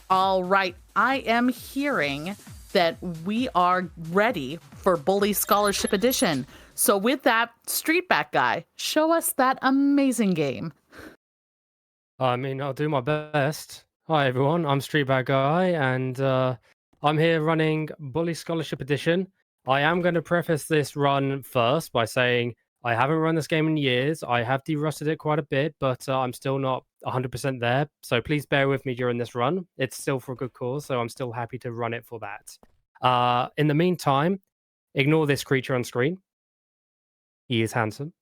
All right, I am hearing that we are ready for Bully Scholarship Edition. So, with that, Streetback Guy, show us that amazing game. I mean, I'll do my best. Hi, everyone. I'm Streetbackguy, and I'm here running Bully Scholarship Edition. I am going to preface this run first by saying I haven't run this game in years. I have derusted it quite a bit, but I'm still not 100% there. So please bear with me during this run. It's still for a good cause, so I'm still happy to run it for that. In the meantime, ignore this creature on screen. He is handsome.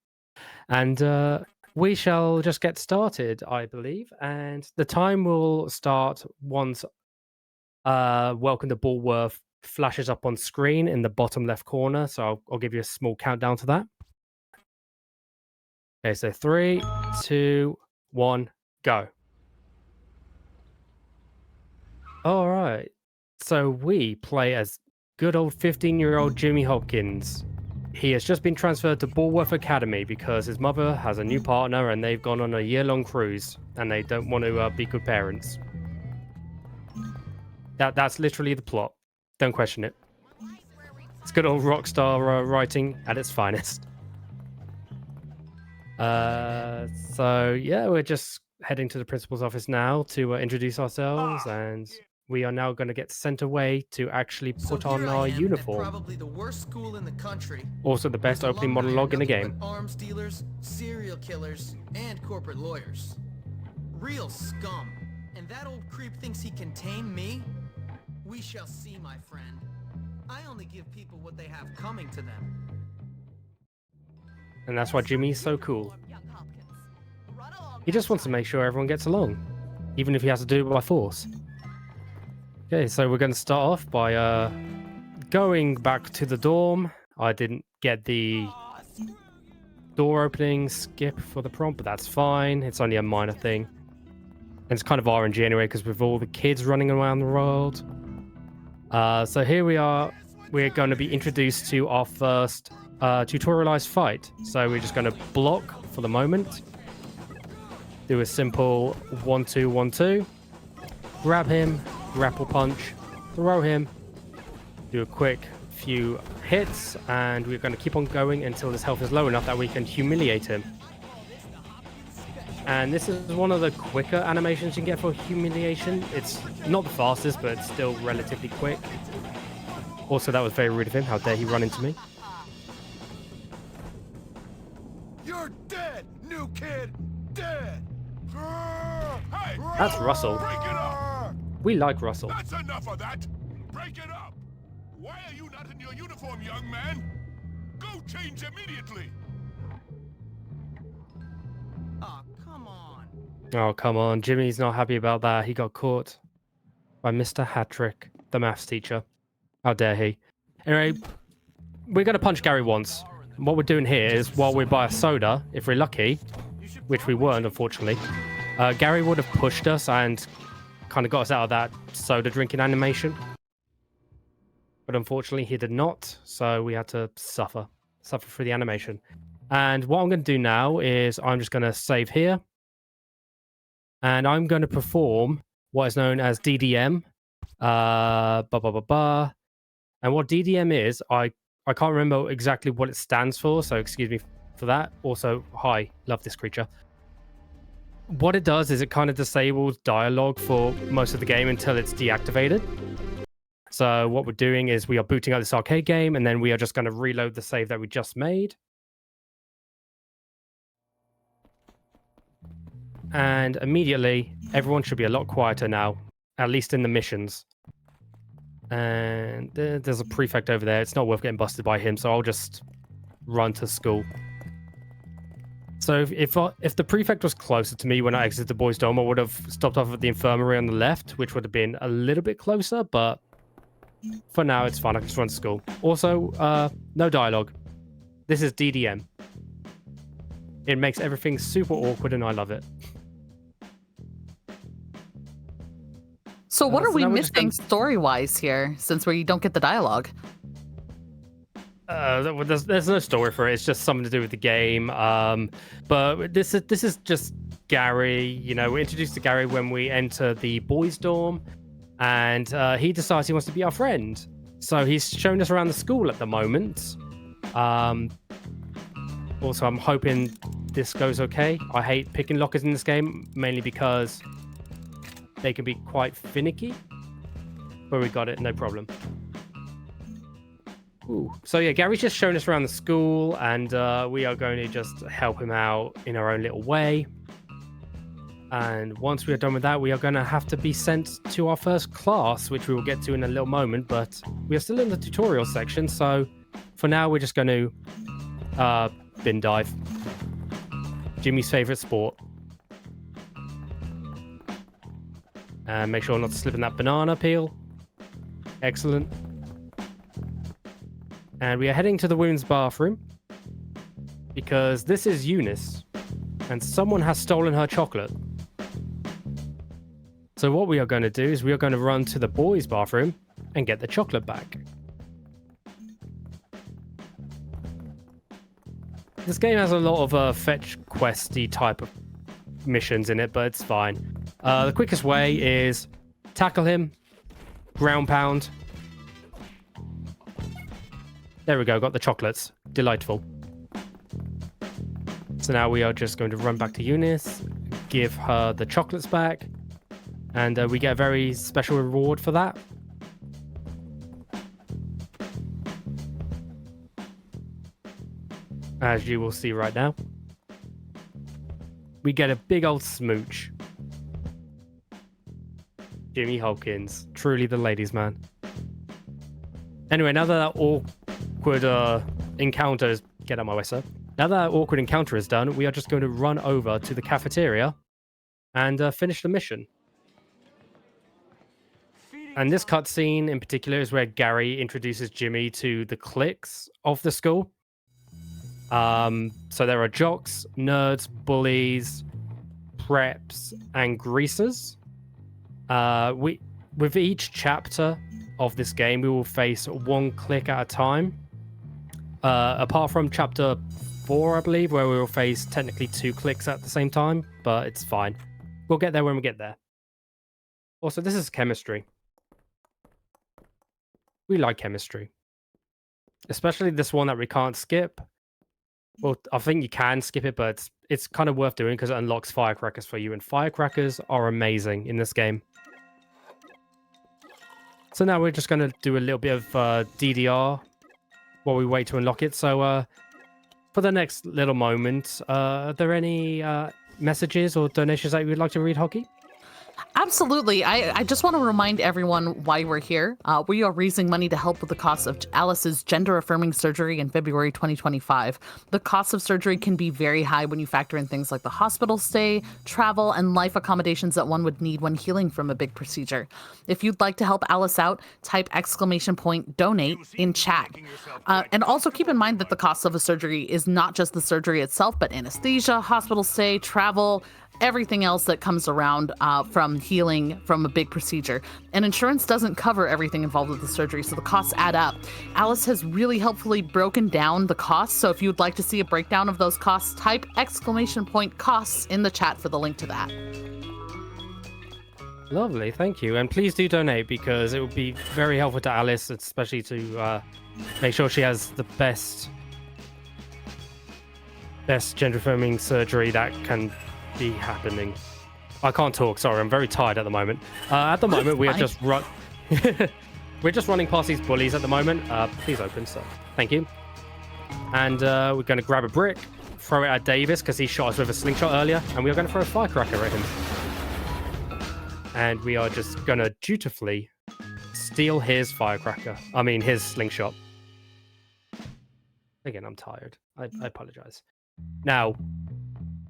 And we shall just get started, I believe. And the time will start once Welcome to Bullworth flashes up on screen in the bottom left corner. So I'll give you a small countdown to that. Okay, so 3, 2, 1, go. All right. So we play as good old 15-year-old Jimmy Hopkins. He has just been transferred to Bullworth Academy because his mother has a new partner and they've gone on a year-long cruise and they don't want to be good parents. That's literally the plot. Don't question it. It's good old rock star writing at its finest. So yeah, we're just heading to the principal's office now to introduce ourselves, and we are now going to get sent away to actually put on our uniform. Probably the worst school in the country. Also, the best opening monologue in the game. Arms dealers, serial killers, and corporate lawyers. Real scum. And that old creep thinks he can tame me? We shall see, my friend. I only give people what they have coming to them. And that's why Jimmy's so cool. He just wants to make sure everyone gets along, even if he has to do it by force. Okay, so we're going to start off by going back to the dorm. I didn't get the door opening skip for the prompt, but that's fine. It's only a minor thing. And it's kind of RNG anyway, because with all the kids running around the world. So here we are. We're going to be introduced to our first tutorialized fight. So we're just going to block for the moment. Do a simple 1-2, 1-2. Grab him, grapple punch, throw him. Do a quick few hits, and we're going to keep on going until his health is low enough that we can humiliate him. And this is one of the quicker animations you can get for humiliation. It's not the fastest, but it's still relatively quick. Also, that was very rude of him. How dare he run into me? You're dead, new kid! Dead! Hey, That's Russell. break it up! We like Russell. That's enough of that! Break it up! Why are you not in your uniform, young man? Go change immediately! Aw, come on. Oh, come on. Jimmy's not happy about that. He got caught by Mr. Hattrick, the maths teacher. How dare he? Anyway, we're going to punch Gary once. And what we're doing here is, while we buy a soda, if we're lucky, which we weren't, unfortunately, Gary would have pushed us and kind of got us out of that soda drinking animation. But unfortunately, he did not, so we had to suffer through the animation. And what I'm going to do now is I'm just going to save here. And I'm going to perform what is known as DDM. And what DDM is, I can't remember exactly what it stands for, so excuse me for that. Also, hi, love this creature. What it does is it kind of disables dialogue for most of the game until it's deactivated. So what we're doing is we are booting up this arcade game, and then we are just going to reload the save that we just made. And immediately, everyone should be a lot quieter now, at least in the missions. And there's a prefect over there. It's not worth getting busted by him, so I'll just run to school. So if the prefect was closer to me when I exited the boys' dorm, I would have stopped off at the infirmary on the left, which would have been a little bit closer, but for now, it's fine. I can just run to school. Also, no dialogue. This is DDM. It makes everything super awkward, and I love it. So, what are so we now we're just missing story-wise here, since we don't get the dialogue? There's no story for it. It's just something to do with the game. But this is just Gary. You know, we're introduced to Gary when we enter the boys' dorm. and he decides he wants to be our friend. So he's showing us around the school at the moment. Also, I'm hoping this goes okay. I hate picking lockers in this game, mainly because they can be quite finicky. But we got it, no problem. Ooh. So yeah, Gary's just showing us around the school, and we are going to just help him out in our own little way. And once we are done with that, we are going to have to be sent to our first class, which we will get to in a little moment. But we are still in the tutorial section, so for now, we're just going to bin dive. Jimmy's favorite sport. And make sure not to slip in that banana peel. Excellent. And we are heading to the women's bathroom because this is Eunice and someone has stolen her chocolate. So what we are going to do is we are going to run to the boys' bathroom and get the chocolate back. This game has a lot of fetch questy type of missions in it, but it's fine. The quickest way is tackle him, ground pound. There we go, got the chocolates. Delightful. So now we are just going to run back to Eunice, give her the chocolates back, and we get a very special reward for that. As you will see right now. We get a big old smooch. Jimmy Hopkins, truly the ladies' man. Anyway, now that awkward encounter is... Get out of my way, sir. Now that awkward encounter is done, we are just going to run over to the cafeteria and finish the mission. And this cutscene in particular is where Gary introduces Jimmy to the cliques of the school. So there are jocks, nerds, bullies, preps, and greasers. With each chapter of this game, we will face one clique at a time. Apart from chapter 4, I believe, where we will face technically 2 cliques at the same time, but it's fine. We'll get there when we get there. Also, this is chemistry. We like chemistry. Especially this one that we can't skip. Well, I think you can skip it, but it's kind of worth doing because it unlocks firecrackers for you, and firecrackers are amazing in this game. So now we're just going to do a little bit of DDR while we wait to unlock it. So for the next little moment, are there any messages or donations that you would like to read, Hockey? Absolutely. I just want to remind everyone why we're here. We are raising money to help with the cost of Alice's gender-affirming surgery in February 2025. The cost of surgery can be very high when you factor in things like the hospital stay, travel, and life accommodations that one would need when healing from a big procedure. If you'd like to help Alice out, type !donate in chat. And also keep in mind that the cost of a surgery is not just the surgery itself, but anesthesia, hospital stay, travel, everything else that comes around from healing from a big procedure. And insurance doesn't cover everything involved with the surgery, so the costs add up. Alice has really helpfully broken down the costs, so if you'd like to see a breakdown of those costs, type !costs in the chat for the link to that. Lovely, thank you. And please do donate because it would be very helpful to Alice, especially to make sure she has the best gender-affirming surgery that can be happening. I can't talk, sorry, I'm very tired at the moment. At the moment, we are just we're just running past these bullies at the moment. Please open, sir. Thank you. And we're going to grab a brick, throw it at Davis because he shot us with a slingshot earlier, and we are going to throw a firecracker at him. And we are just going to dutifully steal his firecracker. I mean, his slingshot. Again, I'm tired. I apologize. Now,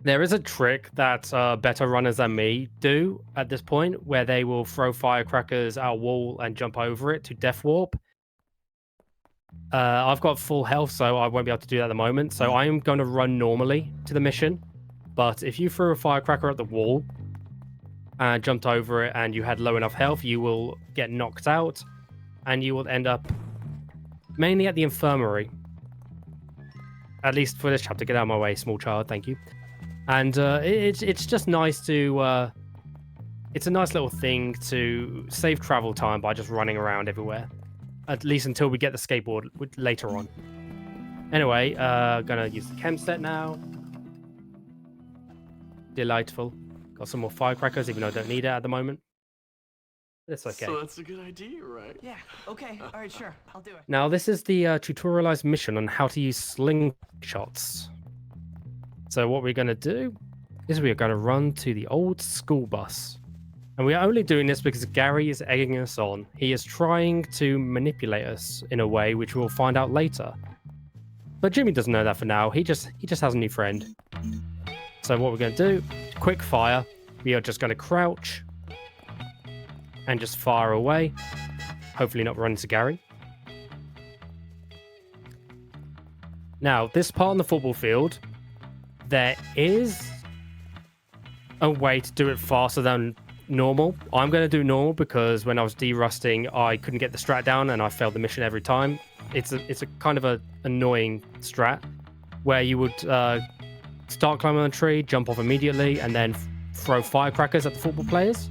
there is a trick that better runners than me do at this point, where they will throw firecrackers at a wall and jump over it to death warp. I've got full health, so I won't be able to do that at the moment. So I am going to run normally to the mission. But if you threw a firecracker at the wall and jumped over it and you had low enough health, you will get knocked out and you will end up mainly at the infirmary. At least for this chapter. Get out of my way, small child. Thank you. And it's just nice to it's a nice little thing to save travel time by just running around everywhere. At least until we get the skateboard later on. Anyway, gonna use the chem set now. Delightful. Got some more firecrackers, even though I don't need it at the moment. It's okay. So that's a good idea, right? Yeah, okay. All right, sure. I'll do it. Now, this is the tutorialized mission on how to use slingshots. So what we're going to do is we're going to run to the old school bus. And we are only doing this because Gary is egging us on. He is trying to manipulate us in a way which we'll find out later. But Jimmy doesn't know that for now. He just has a new friend. So what we're going to do, quick fire. We are just going to crouch and just fire away. Hopefully not run into Gary. Now, this part on the football field, there is a way to do it faster than normal. I'm going to do normal because when I was derusting, I couldn't get the strat down and I failed the mission every time. It's a kind of a annoying strat where you would start climbing on a tree, jump off immediately, and then throw firecrackers at the football players.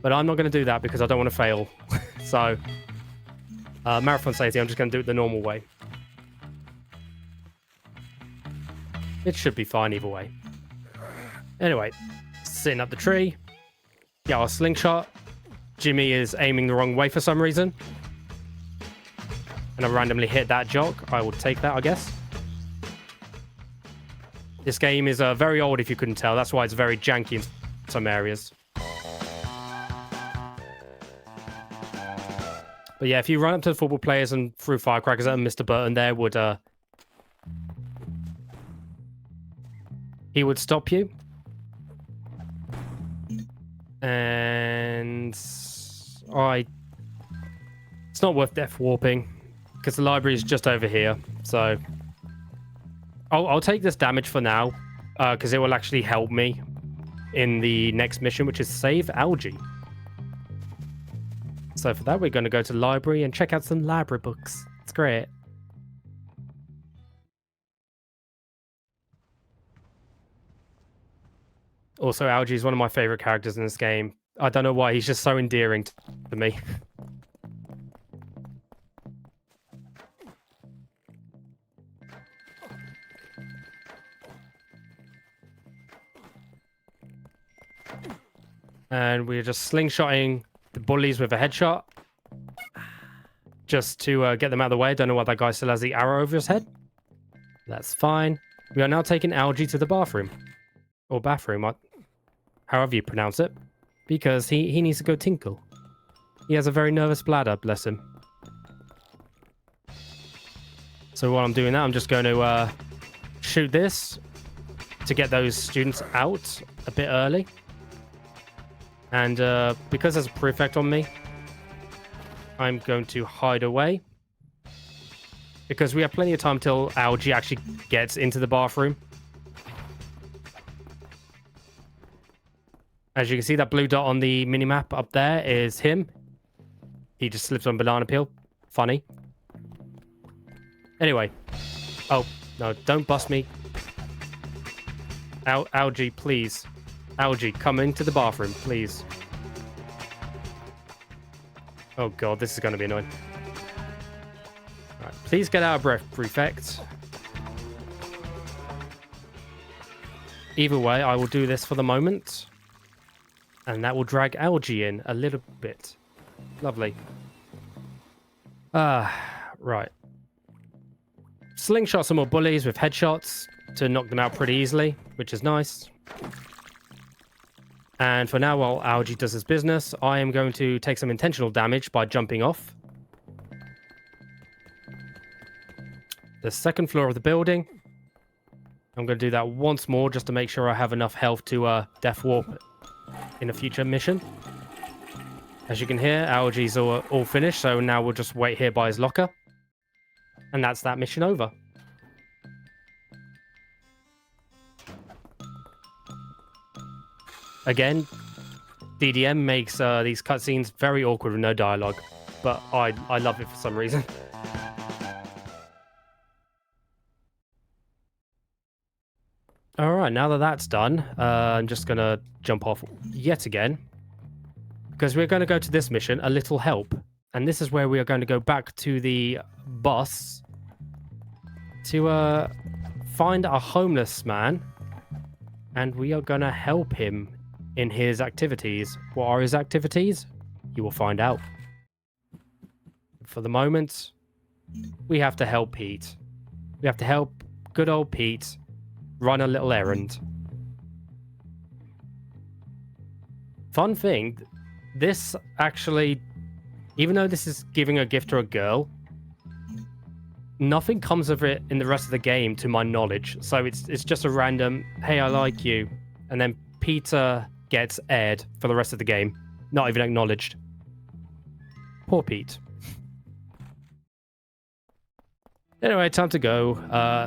But I'm not going to do that because I don't want to fail. So, marathon safety, I'm just going to do it the normal way. It should be fine either way. Anyway, sitting up the tree. Yeah, our slingshot. Jimmy is aiming the wrong way for some reason. And I randomly hit that jock. I will take that, I guess. This game is very old, if you couldn't tell. That's why it's very janky in some areas. But yeah, if you run up to the football players and threw firecrackers at them, Mr. Burton there would... he would stop you. And... it's not worth death warping. Because the library is just over here. So... I'll take this damage for now. Because it will actually help me in the next mission, which is save algae. So for that, we're going to go to the library and check out some library books. It's great. Also, Algie is one of my favorite characters in this game. I don't know why, he's just so endearing to me. And we're just slingshotting the bullies with a headshot. Just to get them out of the way. Don't know why that guy still has the arrow over his head. That's fine. We are now taking Algie to the bathroom. Or bathroom, however you pronounce it. Because he needs to go tinkle. He has a very nervous bladder, bless him. So while I'm doing that, I'm just going to shoot this to get those students out a bit early. And because there's a prefect on me, I'm going to hide away. Because we have plenty of time till Algie actually gets into the bathroom. As you can see, that blue dot on the minimap up there is him. He just slips on banana peel. Funny. Anyway. Oh, no, don't bust me. Algie, please. Algie, come into the bathroom, please. Oh god, this is going to be annoying. Right, please get out of breath, prefect. Either way, I will do this for the moment. And that will drag Algie in a little bit. Lovely. Right. Slingshot some more bullies with headshots to knock them out pretty easily, which is nice. And for now, while Algie does his business, I am going to take some intentional damage by jumping off the second floor of the building. I'm going to do that once more just to make sure I have enough health to death warp in a future mission. As you can hear, Algie's all finished, so now we'll just wait here by his locker. And that's that mission over. Again, DDM makes these cutscenes very awkward with no dialogue, but I love it for some reason. Alright, now that that's done, I'm just going to jump off yet again. because we're going to go to this mission, A Little Help. And this is where we are going to go back to the bus to find a homeless man. And we are going to help him in his activities. What are his activities? You will find out. For the moment, we have to help Pete. We have to help good old Pete run a little errand. Fun thing, this actually, even though this is giving a gift to a girl, nothing comes of it in the rest of the game to my knowledge. So it's just a random, hey, I like you. And then Peter gets aired for the rest of the game. Not even acknowledged. Poor Pete. Anyway, time to go.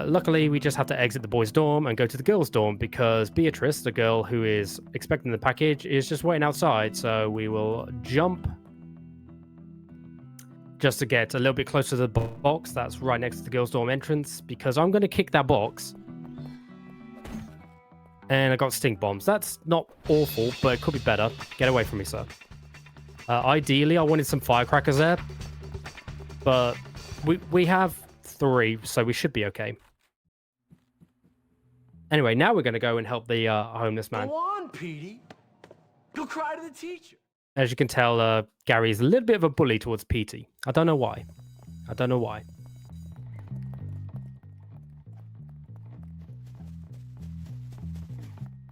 Luckily, we just have to exit the boys' dorm and go to the girls' dorm because Beatrice, the girl who is expecting the package, is just waiting outside. So we will jump just to get a little bit closer to the box that's right next to the girls' dorm entrance because I'm going to kick that box. And I got stink bombs. That's not awful, but it could be better. Get away from me, sir. Ideally, I wanted some firecrackers there, but we have 3, so we should be okay. Anyway, now we're going to go and help the homeless man. Go on, Petey. Go cry to the teacher. As you can tell, Gary's a little bit of a bully towards Petey. I don't know why. I don't know why.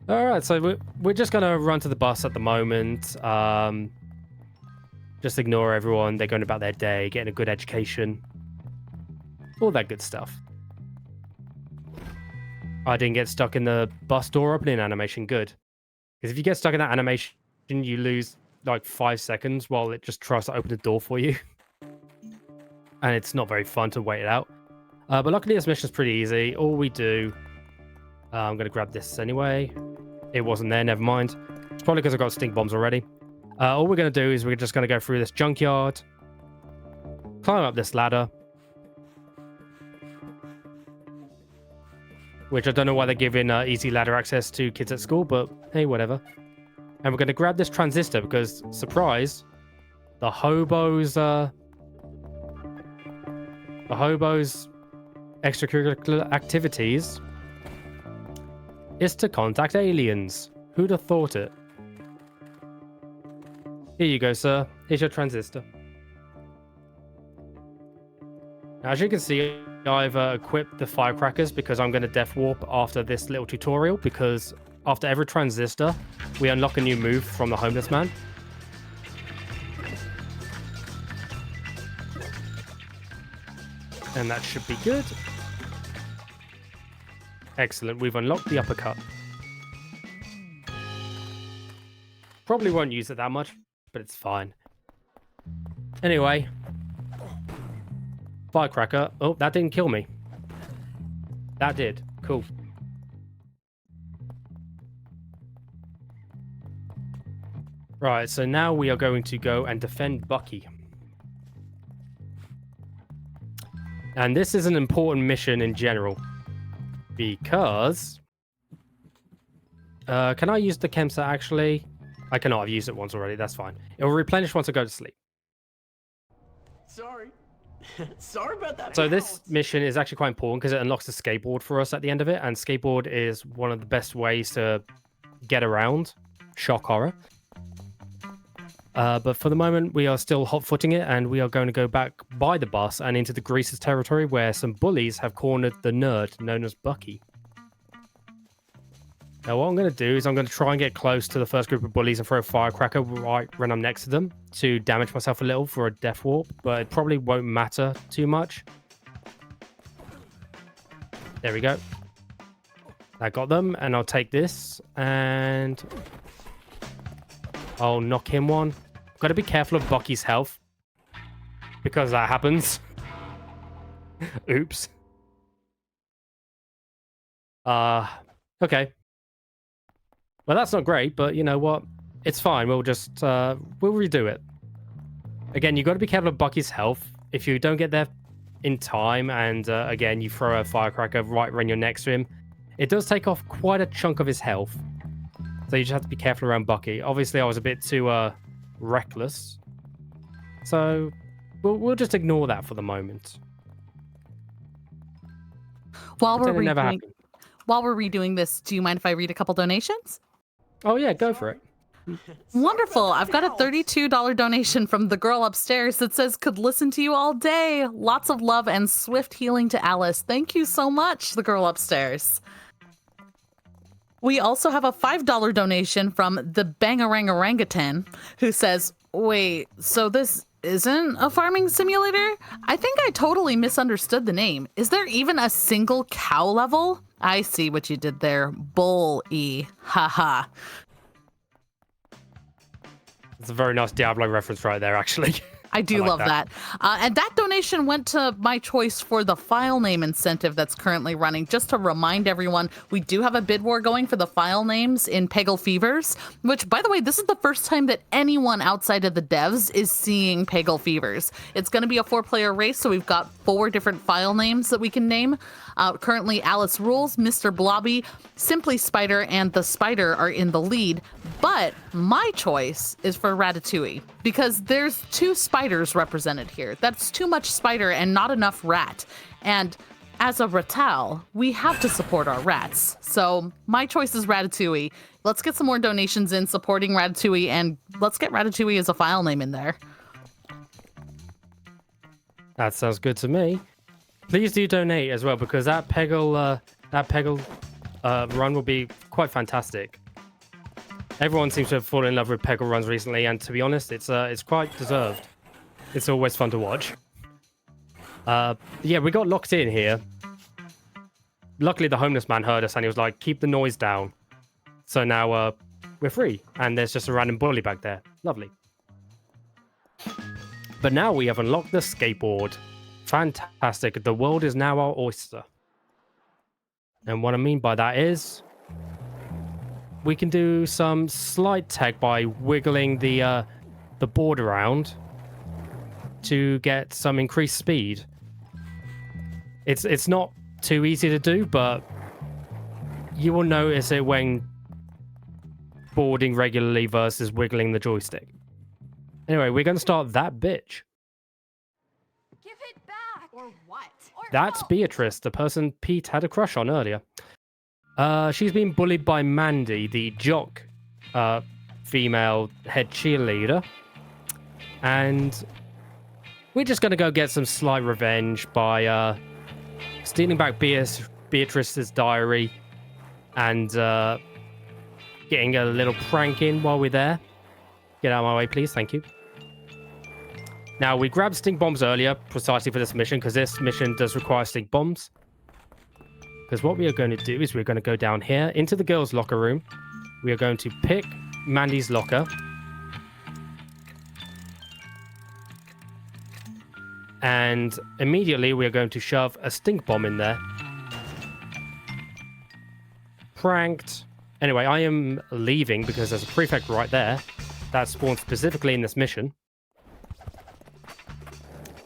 All right, so we're just going to run to the bus at the moment. Just ignore everyone. They're going about their day, getting a good education. All that good stuff. I didn't get stuck in the bus door opening animation. Good. Because if you get stuck in that animation, you lose like 5 seconds while it just tries to open the door for you. And it's not very fun to wait it out. But luckily this mission's pretty easy. All we do... I'm going to grab this anyway. It wasn't there, never mind. It's probably because I've got stink bombs already. All we're going to do is we're just going to go through this junkyard. Climb up this ladder. Which I don't know why they're giving easy ladder access to kids at school, but hey, whatever. And we're going to grab this transistor because, surprise, the hobos extracurricular activities is to contact aliens. Who'd have thought it? Here you go, sir. Here's your transistor. Now, as you can see, I've equipped the firecrackers because I'm going to death warp after this little tutorial because after every transistor, we unlock a new move from the homeless man. And that should be good. Excellent. We've unlocked the uppercut. Probably won't use it that much, but it's fine. Anyway. Firecracker. Oh, that didn't kill me. That did. Cool. Right, so now we are going to go and defend Bucky. And this is an important mission in general. Because... can I use the Chemsa actually? I cannot. I've used it once already. That's fine. It will replenish once I go to sleep. Sorry. Sorry about that. So this mission is actually quite important because it unlocks a skateboard for us at the end of it. And skateboard is one of the best ways to get around. Shock horror. But for the moment, we are still hot-footing it, and we are going to go back by the bus and into the Greaser's territory, where some bullies have cornered the nerd known as Bucky. Now, what I'm going to do is I'm going to try and get close to the first group of bullies and throw a firecracker right when I'm next to them to damage myself a little for a death warp, but it probably won't matter too much. There we go. I got them, and I'll take this, and I'll knock him one. Got to be careful of Bucky's health because that happens. Oops. Okay. Well, that's not great, but you know what? It's fine. We'll just we'll redo it. Again, you got to be careful of Bucky's health. If you don't get there in time, and again, you throw a firecracker right when you're next to him, it does take off quite a chunk of his health. So you just have to be careful around Bucky. Obviously, I was a bit too reckless. So we'll just ignore that for the moment. While we're Pretend it never redoing, happened. while we're redoing this, do you mind if I read a couple donations? Oh yeah, go for it. Wonderful. I've got a $32 donation from the girl upstairs that says, could listen to you all day. Lots of love and swift healing to Alice. Thank you so much, the girl upstairs. We also have a $5 donation from the Bangarang Orangutan who says, wait, so this isn't a farming simulator? I think I totally misunderstood the name. Is there even a single cow level? I see what you did there. Bull-y. Haha. It's a very nice Diablo reference right there, actually. I do like love that. And that donation went to my choice for the file name incentive that's currently running. Just to remind everyone, we do have a bid war going for the file names in Peggle Fevers, which, by the way, this is the first time that anyone outside of the devs is seeing Peggle Fevers. It's going to be a 4-player race, so we've got 4 different file names that we can name. Currently, Alice Rules, Mr. Blobby, Simply Spider, and The Spider are in the lead. But my choice is for Ratatouille, because there's 2 spiders represented here. That's too much spider and not enough rat. And as a Ratal, we have to support our rats. So my choice is Ratatouille. Let's get some more donations in supporting Ratatouille, and let's get Ratatouille as a file name in there. That sounds good to me. Please do donate as well, because that Peggle run will be quite fantastic. Everyone seems to have fallen in love with Peggle runs recently, and to be honest, it's quite deserved. It's always fun to watch. Yeah, we got locked in here. Luckily, the homeless man heard us, and he was like, "Keep the noise down." So now we're free, and there's just a random bully back there. Lovely. But now we have unlocked the skateboard. Fantastic. The world is now our oyster. And what I mean by that is we can do some slight tech by wiggling the board around to get some increased speed. It's not too easy to do, but you will notice it when boarding regularly versus wiggling the joystick. Anyway, we're going to start that bitch. Give it back! Or what? Or That's Beatrice, the person Pete had a crush on earlier. She's been bullied by Mandy, the jock female head cheerleader. And we're just going to go get some slight revenge by stealing back Beatrice's diary and getting a little prank in while we're there. Get out of my way, please. Thank you. Now, we grabbed stink bombs earlier precisely for this mission, because this mission does require stink bombs. Because what we are going to do is we're going to go down here into the girls' locker room. We are going to pick Mandy's locker. And immediately we are going to shove a stink bomb in there. Pranked. Anyway, I am leaving because there's a prefect right there that spawned specifically in this mission.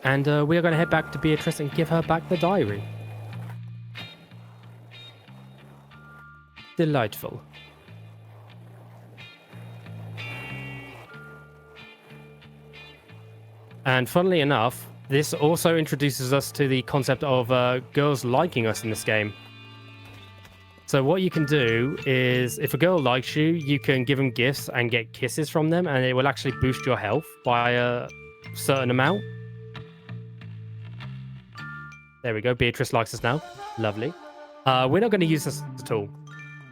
And we are going to head back to Beatrice and give her back the diary. Delightful. And funnily enough, this also introduces us to the concept of girls liking us in this game. So what you can do is, if a girl likes you, you can give them gifts and get kisses from them, and it will actually boost your health by a certain amount. There we go. Beatrice likes us now. Lovely. We're not going to use this at all,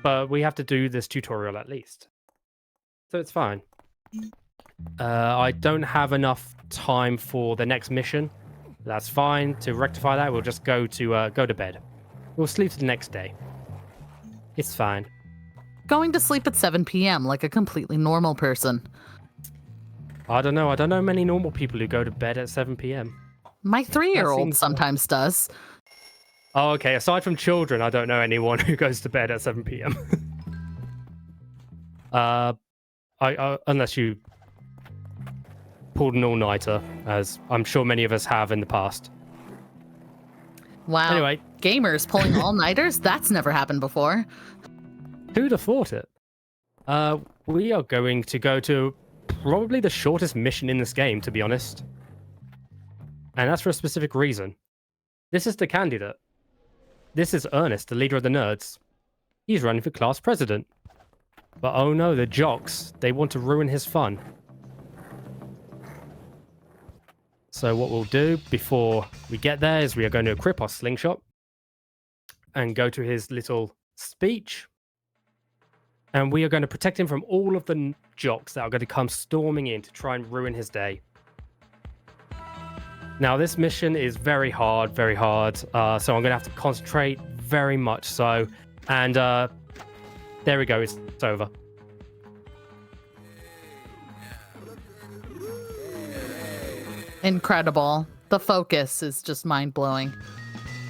but we have to do this tutorial at least. So it's fine. I don't have enough time for the next mission. That's fine. To rectify that, we'll just go to bed. We'll sleep the next day. It's fine. Going to sleep at 7 p.m. like a completely normal person. I don't know. I don't know many normal people who go to bed at 7 p.m. My 3-year-old seems sometimes does. Oh, okay. Aside from children, I don't know anyone who goes to bed at 7 p.m. Unless you pulled an all-nighter, as I'm sure many of us have in the past. Wow. Anyway. Gamers pulling all-nighters? That's never happened before. Who'd have thought it? We are going to go to probably the shortest mission in this game, to be honest. And that's for a specific reason. This is the candidate. This is Ernest, the leader of the nerds. He's running for class president. But oh no, the jocks, they want to ruin his fun. So what we'll do before we get there is we are going to equip our slingshot and go to his little speech. And we are going to protect him from all of the jocks that are going to come storming in to try and ruin his day. Now, this mission is very hard, so I'm going to have to concentrate very much so. And there we go, it's over. Incredible. The focus is just mind-blowing.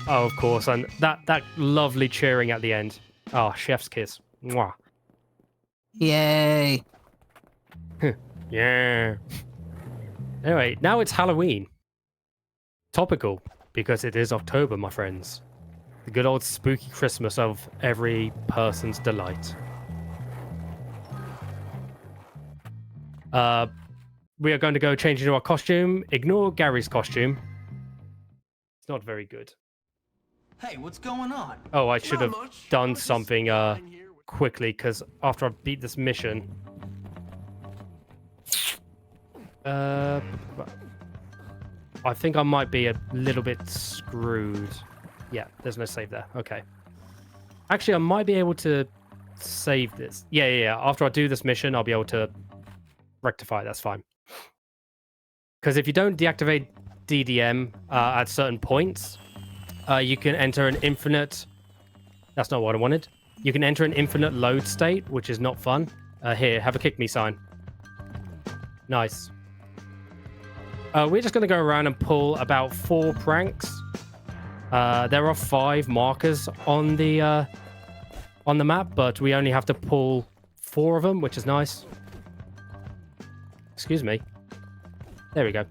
Oh, of course, and that lovely cheering at the end. Oh, chef's kiss. Mwah. Yay. Yeah. Anyway, now it's Halloween. Topical, because it is October, my friends. The good old spooky Christmas of every person's delight. We are going to go change into our costume. Ignore Gary's costume. It's not very good. Hey, what's going on? Oh, I should have Not much. done Just something lying here with- quickly, because after I beat this mission... I think I might be a little bit screwed. Yeah, there's no save there. Okay. Actually, I might be able to save this. Yeah. After I do this mission, I'll be able to rectify it. That's fine. Because if you don't deactivate DDM at certain points, you can enter an infinite... That's not what I wanted. You can enter an infinite load state, which is not fun. Here, have a kick me sign. Nice. We're just going to go around and pull about 4 pranks. There are 5 markers on the map, but we only have to pull 4 of them, which is nice. Excuse me. There we go.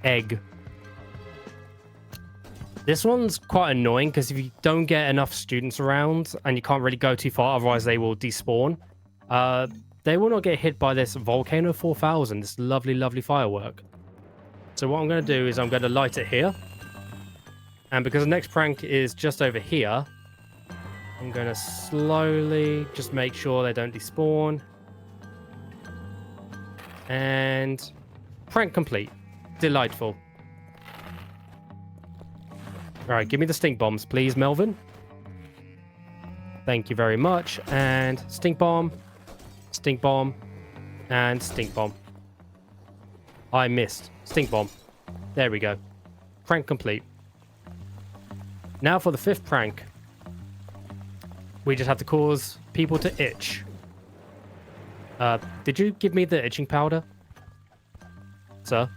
Egg. This one's quite annoying because if you don't get enough students around and you can't really go too far, otherwise they will despawn. They will not get hit by this Volcano 4000, this lovely, lovely firework. So what I'm going to do is I'm going to light it here. And because the next prank is just over here, I'm going to slowly just make sure they don't despawn. And prank complete. Delightful. All right, give me the stink bombs, please, Melvin. Thank you very much. And stink bomb, and stink bomb. I missed. Stink bomb. There we go. Prank complete. Now for the 5th prank. We just have to cause people to itch. Did you give me the itching powder, sir?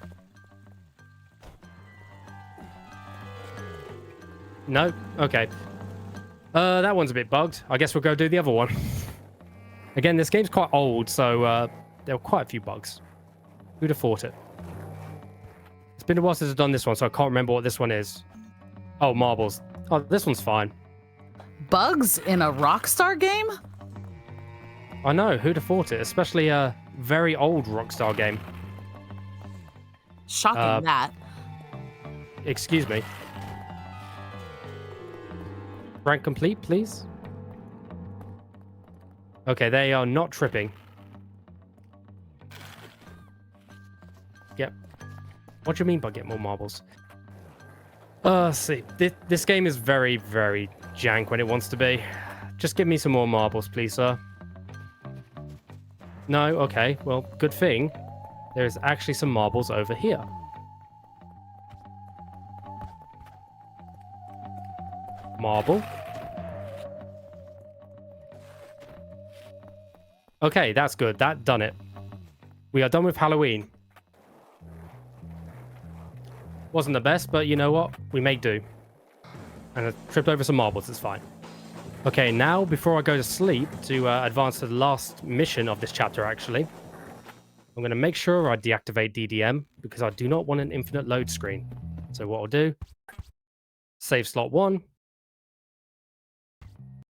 No? Okay. That one's a bit bugged. I guess we'll go do the other one. Again, this game's quite old, so there were quite a few bugs. Who'd have thought it? It's been a while since I've done this one, so I can't remember what this one is. Oh, marbles. Oh, this one's fine. Bugs in a Rockstar game? I know, who'd have thought it? Especially a very old Rockstar game. Shocking that. Excuse me. Rank complete, please. Okay, they are not tripping. Yep. What do you mean by get more marbles? See, this game is very, very jank when it wants to be. Just give me some more marbles, please, sir. No? Okay, well, good thing. There's actually some marbles over here. Marble. Okay, that's good. That done it. We are done with Halloween. Wasn't the best, but you know what? We make do. And I tripped over some marbles. It's fine. Okay, now before I go to sleep to advance to the last mission of this chapter, actually, I'm going to make sure I deactivate DDM because I do not want an infinite load screen. So what I'll do, save slot 1.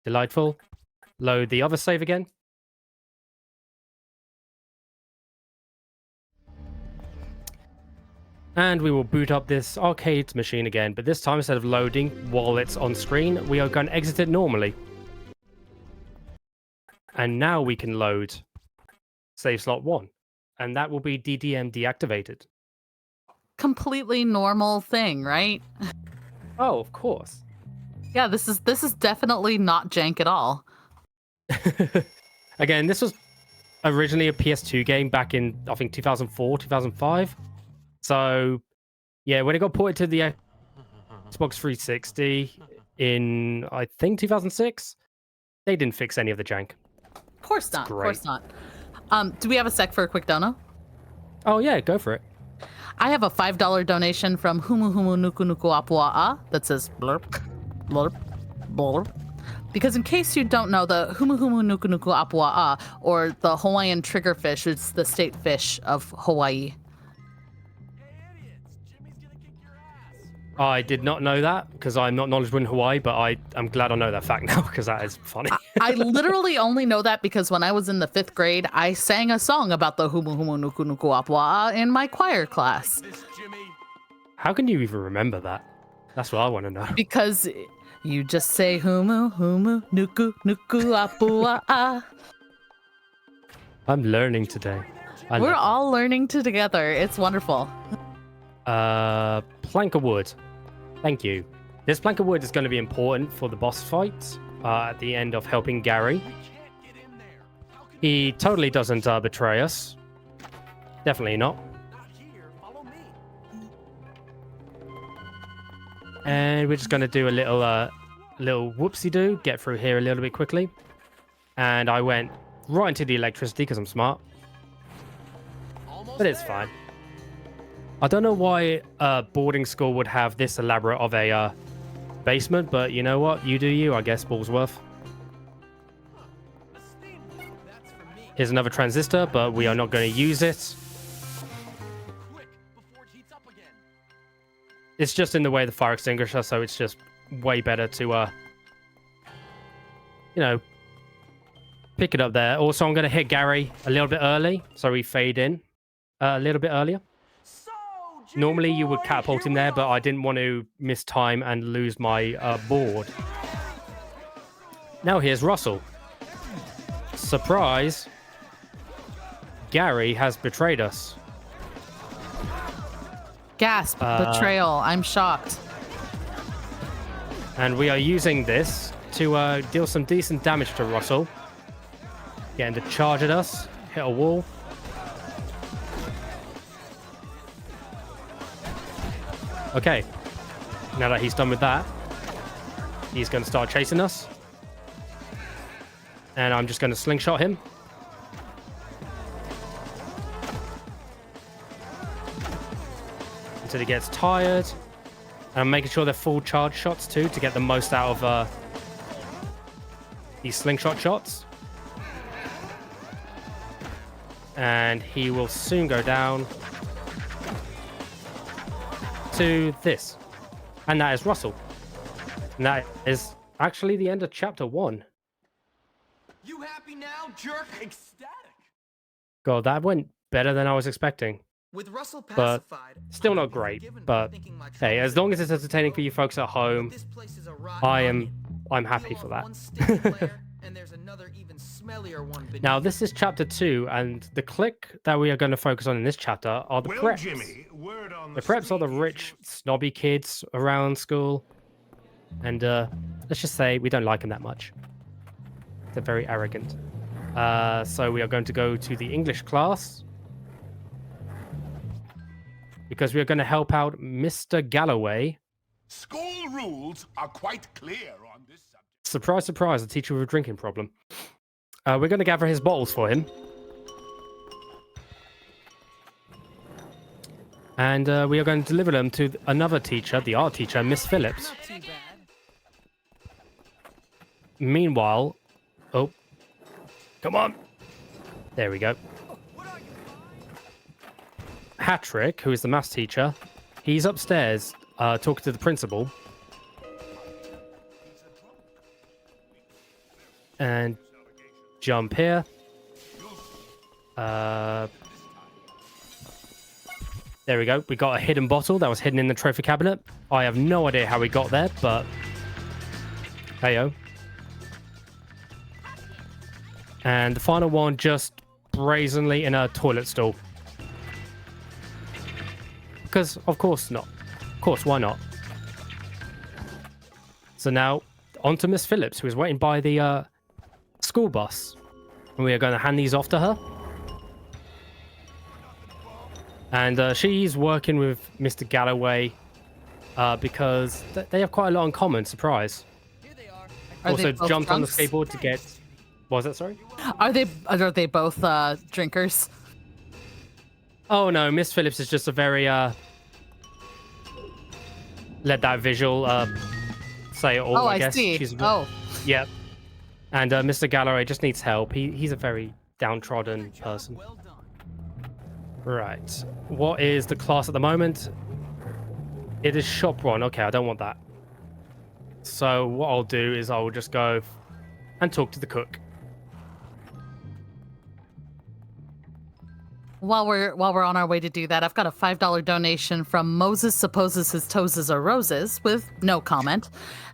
Delightful. Load the other save again. And we will boot up this arcade machine again, but this time instead of loading while it's on screen, we are going to exit it normally. And now we can load save slot 1, and that will be DDM deactivated. Completely normal thing, right? Oh, of course. Yeah, this is definitely not jank at all. Again, this was originally a PS2 game back in, I think, 2004, 2005. So, yeah, when it got ported to the Xbox 360 in, I think, 2006, they didn't fix any of the jank. Of course not. Great. Of course not. Do we have a sec for a quick dono? Oh, yeah, go for it. I have a $5 donation from Humu Humu Nuku Nuku Apua'a that says blurp, blurp, blurp. Because in case you don't know, the Humu Humu Nuku Nuku Apua'a, or the Hawaiian triggerfish, is the state fish of Hawaii. I did not know that because I'm not knowledgeable in Hawaii, but I'm glad I know that fact now because that is funny. I literally only know that because when I was in the 5th grade, I sang a song about the Humu Humu Nuku Nuku Apua'a in my choir class. How can you even remember that? That's what I want to know. Because you just say Humu Humu Nuku Nuku Apua'a. I'm learning today. We're all learning together. It's wonderful. Plank of wood. Thank you. This plank of wood is going to be important for the boss fight at the end of helping Gary. He totally doesn't betray us. Definitely not. And we're just going to do a little whoopsie-doo, get through here a little bit quickly. And I went right into the electricity because I'm smart. But it's fine. I don't know why boarding school would have this elaborate of a basement, but you know what? You do you, I guess, Ballsworth. Here's another transistor, but we are not going to use it. It's just in the way of the fire extinguisher, so it's just way better to, you know, pick it up there. Also, I'm going to hit Gary a little bit early, so we fade in a little bit earlier. Normally, you would catapult him there, but I didn't want to miss time and lose my board. Now here's Russell. Surprise! Gary has betrayed us. Gasp, betrayal. I'm shocked. And we are using this to deal some decent damage to Russell. Get him to charge at us, hit a wall. Okay, now that he's done with that, he's going to start chasing us. And I'm just going to slingshot him. Until he gets tired. And I'm making sure they're full charge shots too, to get the most out of these slingshot shots. And he will soon go down to this. And that is Russell. And that is actually the end of chapter 1. You happy now, jerk? Ecstatic. God, that went better than I was expecting. With Russell But pacified, still not great. But hey, as long as it's entertaining for you folks at home, I'm happy for that. Now, this is chapter 2, and the clique that we are going to focus on in this chapter are the preps. Jimmy, word on The preps are the rich, snobby kids around school. And let's just say we don't like them that much. They're very arrogant. So we are going to go to the English class. Because we are going to help out Mr. Galloway. School rules are quite clear on this subject. Surprise, surprise, a teacher with a drinking problem. We're going to gather his bottles for him. And we are going to deliver them to another teacher, the art teacher, Miss Phillips. Meanwhile... Oh. Come on. There we go. Patrick, who is the maths teacher, he's upstairs talking to the principal. And jump here. There we go. We got a hidden bottle that was hidden in the trophy cabinet. I have no idea how we got there, but hey-o. And the final one just brazenly in a toilet stall. Because, of course not. Of course, why not? So now, on to Miss Phillips, who is waiting by the school bus. And we are going to hand these off to her. And she's working with Mr. Galloway because they have quite a lot in common. Surprise. Also jumped on the skateboard to get... What was that, sorry? Are they both drinkers? Oh no, Miss Phillips is just a very let that visual say it all. Oh, I guess. see. Yeah. And Mr. Galloway just needs help. He's a very downtrodden person. Well done. Right. What is the class at the moment? It is shop one. Okay, I don't want that. So what I'll do is I will just go and talk to the cook. While we're on our way to do that, I've got a $5 donation from Moses supposes his toes are roses with no comment.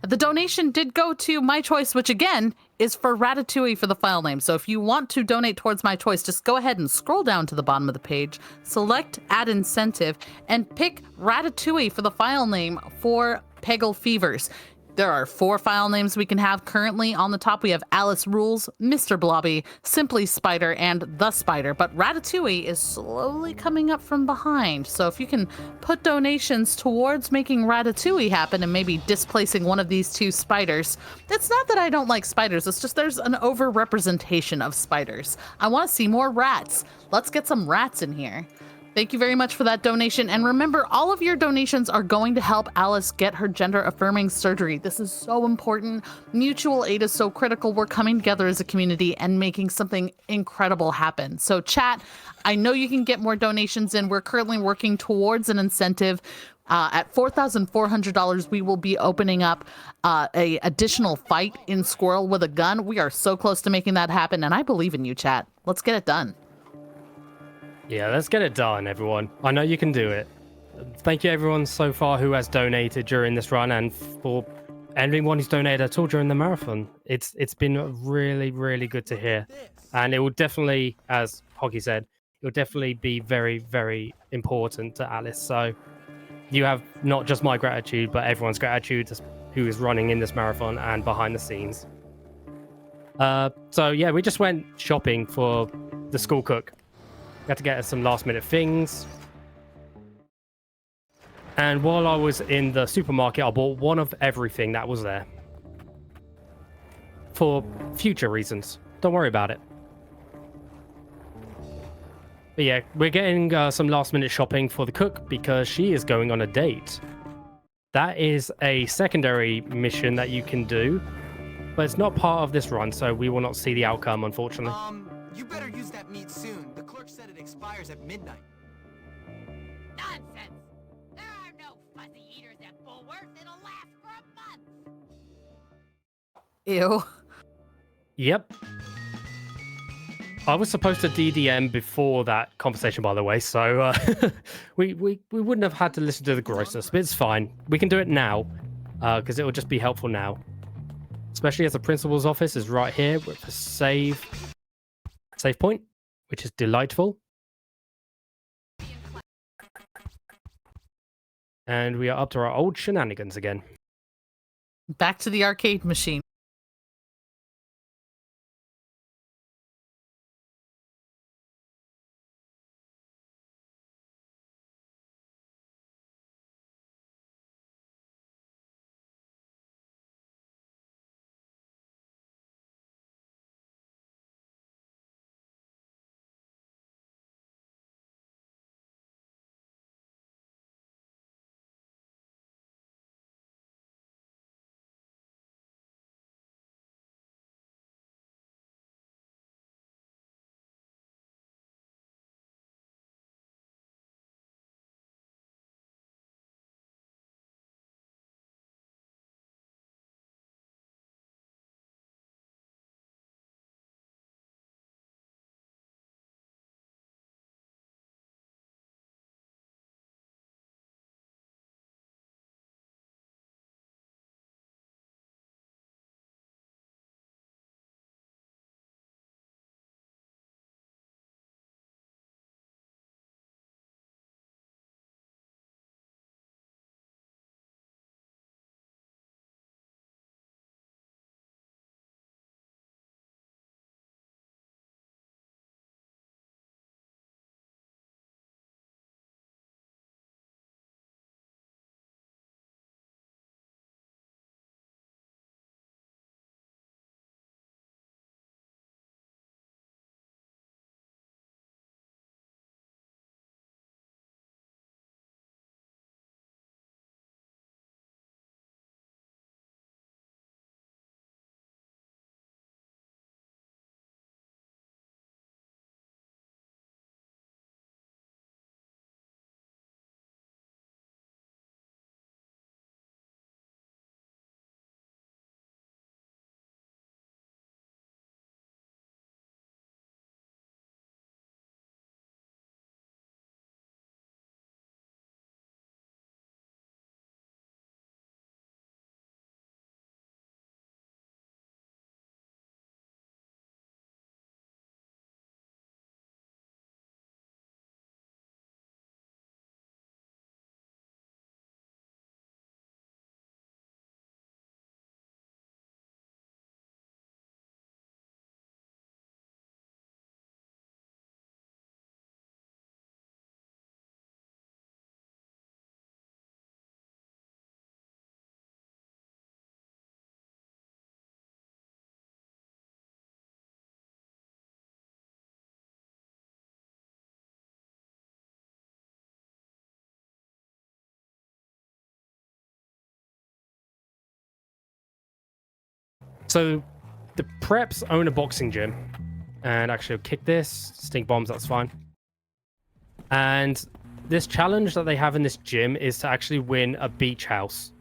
The donation did go to My Choice, which again is for Ratatouille for the file name. So if you want to donate towards My Choice, just go ahead and scroll down to the bottom of the page, select Add Incentive, and pick Ratatouille for the file name for Peggle Fevers. There are 4 file names we can have currently. On the top, we have Alice Rules, Mr. Blobby, Simply Spider, and The Spider. But Ratatouille is slowly coming up from behind. So if you can put donations towards making Ratatouille happen and maybe displacing one of these 2 spiders. It's not that I don't like spiders. It's just there's an over-representation of spiders. I want to see more rats. Let's get some rats in here. Thank you very much for that donation. And remember, all of your donations are going to help Alice get her gender-affirming surgery. This is so important. Mutual aid is so critical. We're coming together as a community and making something incredible happen. So chat, I know you can get more donations in. We're currently working towards an incentive. At $4,400, we will be opening up a additional fight in Squirrel with a gun. We are so close to making that happen. And I believe in you, chat. Let's get it done. Yeah, let's get it done, everyone. I know you can do it. Thank you, everyone, so far who has donated during this run, and for anyone who's donated at all during the marathon. It's been really, really good to hear. And it will definitely, as Hockey said, it will definitely be very, very important to Alice. So you have not just my gratitude, but everyone's gratitude who is running in this marathon and behind the scenes. So yeah, we just went shopping for the school cook. We had to get some last minute things. And while I was in the supermarket, I bought one of everything that was there. For future reasons. Don't worry about it. But yeah, we're getting some last minute shopping for the cook because she is going on a date. That is a secondary mission that you can do, but it's not part of this run, so we will not see the outcome, unfortunately. You better use that meat soon. The clerk said it expires at midnight. Nonsense! There are no fuzzy eaters at Bullworth. It'll last for a month. Ew. Yep. I was supposed to DDM before that conversation, by the way, so we wouldn't have had to listen to the grossness, but it's fine. We can do it now, because it will just be helpful now. Especially as the principal's office is right here with a save point, which is delightful. And we are up to our old shenanigans again. Back to the arcade machine. So the preps own a boxing gym. And actually, I'll kick this. Stink bombs, that's fine. And this challenge that they have in this gym is to actually win a beach house.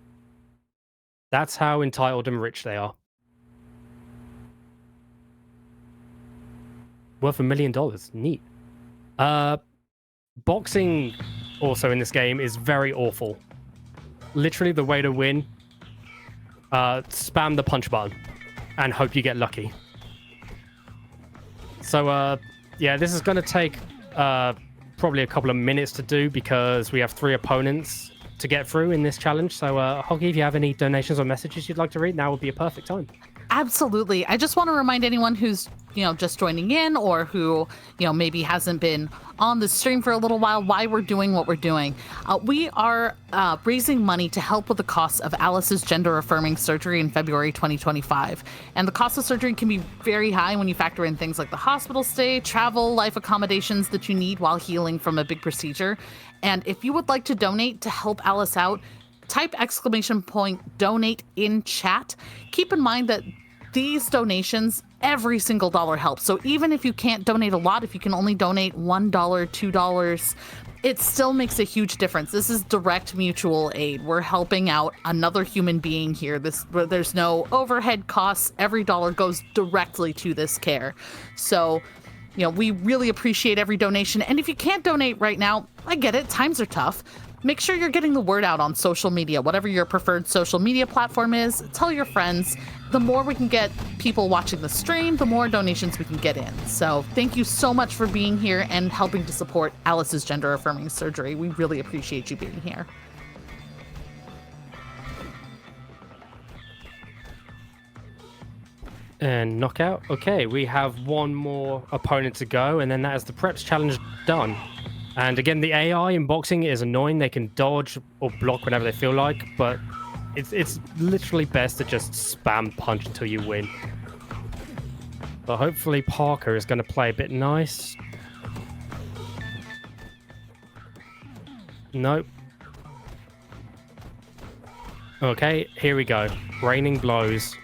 That's how entitled and rich they are. Worth $1 million. Neat. Boxing also in this game is very awful. Literally the way to win, spam the punch button and hope you get lucky. So, yeah, this is going to take probably a couple of minutes to do because we have 3 opponents to get through in this challenge. So, Hoggy, if you have any donations or messages you'd like to read, now would be a perfect time. Absolutely. I just want to remind anyone who's, just joining in or who, maybe hasn't been on the stream for a little while, why we're doing what we're doing. We are raising money to help with the cost of Alice's gender-affirming surgery in February 2025. And the cost of surgery can be very high when you factor in things like the hospital stay, travel, life accommodations that you need while healing from a big procedure. And if you would like to donate to help Alice out, type !donate in chat. Keep in mind that these donations, every single dollar helps. So even if you can't donate a lot, if you can only donate $1, $2, it still makes a huge difference. This is direct mutual aid. We're helping out another human being here. There's no overhead costs. Every dollar goes directly to this care. So, we really appreciate every donation. And if you can't donate right now, I get it. Times are tough. Make sure you're getting the word out on social media, whatever your preferred social media platform is. Tell your friends. The more we can get people watching the stream, the more donations we can get in. So thank you so much for being here and helping to support Alice's gender-affirming surgery. We really appreciate you being here. And knockout. Okay, we have one more opponent to go, and then that is the preps challenge done. And again, the AI in boxing is annoying. They can dodge or block whenever they feel like, but it's literally best to just spam punch until you win. But hopefully Parker is going to play a bit nice. Nope. Okay, here we go. Raining blows.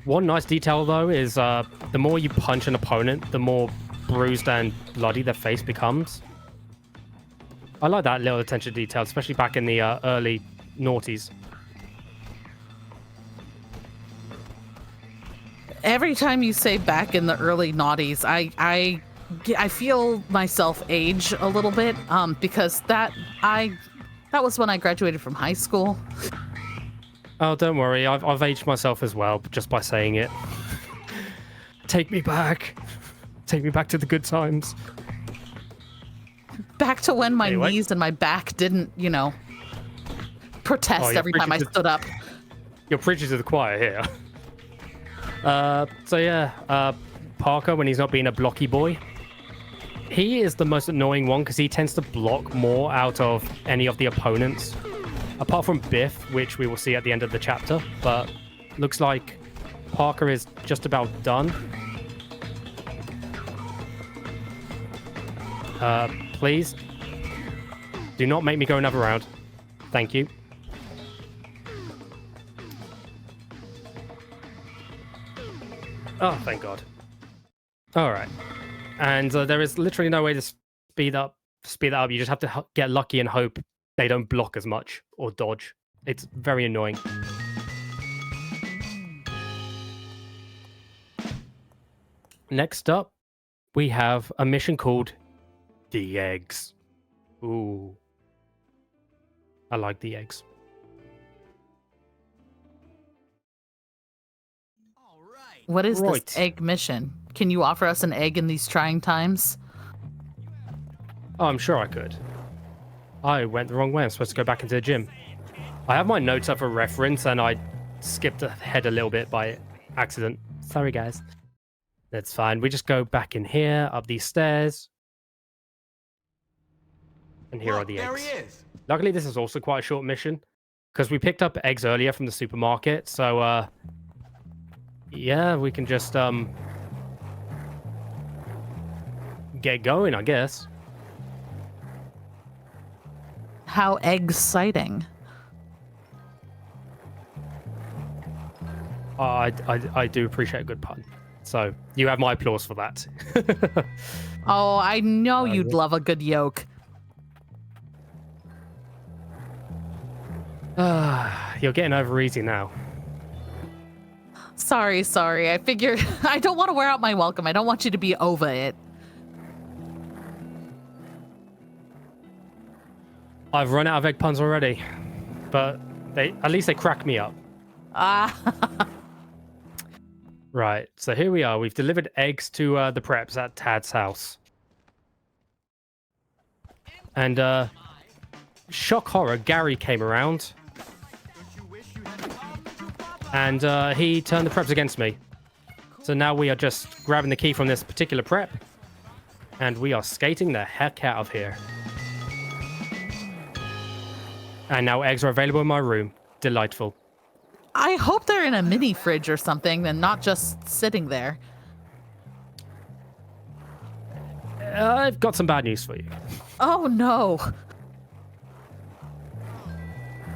One nice detail, though, is the more you punch an opponent, the more bruised and bloody their face becomes. I like that little attention to detail, especially back in the early noughties. Every time you say back in the early noughties, I feel myself age a little bit because that was when I graduated from high school. Oh, don't worry. I've aged myself as well, just by saying it. Take me back. Take me back to the good times. Back to when my knees and my back didn't, protest every time I stood up. You're preaching to the choir here. So yeah, Parker, when he's not being a blocky boy, he is the most annoying one because he tends to block more out of any of the opponents. Apart from Biff, which we will see at the end of the chapter, but looks like Parker is just about done. Please. Do not make me go another round. Thank you. Oh, thank God. All right. And there is literally no way to speed that up. You just have to get lucky and hope they don't block as much or dodge. It's very annoying. Next up, we have a mission called The Eggs. Ooh. I like the eggs. All right. What is this egg mission? Can you offer us an egg in these trying times? Oh, I'm sure I could. I went the wrong way. I'm supposed to go back into the gym. I have my notes up for reference, and I skipped ahead a little bit by accident. Sorry, guys. That's fine. We just go back in here, up these stairs. And here are the eggs. There he is. Luckily, this is also quite a short mission, because we picked up eggs earlier from the supermarket. So, yeah, we can just, get going, I guess. How exciting. I do appreciate a good pun. So you have my applause for that. Oh, I know you'd love a good yoke. You're getting over easy now. Sorry. I figure I don't want to wear out my welcome. I don't want you to be over it. I've run out of egg puns already, but at least they crack me up. Right, so here we are. We've delivered eggs to the preps at Tad's house. And shock horror, Gary came around. And he turned the preps against me. So now we are just grabbing the key from this particular prep. And we are skating the heck out of here. And now eggs are available in my room. Delightful. I hope they're in a mini fridge or something and not just sitting there. I've got some bad news for you. Oh, no.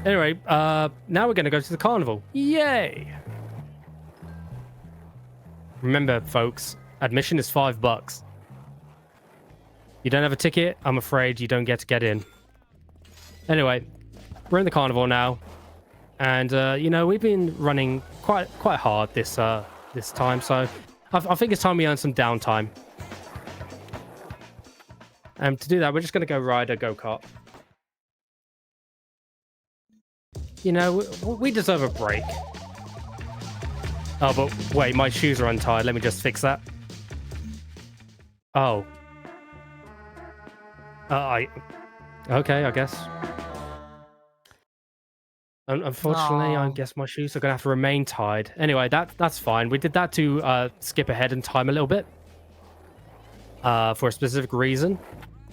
Anyway, now we're going to go to the carnival. Yay! Remember, folks, admission is $5. You don't have a ticket, I'm afraid you don't get to get in. Anyway, we're in the carnival now. And, you know, we've been running quite hard this time, so I think it's time we earn some downtime. And to do that, we're just going to go ride a go-kart. You know, we deserve a break. Oh, but wait, my shoes are untied. Let me just fix that. Oh. Okay, I guess. Unfortunately, I guess my shoes are going to have to remain tied. Anyway, that's fine. We did that to skip ahead in time a little bit. For a specific reason.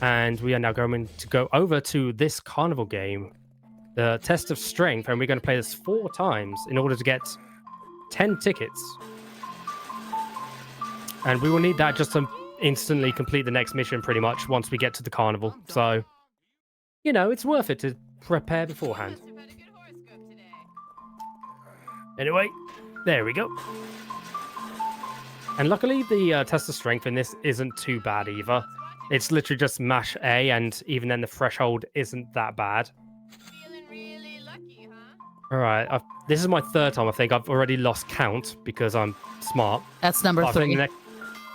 And we are now going to go over to this carnival game. The test of strength. And we're going to play this 4 times in order to get 10 tickets. And we will need that just to instantly complete the next mission pretty much once we get to the carnival. So, you know, it's worth it to prepare beforehand. Anyway, there we go. And luckily, the test of strength in this isn't too bad either. It's literally just mash A, and even then the threshold isn't that bad. Feeling really lucky, huh? All right, this is my 3rd time, I think. I've already lost count because I'm smart. That's number But I think 3.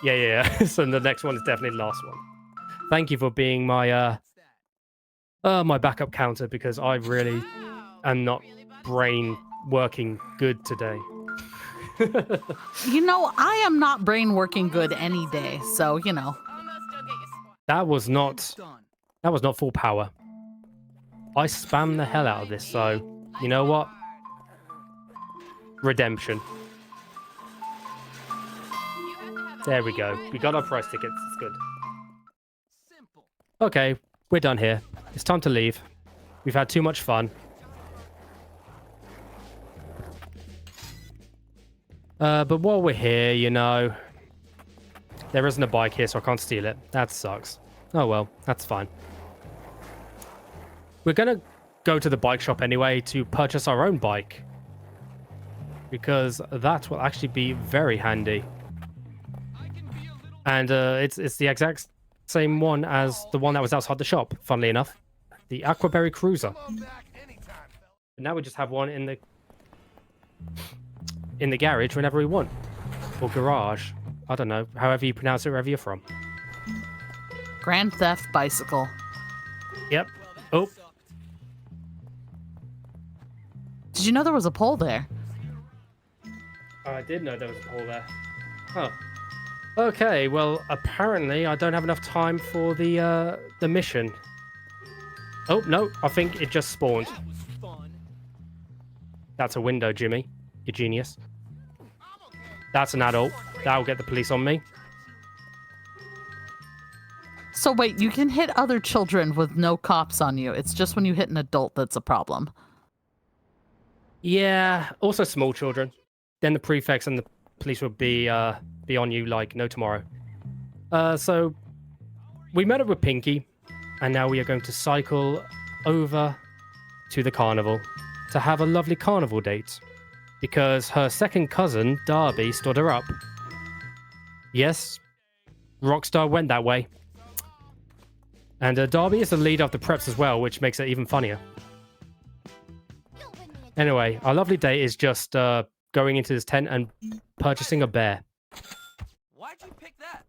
Yeah. So the next one is definitely the last one. Thank you for being my my backup counter, because I really Wow, am not really buzzed brain working good today. You know, I am not brain working good any day, so, you know. Almost don't get you squat. That was Done. not full power. I spammed the hell out of this, so you know what? Redemption. You have to have a There we go. favorite We got our and price tickets. It's good. Simple. Okay, we're done here. It's time to leave. We've had too much fun. But while we're here, you know, there isn't a bike here, so I can't steal it. That sucks. Oh well, that's fine. We're gonna go to the bike shop anyway to purchase our own bike, because that will actually be very handy. And it's the exact same one as the one that was outside the shop, funnily enough. The Aquaberry Cruiser. And now we just have one in the garage whenever we want. Or garage. I don't know. However you pronounce it, wherever you're from. Grand Theft Bicycle. Yep. Oh. Did you know there was a pole there? I did know there was a pole there. Huh. Okay, well, apparently I don't have enough time for the mission. Oh, no, I think it just spawned. That was fun. That's a window, Jimmy. You genius. That's an adult. That'll get the police on me. So wait, you can hit other children with no cops on you. It's just when you hit an adult that's a problem. Yeah, also small children. Then the prefects and the police will be on you like no tomorrow. So we met up with Pinky, and now we are going to cycle over to the carnival to have a lovely carnival date. because her second cousin, Darby, stood her up. Yes, Rockstar went that way. And Darby is the leader of the preps as well, which makes it even funnier. Anyway, our lovely day is just going into this tent and purchasing a bear. Why'd you pick that?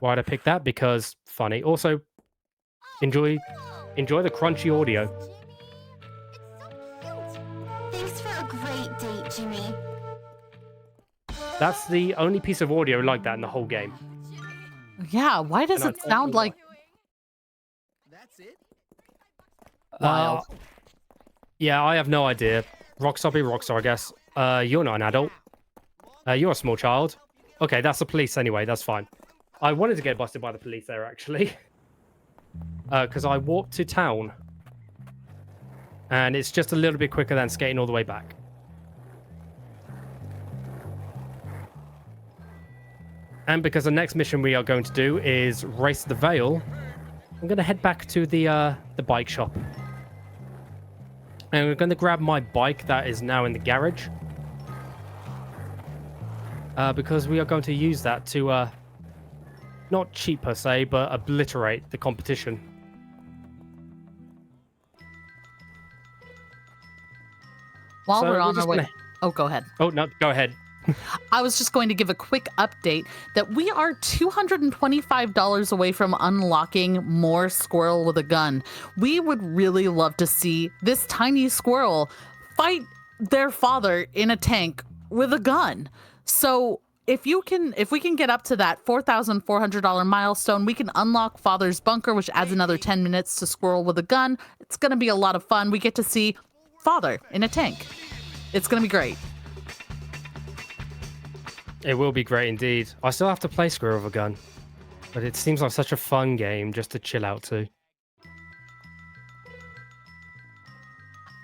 Why'd I pick that? Because funny. Also, enjoy the crunchy audio. Thanks for a great date, Jimmy. That's the only piece of audio like that in the whole game. Yeah, why does And it sound like That's it? wild? Yeah, I have no idea. Rockstar be Rockstar, I guess. You're not an adult. You're a small child. Okay, that's the police anyway. That's fine. I wanted to get busted by the police there, actually. Because I walked to town. And it's just a little bit quicker than skating all the way back. And because the next mission we are going to do is race the Vale, I'm going to head back to the bike shop. And we're going to grab my bike that is now in the garage. Because we are going to use that to, not cheat per se, but obliterate the competition. While So we're on just our way. gonna- Oh, go ahead. Oh, no, go ahead. I was just going to give a quick update that we are $225 away from unlocking more squirrel with a gun. We would really love to see this tiny squirrel fight their father in a tank with a gun. So if we can get up to that $4,400 milestone, we can unlock Father's Bunker, which adds another 10 minutes to squirrel with a gun. It's going to be a lot of fun. We get to see Father in a tank. It's going to be great. It will be great indeed. I still have to play Squirrel with a Gun. But it seems like such a fun game just to chill out to.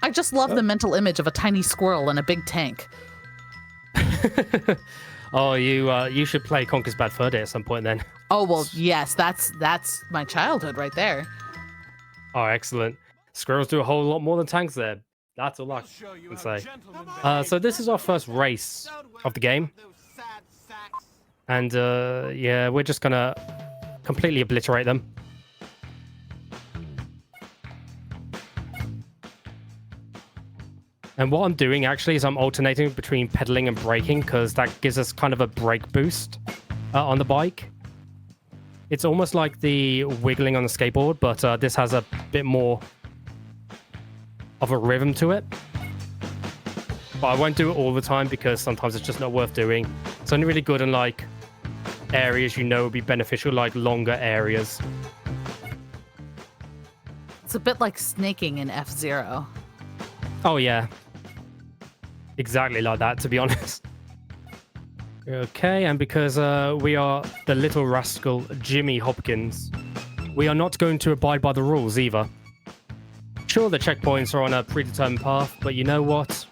I just love the mental image of a tiny squirrel in a big tank. Oh, you should play Conker's Bad Fur Day at some point then. Oh, well, yes, that's my childhood right there. Oh, excellent. Squirrels do a whole lot more than tanks there. That's all I can say. So this is our first race of the game. And yeah, we're just gonna completely obliterate them. And what I'm doing actually is I'm alternating between pedaling and braking because that gives us kind of a brake boost on the bike. It's almost like the wiggling on the skateboard, but this has a bit more of a rhythm to it. But I won't do it all the time because sometimes it's just not worth doing. It's only really good in like areas you know would be beneficial, like longer areas. It's a bit like snaking in F-Zero. Oh yeah. Exactly like that, to be honest. Okay, and because we are the little rascal Jimmy Hopkins, we are not going to abide by the rules either. Sure, the checkpoints are on a predetermined path, but you know what?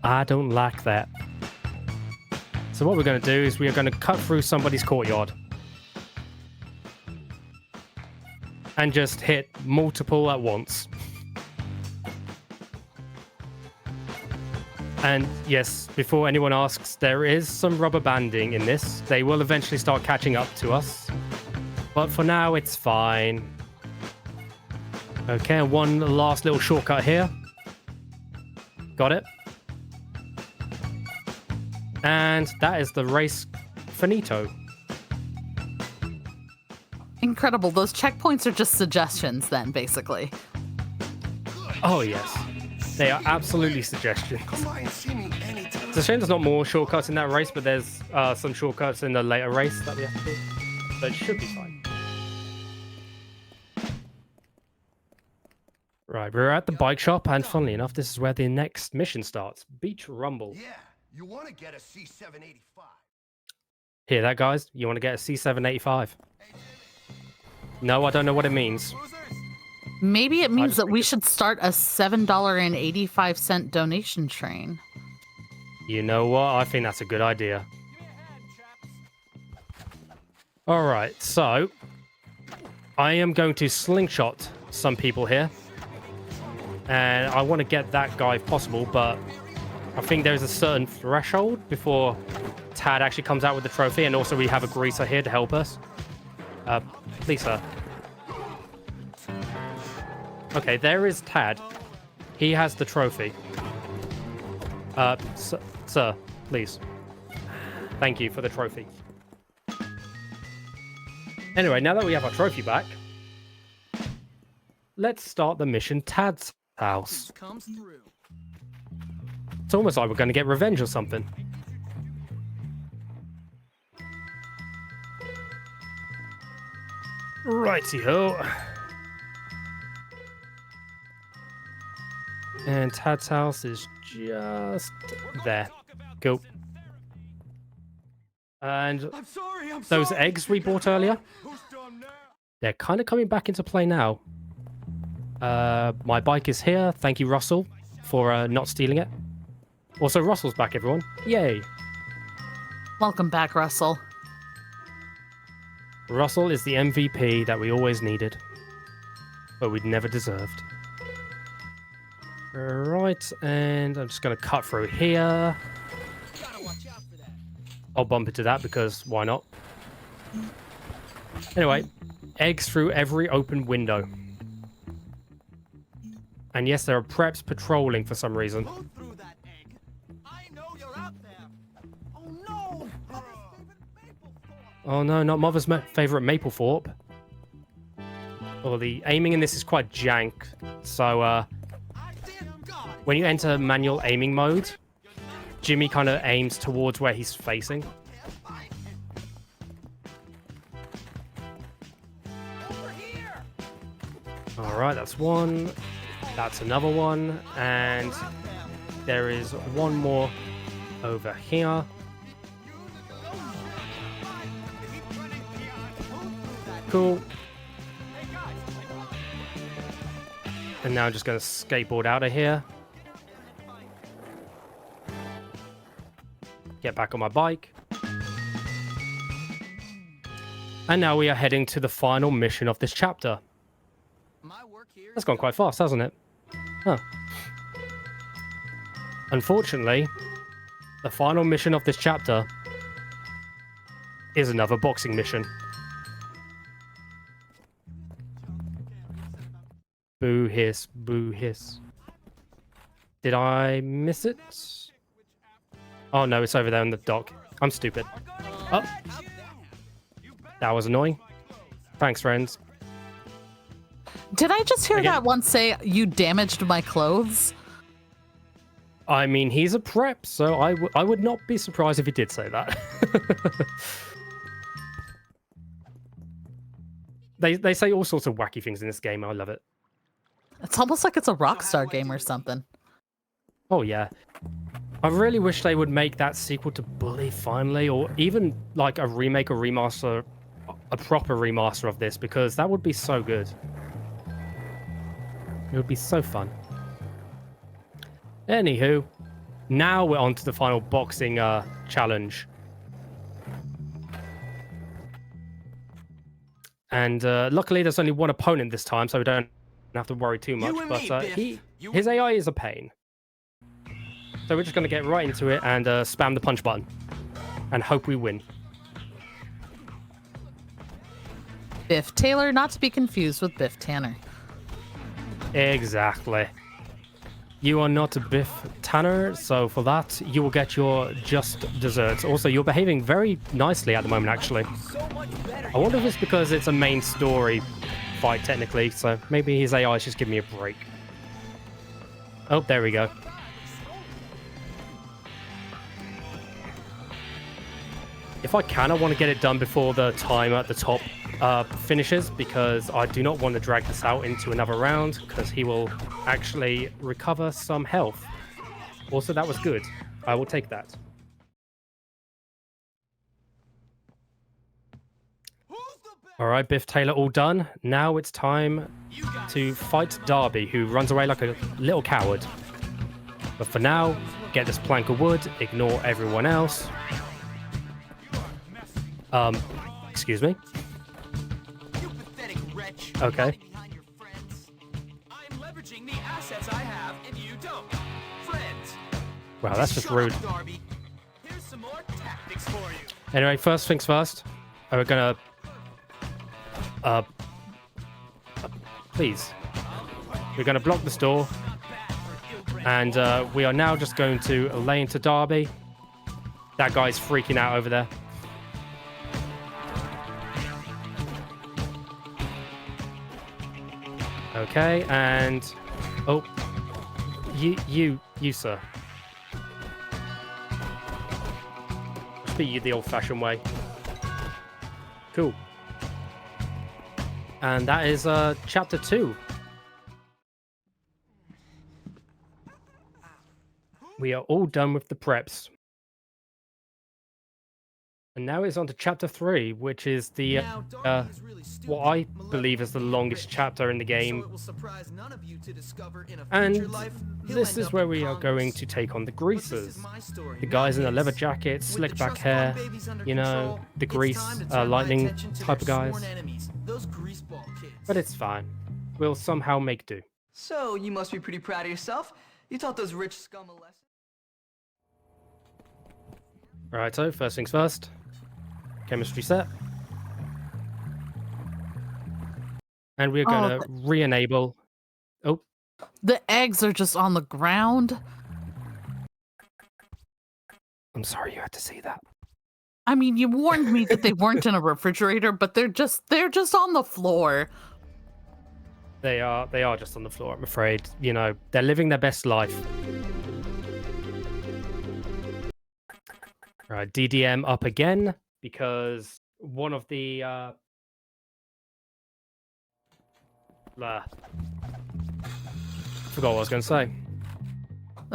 I don't like that. So what we're going to do is we are going to cut through somebody's courtyard. And just hit multiple at once. And yes, before anyone asks, there is some rubber banding in this. They will eventually start catching up to us. But for now, it's fine. Okay, one last little shortcut here. Got it. And that is the race finito. Incredible. Those checkpoints are just suggestions then, basically. Oh, yes. They are absolutely suggestions. It's a shame there's not more shortcuts in that race, but there's some shortcuts in the later race that we have to do. So it should be fine. Right, we're at the bike shop, and funnily enough, this is where the next mission starts. Beach Rumble. Yeah, you want to get a C785. Hear that, guys? You want to get a C785? No, I don't know what it means. Maybe it means just that think we it- should start a $7.85 donation train. You know what? I think that's a good idea. All right, so I am going to slingshot some people here. And I want to get that guy if possible, but I think there's a certain threshold before Tad actually comes out with the trophy, and also we have a greaser here to help us. Please, sir. Okay, there is Tad. He has the trophy. Sir, please. Thank you for the trophy. Anyway, now that we have our trophy back, let's start the mission Tad's house. Comes through. It's almost like we're going to get revenge or something. Righty-ho. And Tad's house is just there. Cool. And those eggs we bought earlier, they're kind of coming back into play now. My bike is here. Thank you, Russell, for not stealing it. Also, Russell's back, everyone. Yay. Welcome back, Russell. Russell is the MVP that we always needed, but we'd never deserved. Right, and I'm just going to cut through here. I'll bump into that because why not? Anyway, eggs through every open window. And yes, there are preps patrolling for some reason. Go through that egg. I know you're out there. Oh no! Oh no, not Mother's favorite Maplethorpe. Well, the aiming in this is quite jank. So, when you enter manual aiming mode, Jimmy kind of aims towards where he's facing. Alright, that's one. That's another one. And there is one more over here. Cool. And now I'm just going to skateboard out of here. Get back on my bike. And now we are heading to the final mission of this chapter. That's gone quite fast, hasn't it? Huh. Unfortunately, the final mission of this chapter is another boxing mission. Boo hiss, boo hiss. Did I miss it? Oh no, it's over there in the dock. I'm stupid. Oh. That was annoying. Thanks, friends. Did I just hear that one say, you damaged my clothes? I mean, he's a prep, so I would not be surprised if he did say that. They say all sorts of wacky things in this game. I love it. It's almost like it's a Rockstar game or something. Oh, yeah. I really wish they would make that sequel to Bully finally, or even like a remake or remaster, a proper remaster of this, because that would be so good. It would be so fun. Anywho, now we're on to the final boxing challenge. And luckily there's only one opponent this time, so we don't have to worry too much. But his AI is a pain. So we're just going to get right into it and spam the punch button. And hope we win. Biff Taylor, not to be confused with Biff Tanner. Exactly. You are not a Biff Tanner, so for that, you will get your just desserts. Also, you're behaving very nicely at the moment, actually. I wonder if it's because it's a main story fight, technically, so maybe his AI is just giving me a break. Oh, there we go. If I can, I want to get it done before the timer at the top finishes, because I do not want to drag this out into another round, because he will actually recover some health. Also, that was good. I will take that. All right, Biff Taylor all done. Now it's time to fight Darby, who runs away like a little coward. But for now, get this plank of wood, ignore everyone else. Excuse me? You pathetic wretch. Okay. Behind your friends. I'm leveraging the assets I have and you don't. Friends. Wow, that's just rude. Darby. Here's some more tactics for you. Anyway, first things first. We're gonna... please. We're gonna block this door. And we are now just going to lay into Darby. That guy's freaking out over there. Okay, and... Oh. You, sir. Beat you the old-fashioned way. Cool. And that is chapter 2. We are all done with the preps. And now it's on to chapter 3, which is the what I believe is the longest chapter in the game. And this is where we are going to take on the greasers. The guys in the leather jackets, slick back hair, you know, the grease, lightning type of guys. But it's fine. We'll somehow make do. So, you must be pretty proud of yourself. You taught those rich scum a lesson. Alright, so first things first. Chemistry set. And we're going to re-enable... Oh. The eggs are just on the ground. I'm sorry you had to see that. I mean, you warned me that they weren't in a refrigerator, but they're just on the floor. They are just on the floor, I'm afraid. You know, they're living their best life. Right, DDM up again, because one of the forgot what I was going to say.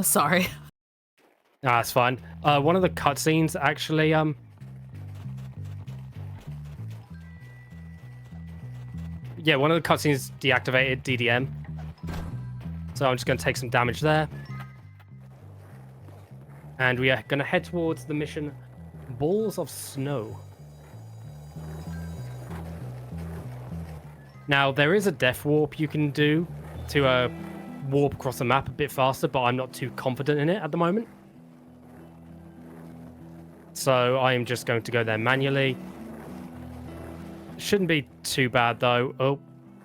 Sorry. Ah, that's fine. One of the cutscenes actually yeah, one of the cutscenes deactivated DDM. So I'm just going to take some damage there. And we are going to head towards the mission Balls of Snow. Now, there is a death warp you can do to warp across the map a bit faster, but I'm not too confident in it at the moment. So I am just going to go there manually. Shouldn't be too bad, though. Oh,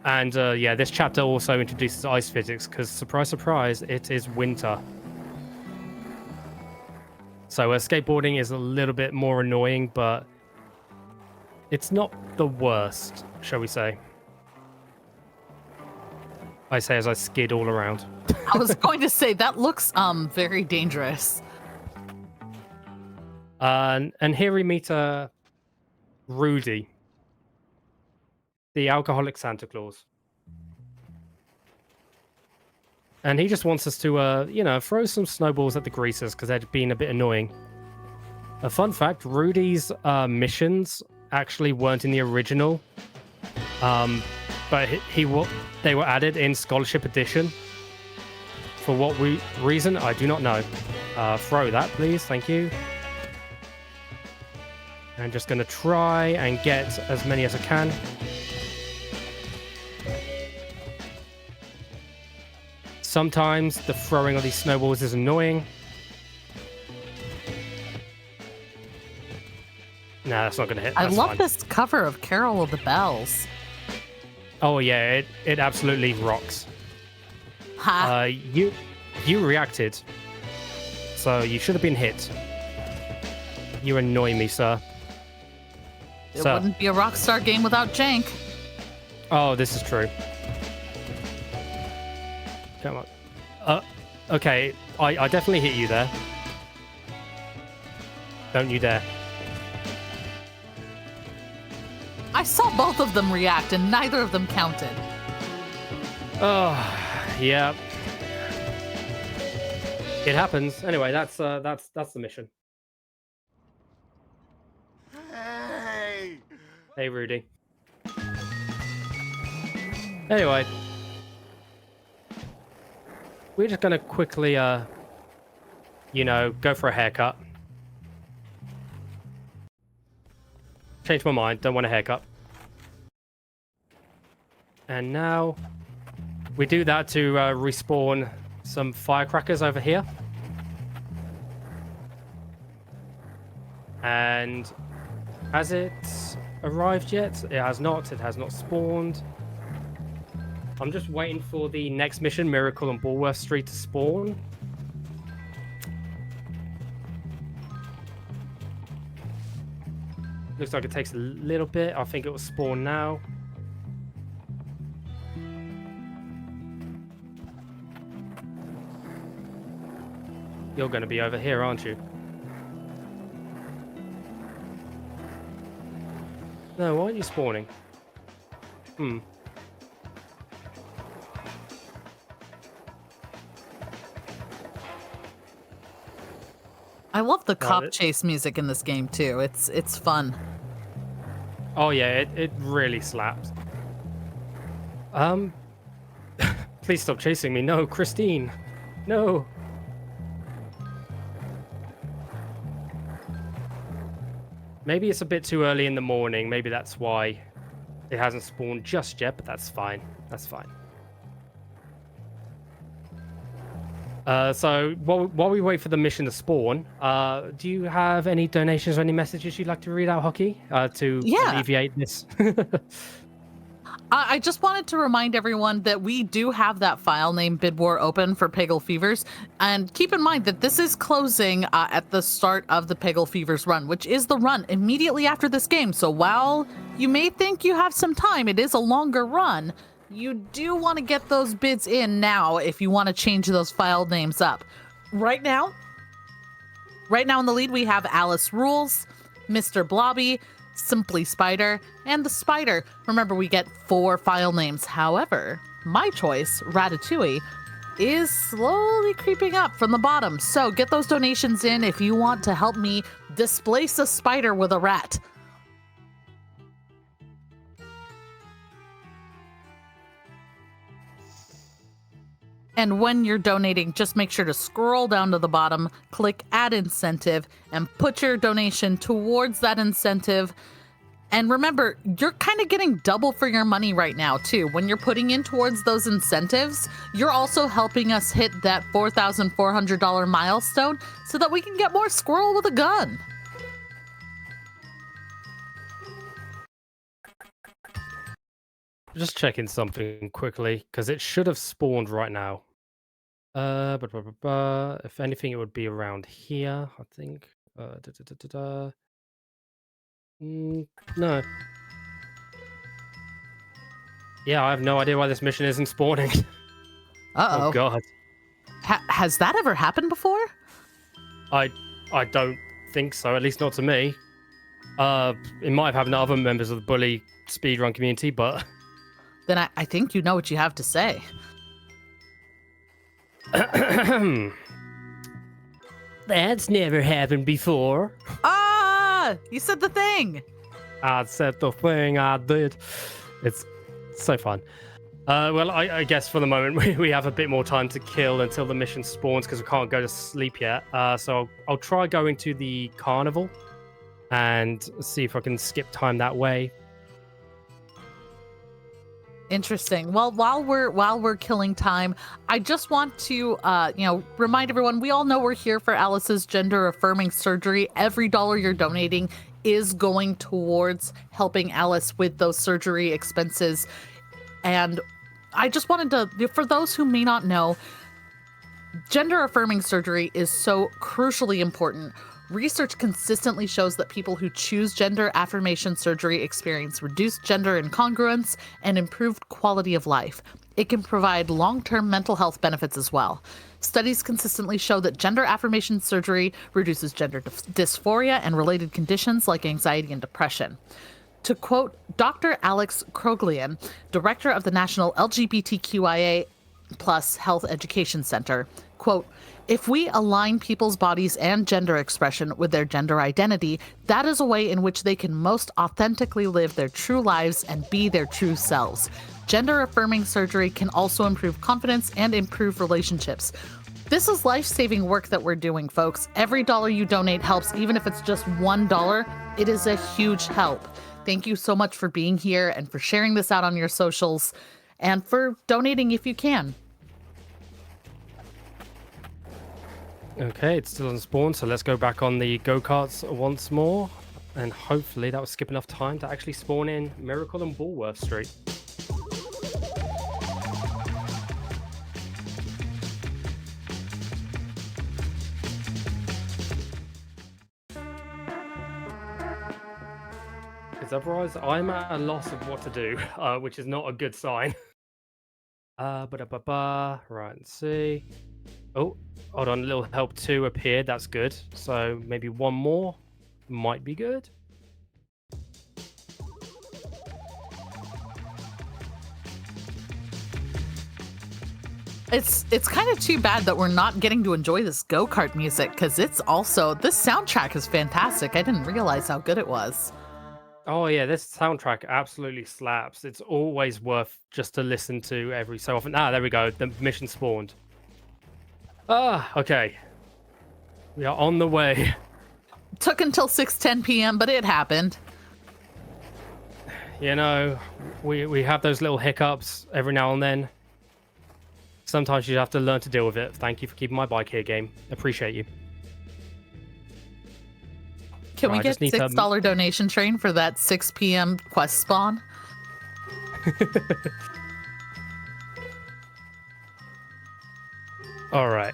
and yeah, this chapter also introduces ice physics, because surprise, surprise, it is winter. So skateboarding is a little bit more annoying, but it's not the worst, shall we say. I say as I skid all around. I was going to say, that looks very dangerous. And here we meet Rudy, the alcoholic Santa Claus. And he just wants us to, you know, throw some snowballs at the greasers because they're being a bit annoying. A fun fact, Rudy's missions actually weren't in the original. But they were added in Scholarship Edition. For what reason, I do not know. Throw that, please. Thank you. I'm just going to try and get as many as I can. Sometimes the throwing of these snowballs is annoying. Nah, that's not going to hit. I That's love fine. this cover of Carol of the Bells. Oh yeah, it absolutely rocks. Ha! You reacted, so you should have been hit. You annoy me, sir. It wouldn't be a Rockstar game without jank. Oh, this is true. Come on. Okay, I definitely hit you there. Don't you dare. I saw both of them react, and neither of them counted. Oh, yeah. It happens. Anyway, that's the mission. Hey, Rudy. Anyway, we're just gonna quickly, you know, go for a haircut. Changed my mind. Don't want a haircut. And now we do that to respawn some firecrackers over here. And has it arrived yet? It has not. It has not spawned. I'm just waiting for the next mission, Miracle on Bulworth Street, to spawn. Looks like it takes a little bit. I think it will spawn now. You're going to be over here, aren't you? No, why aren't you spawning? I love the cop chase music in this game too. It's fun. Oh yeah, it really slaps. Please stop chasing me. No, Christine. No. Maybe it's a bit too early in the morning. Maybe that's why it hasn't spawned just yet, but that's fine. That's fine. So while we wait for the mission to spawn, do you have any donations or any messages you'd like to read out, Hockey, to alleviate this? I just wanted to remind everyone that we do have that file named Bid War open for Peggle Fevers. And keep in mind that this is closing at the start of the Peggle Fevers run, which is the run immediately after this game. So while you may think you have some time, it is a longer run. You do want to get those bids in now if you want to change those file names up. Right now in the lead, we have Alice Rules, Mr. Blobby, Simply Spider, and the Spider. Remember, we get 4 file names. However, my choice, Ratatouille, is slowly creeping up from the bottom. So get those donations in if you want to help me displace a spider with a rat. And when you're donating, just make sure to scroll down to the bottom, click Add Incentive, and put your donation towards that incentive. And remember, you're kind of getting double for your money right now, too. When you're putting in towards those incentives, you're also helping us hit that $4,400 milestone so that we can get more squirrel with a gun. Just checking something quickly, because it should have spawned right now. If anything, it would be around here, I think. No. Yeah, I have no idea why this mission isn't spawning. Uh-oh. Oh, God. Has that ever happened before? I don't think so, at least not to me. It might have happened to other members of the Bully speedrun community, but... Then I think you know what you have to say. That's never happened before. Ah! You said the thing! I said the thing I did. It's so fun. Well, I guess for the moment we have a bit more time to kill until the mission spawns because we can't go to sleep yet. So I'll try going to the carnival and see if I can skip time that way. Interesting. Well, while we're killing time, I just want to remind everyone, we all know we're here for Alice's gender affirming surgery. Every dollar you're donating is going towards helping Alice with those surgery expenses. And I just wanted to, for those who may not know, gender affirming surgery is so crucially important. Research consistently shows that people who choose gender affirmation surgery experience reduced gender incongruence and improved quality of life. It can provide long-term mental health benefits as well. Studies consistently show that gender affirmation surgery reduces gender dysphoria and related conditions like anxiety and depression. To quote Dr. Alex Kroglian, director of the National LGBTQIA+ Health Education Center, quote, "If we align people's bodies and gender expression with their gender identity, that is a way in which they can most authentically live their true lives and be their true selves. Gender affirming surgery can also improve confidence and improve relationships." This is life-saving work that we're doing, folks. Every dollar you donate helps, even if it's just $1. It is a huge help. Thank you so much for being here and for sharing this out on your socials and for donating if you can. Okay, it's still on spawn, so let's go back on the go-karts once more. And hopefully that will skip enough time to actually spawn in Miracle and Bullworth Street. Because otherwise I'm at a loss of what to do, which is not a good sign. Right, let's see. Oh, hold on, a little help 2 appeared, that's good. So maybe one more might be good. It's kind of too bad that we're not getting to enjoy this go-kart music, because it's also, this soundtrack is fantastic. I didn't realize how good it was. Oh yeah, this soundtrack absolutely slaps. It's always worth just to listen to every so often. Ah, there we go. The mission spawned. Ah, okay. We are on the way. Took until 6:10 p.m., but it happened. You know, we have those little hiccups every now and then. Sometimes you have to learn to deal with it. Thank you for keeping my bike here, game. Appreciate you. Can we get $6 donation train for that 6 p.m. quest spawn? All right.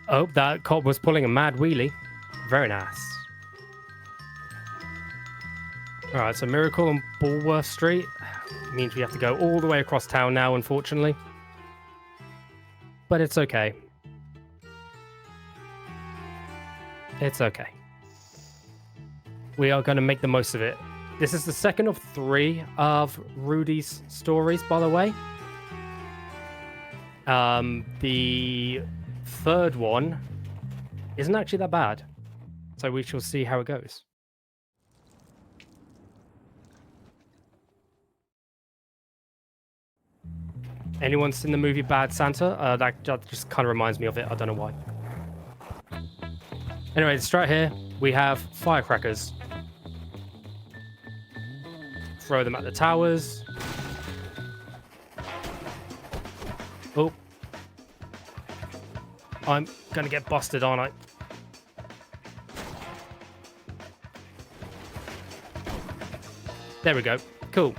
Oh, that cop was pulling a mad wheelie. Very nice. All right, so Miracle and Bullworth Street means we have to go all the way across town now, unfortunately. But it's okay. It's okay. We are going to make the most of it. This is the second of 3 of Rudy's stories, by the way. The third one isn't actually that bad. So we shall see how it goes. Anyone seen the movie Bad Santa? That just kind of reminds me of it. I don't know why. Anyway, straight here, we have firecrackers. Throw them at the towers. Oh. I'm gonna get busted, aren't I? There we go. Cool.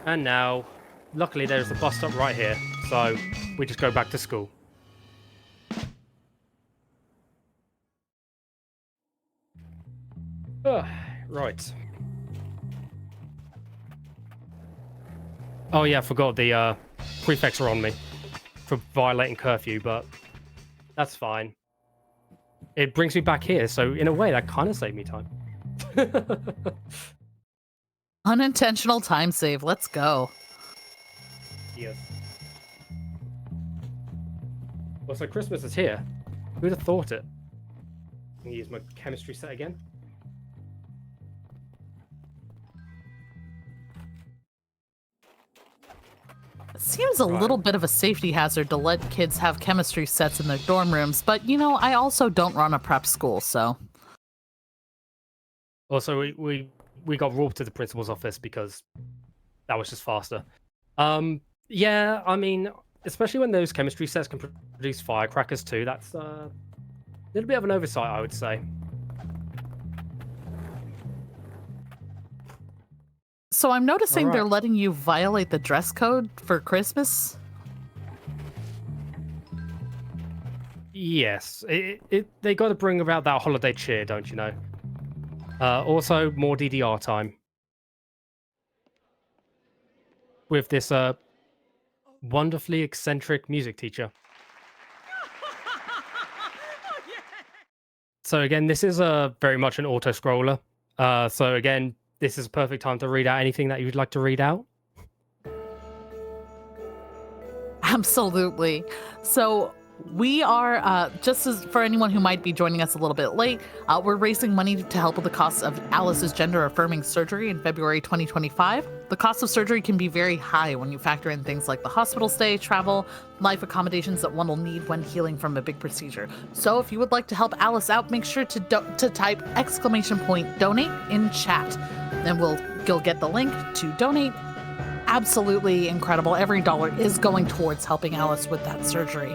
And now, luckily there's a bus stop right here, so we just go back to school. Right. Oh yeah, I forgot the prefects are on me for violating curfew, but that's fine. It brings me back here, so in a way that kind of saved me time. Unintentional time save. Let's go. Yes. Well, so Christmas is here. Who'd have thought it? I'm gonna use my chemistry set again. It seems a little bit of a safety hazard to let kids have chemistry sets in their dorm rooms, but you know, I also don't run a prep school, so. Also, we got roped to the principal's office because that was just faster. Yeah, I mean, especially when those chemistry sets can produce firecrackers too, that's a little bit of an oversight, I would say. So I'm noticing they're letting you violate the dress code for Christmas? Yes, they got to bring about that holiday cheer, don't you know? Also, more DDR time. With this wonderfully eccentric music teacher. So again, this is very much an auto-scroller. So again, this is a perfect time to read out anything that you'd like to read out. Absolutely. So we are, just as for anyone who might be joining us a little bit late, we're raising money to help with the cost of Alice's gender-affirming surgery in February 2025. The cost of surgery can be very high when you factor in things like the hospital stay, travel, life accommodations that one will need when healing from a big procedure. So if you would like to help Alice out, make sure to type !donate in chat, and you'll get the link to donate. Absolutely incredible. Every dollar is going towards helping Alice with that surgery.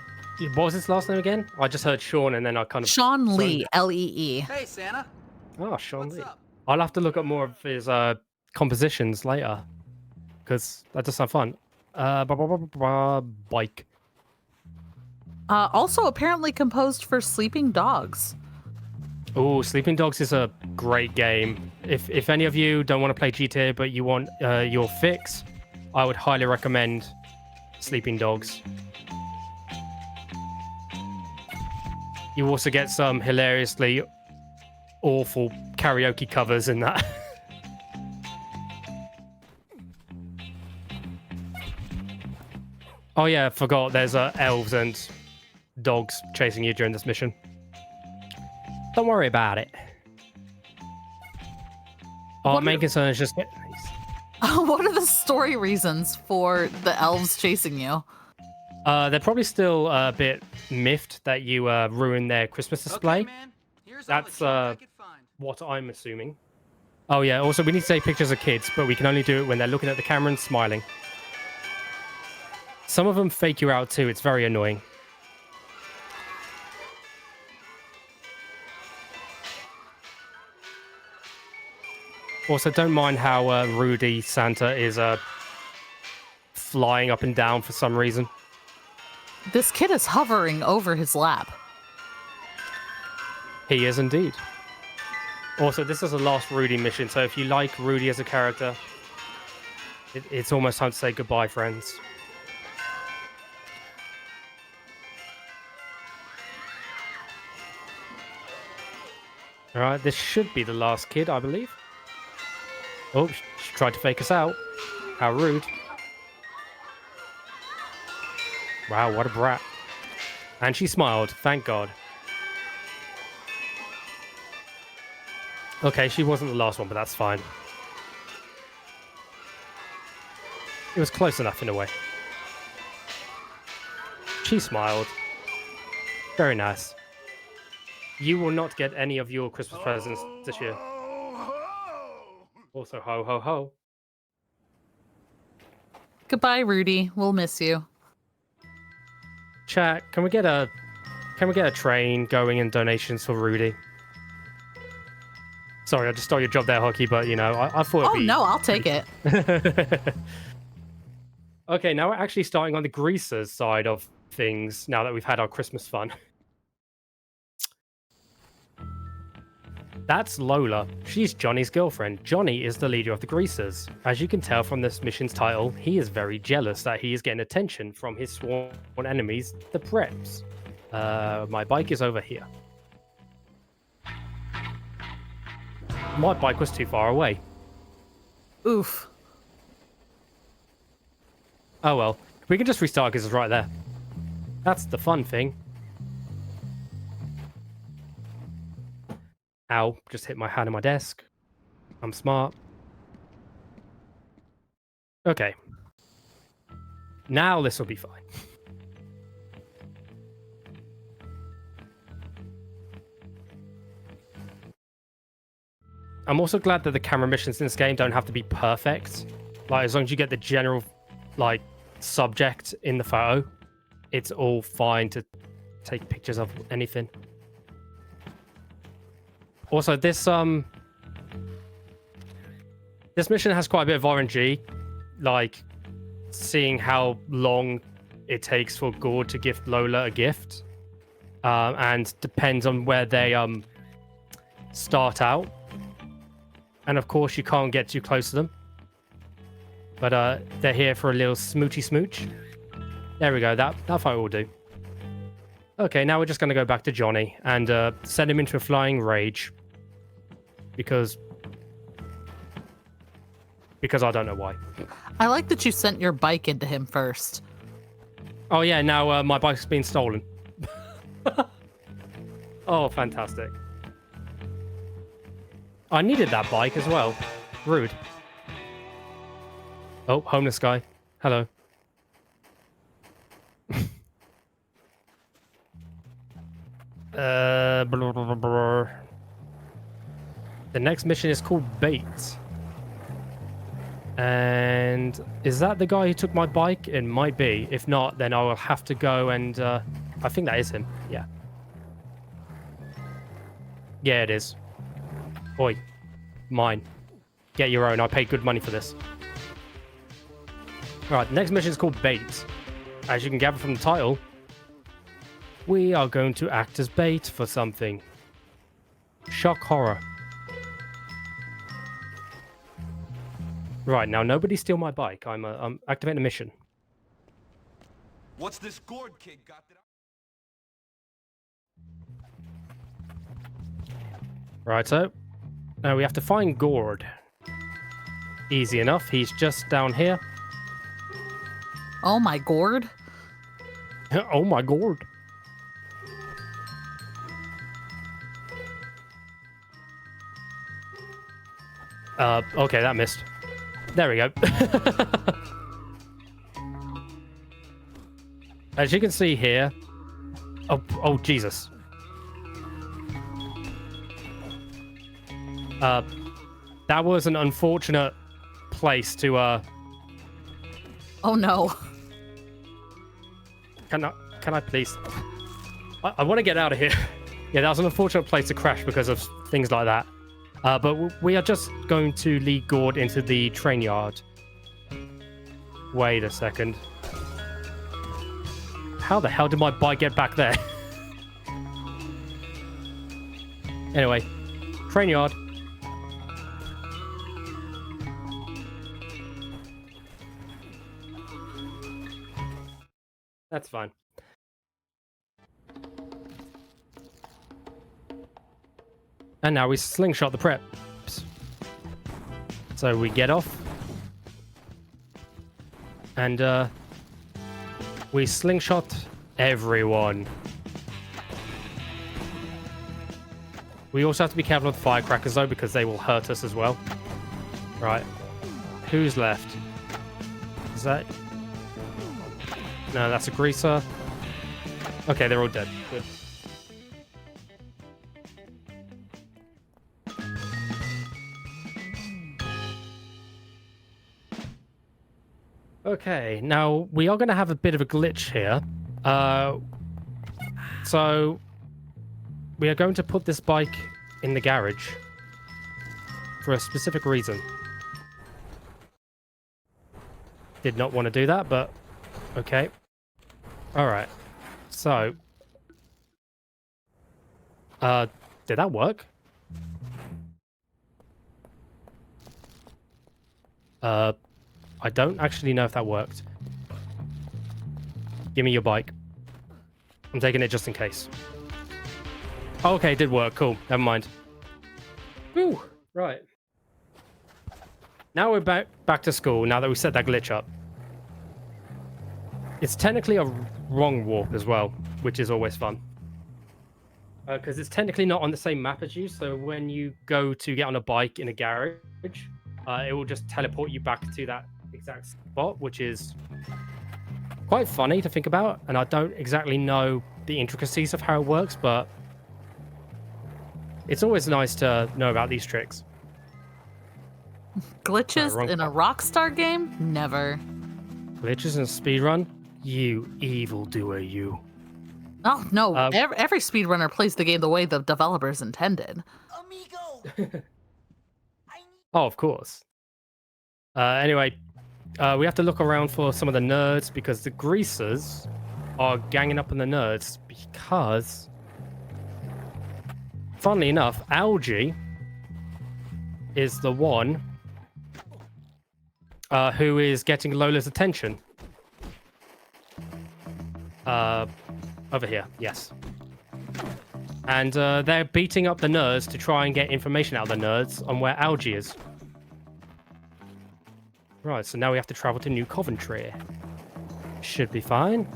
What was his last name again? I just heard Sean, and then I kind of... Sean Lee, Lee. Hey, Santa. Oh, Sean What's Lee. up? I'll have to look up more of his compositions later, because that does sound fun. Bike. Also apparently composed for Sleeping Dogs. Oh, Sleeping Dogs is a great game. If any of you don't want to play GTA, but you want your fix, I would highly recommend Sleeping Dogs. You also get some hilariously awful karaoke covers in that. Oh yeah, I forgot there's elves and dogs chasing you during this mission. Don't worry about it. Our main concern is just... What are the story reasons for the elves chasing you? They're probably still a bit miffed that you ruined their Christmas display. Okay, man. Here's all the That's junk I could find. what I'm assuming. Oh yeah, also we need to take pictures of kids, but we can only do it when they're looking at the camera and smiling. Some of them fake you out too, it's very annoying. Also, don't mind how Rudy Santa is flying up and down for some reason. This kid is hovering over his lap. He is indeed. Also, this is the last Rudy mission, so if you like Rudy as a character, it's almost time to say goodbye, friends. Alright, this should be the last kid, I believe. Oh, she tried to fake us out. How rude. Wow, what a brat. And she smiled, thank God. Okay, she wasn't the last one, but that's fine. It was close enough in a way. She smiled. Very nice. You will not get any of your Christmas presents this year. Also, ho, ho, ho. Goodbye, Rudy. We'll miss you. Chat, can we get a train going and donations for Rudy? Sorry, I just stole your job there, Hockey, but you know, I thought it'd be... No, I'll take it. Okay, now we're actually starting on the greasers side of things now that we've had our Christmas fun. That's Lola. She's Johnny's girlfriend. Johnny is the leader of the greasers. As you can tell from this mission's title, he is very jealous that he is getting attention from his sworn enemies, the Preps. My bike is over here. My bike was too far away. Oof. Oh well, we can just restart because it's right there. That's the fun thing. Ow, just hit my hand on my desk. I'm smart. Okay. Now this will be fine. I'm also glad that the camera missions in this game don't have to be perfect. Like, as long as you get the general, like, subject in the photo, it's all fine to take pictures of anything. Also, this mission has quite a bit of RNG, like seeing how long it takes for Gord to gift Lola a gift, and depends on where they start out. And of course, you can't get too close to them, but they're here for a little smoochy smooch. There we go. That photo will do. Okay, now we're just going to go back to Johnny and send him into a flying rage. Because I don't know why. I like that you sent your bike into him first. Oh yeah, now my bike's been stolen. Oh, fantastic. I needed that bike as well. Rude. Oh, homeless guy. Hello. Blah, blah, blah, blah. The next mission is called Bait. And is that the guy who took my bike? It might be. If not, then I will have to go and I think that is him. Yeah. Yeah, it is. Oi. Mine. Get your own. I paid good money for this. Alright, the next mission is called Bait. As you can gather from the title, we are going to act as bait for something. Shock horror. Right, now nobody steal my bike. I'm activating a mission. What's this gourd kid got that Right, so now we have to find Gord. Easy enough. He's just down here. Oh my gourd. Oh my Gord. Okay, that missed. There we go. As you can see here. Oh, Jesus. That was an unfortunate place to, Oh no. Can I please? I want to get out of here. Yeah, that was an unfortunate place to crash because of things like that. But we are just going to lead Gord into the train yard. Wait a second. How the hell did my bike get back there? Anyway, train yard. That's fine. And now we slingshot the preps. So we get off. And we slingshot everyone. We also have to be careful of the firecrackers though, because they will hurt us as well. Right. Who's left? Is that... No, that's a greaser. Okay, they're all dead. Good. Okay, now we are going to have a bit of a glitch here. So we are going to put this bike in the garage for a specific reason. Did not want to do that, but okay. All right. So, did that work? I don't actually know if that worked. Give me your bike. I'm taking it just in case. Oh, okay, it did work. Cool. Never mind. Whew. Right. Now we're back to school, now that we set that glitch up. It's technically a wrong warp as well, which is always fun. Because it's technically not on the same map as you, so when you go to get on a bike in a garage, it will just teleport you back to that exact spot, which is quite funny to think about, and I don't exactly know the intricacies of how it works, but it's always nice to know about these tricks. Glitches Right, in a Rockstar game? Never. Glitches in a speedrun? You evildoer, you. Oh, no. Every speedrunner plays the game the way the developers intended. Amigo! Oh, of course. Anyway, we have to look around for some of the nerds because the greasers are ganging up on the nerds because, funnily enough, Algie is the one who is getting Lola's attention. Over here, yes. And they're beating up the nerds to try and get information out of the nerds on where Algie is. Right, so now we have to travel to New Coventry. Should be fine.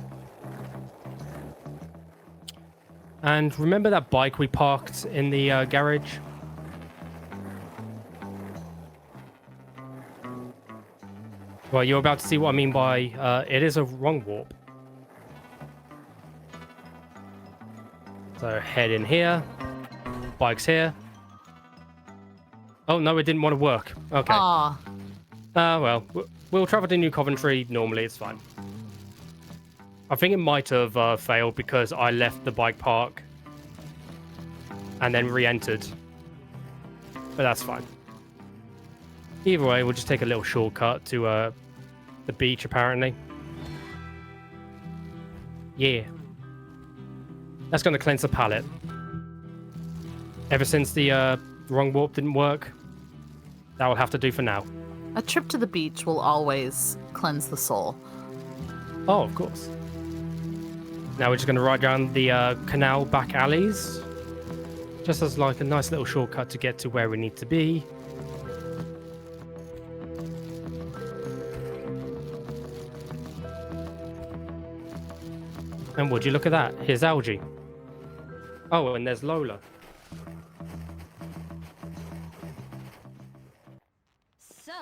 And remember that bike we parked in the garage? Well, you're about to see what I mean by it is a wrong warp. So head in here. Bike's here. Oh, no, it didn't want to work. Okay. Aw. Well, we'll travel to New Coventry. Normally, it's fine. I think it might have failed because I left the bike park and then re-entered. But that's fine. Either way, we'll just take a little shortcut to the beach, apparently. Yeah. That's going to cleanse the palate. Ever since the wrong warp didn't work, that will have to do for now. A trip to the beach will always cleanse the soul. Oh, of course. Now we're just going to ride down the canal back alleys. Just as like a nice little shortcut to get to where we need to be. And would you look at that? Here's Algie. Oh, and there's Lola. So,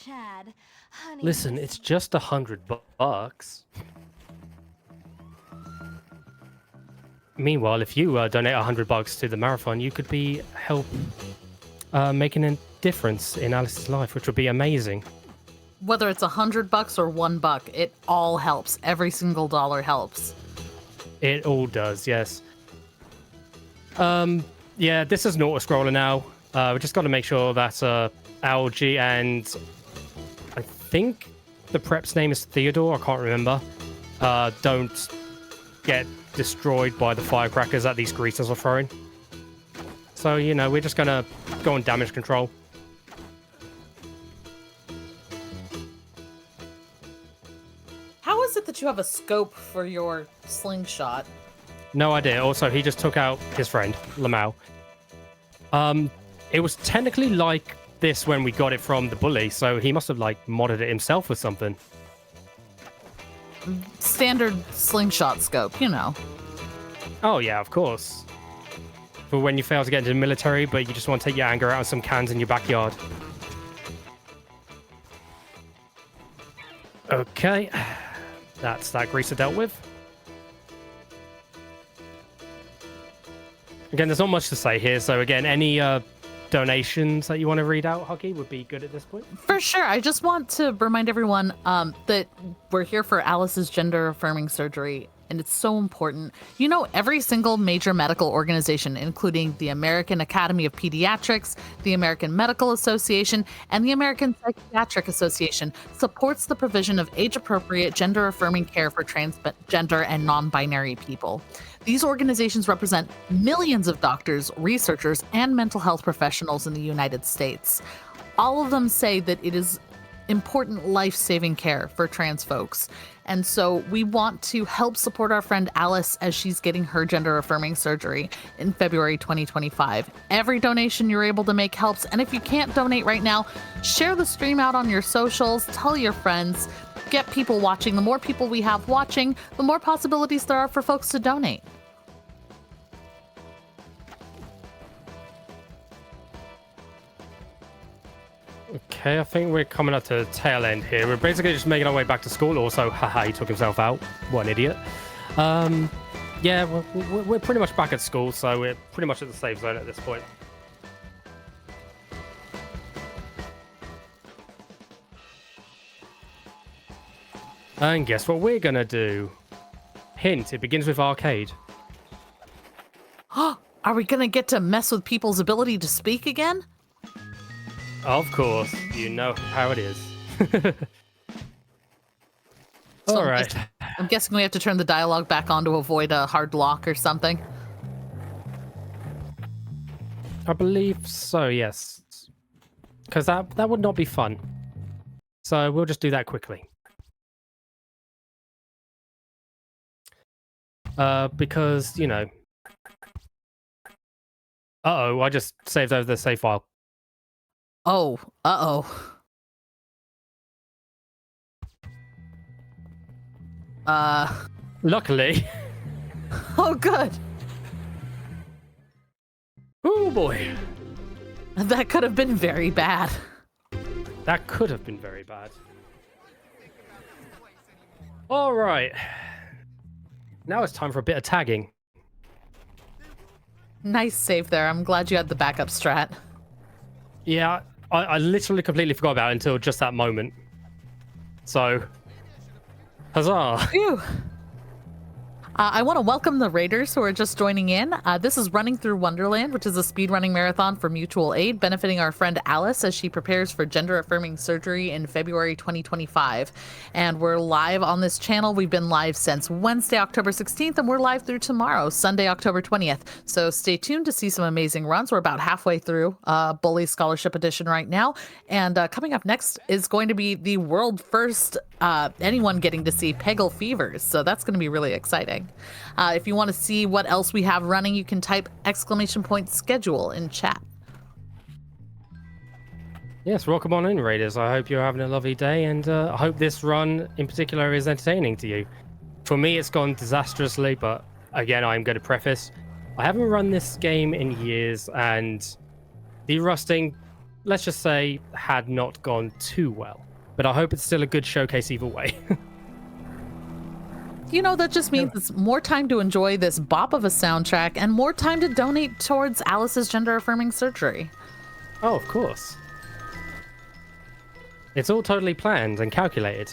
Chad, honey. Listen, it's just $100. Meanwhile, if you donate $100 to the marathon, you could be making a difference in Alice's life, which would be amazing. Whether it's $100 or $1, it all helps. Every single dollar helps. It all does, yes. Yeah, this is an auto-scroller now. We just got to make sure that Algie and I think the prep's name is Theodore. I can't remember. Don't get destroyed by the firecrackers that these greasers are throwing. So, you know, we're just going to go on damage control. How is it that you have a scope for your slingshot? No idea. Also, he just took out his friend, Lamau. It was technically like this when we got it from the bully, so he must have, like, modded it himself or something. Standard slingshot scope, you know. Oh, yeah, of course. For when you fail to get into the military, but you just want to take your anger out on some cans in your backyard. Okay. That's that greaser dealt with. Again, there's not much to say here, so again, any donations that you want to read out, Huggy, would be good at this point. For sure. I just want to remind everyone that we're here for Alice's gender-affirming surgery, and it's so important. You know, every single major medical organization, including the American Academy of Pediatrics, the American Medical Association, and the American Psychiatric Association, supports the provision of age-appropriate, gender-affirming care for transgender and non-binary people. These organizations represent millions of doctors, researchers, and mental health professionals in the United States. All of them say that it is important life-saving care for trans folks. And so we want to help support our friend Alice as she's getting her gender-affirming surgery in February 2025. Every donation you're able to make helps. And if you can't donate right now, share the stream out on your socials, tell your friends, get people watching. The more people we have watching, the more possibilities there are for folks to donate. Okay, I think we're coming up to the tail end here. We're basically just making our way back to school. Also, haha, he took himself out. What an idiot. Yeah, we're pretty much back at school, so we're pretty much at the safe zone at this point. And guess what we're gonna do? Hint, it begins with arcade. Are we gonna get to mess with people's ability to speak again? Of course, you know how it is. So All right. I'm guessing we have to turn the dialogue back on to avoid a hard lock or something. I believe so, yes. Because that would not be fun. So we'll just do that quickly. Because, you know... Uh-oh, I just saved over the save file. Oh, uh-oh. Luckily. Oh, good. Oh, boy. That could have been very bad. That could have been very bad. All right. Now it's time for a bit of tagging. Nice save there. I'm glad you had the backup strat. Yeah, I literally completely forgot about it until just that moment. So, huzzah. Phew. I want to welcome the raiders who are just joining in. This is Running Through Wonderland, which is a speedrunning marathon for mutual aid, benefiting our friend Alice as she prepares for gender-affirming surgery in February 2025. And we're live on this channel. We've been live since Wednesday, October 16th, and we're live through tomorrow, Sunday, October 20th. So stay tuned to see some amazing runs. We're about halfway through Bully Scholarship Edition right now. And coming up next is going to be the world first anyone getting to see Peggle Fevers. So that's going to be really exciting. If you want to see what else we have running, you can type !schedule in chat. Yes, welcome on in, Raiders. I hope you're having a lovely day, and I hope this run in particular is entertaining to you. For me, it's gone disastrously, but again, I'm going to preface, I haven't run this game in years, and the rusting, let's just say, had not gone too well. But I hope it's still a good showcase either way. You know, that just means it's more time to enjoy this bop of a soundtrack and more time to donate towards Alice's gender-affirming surgery. Oh, of course. It's all totally planned and calculated.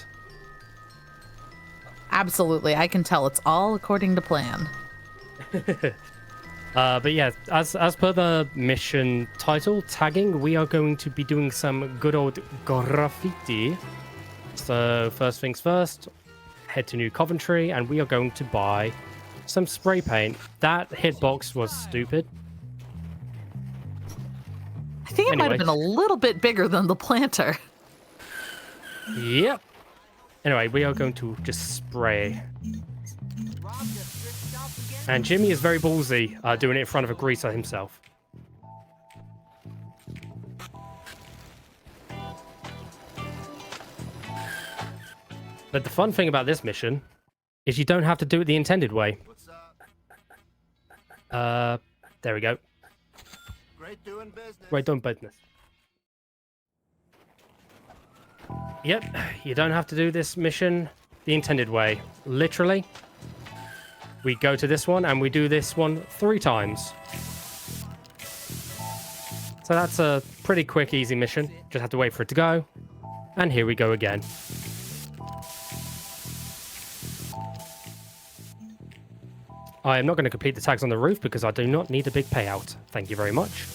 Absolutely. I can tell it's all according to plan. But yeah, as per the mission title, tagging, we are going to be doing some good old graffiti. So first things first, head to New Coventry, and we are going to buy some spray paint. That hitbox was stupid. I think it might have been a little bit bigger than the planter. Yep. Anyway, we are going to just spray. And Jimmy is very ballsy, doing it in front of a greaser himself. But the fun thing about this mission is you don't have to do it the intended way. There we go. Great doing business. Great doing business. Yep, you don't have to do this mission the intended way. Literally, we go to this one and we do this one 3 times. So that's a pretty quick, easy mission. Just have to wait for it to go. And here we go again. I am not going to complete the tags on the roof because I do not need a big payout. Thank you very much.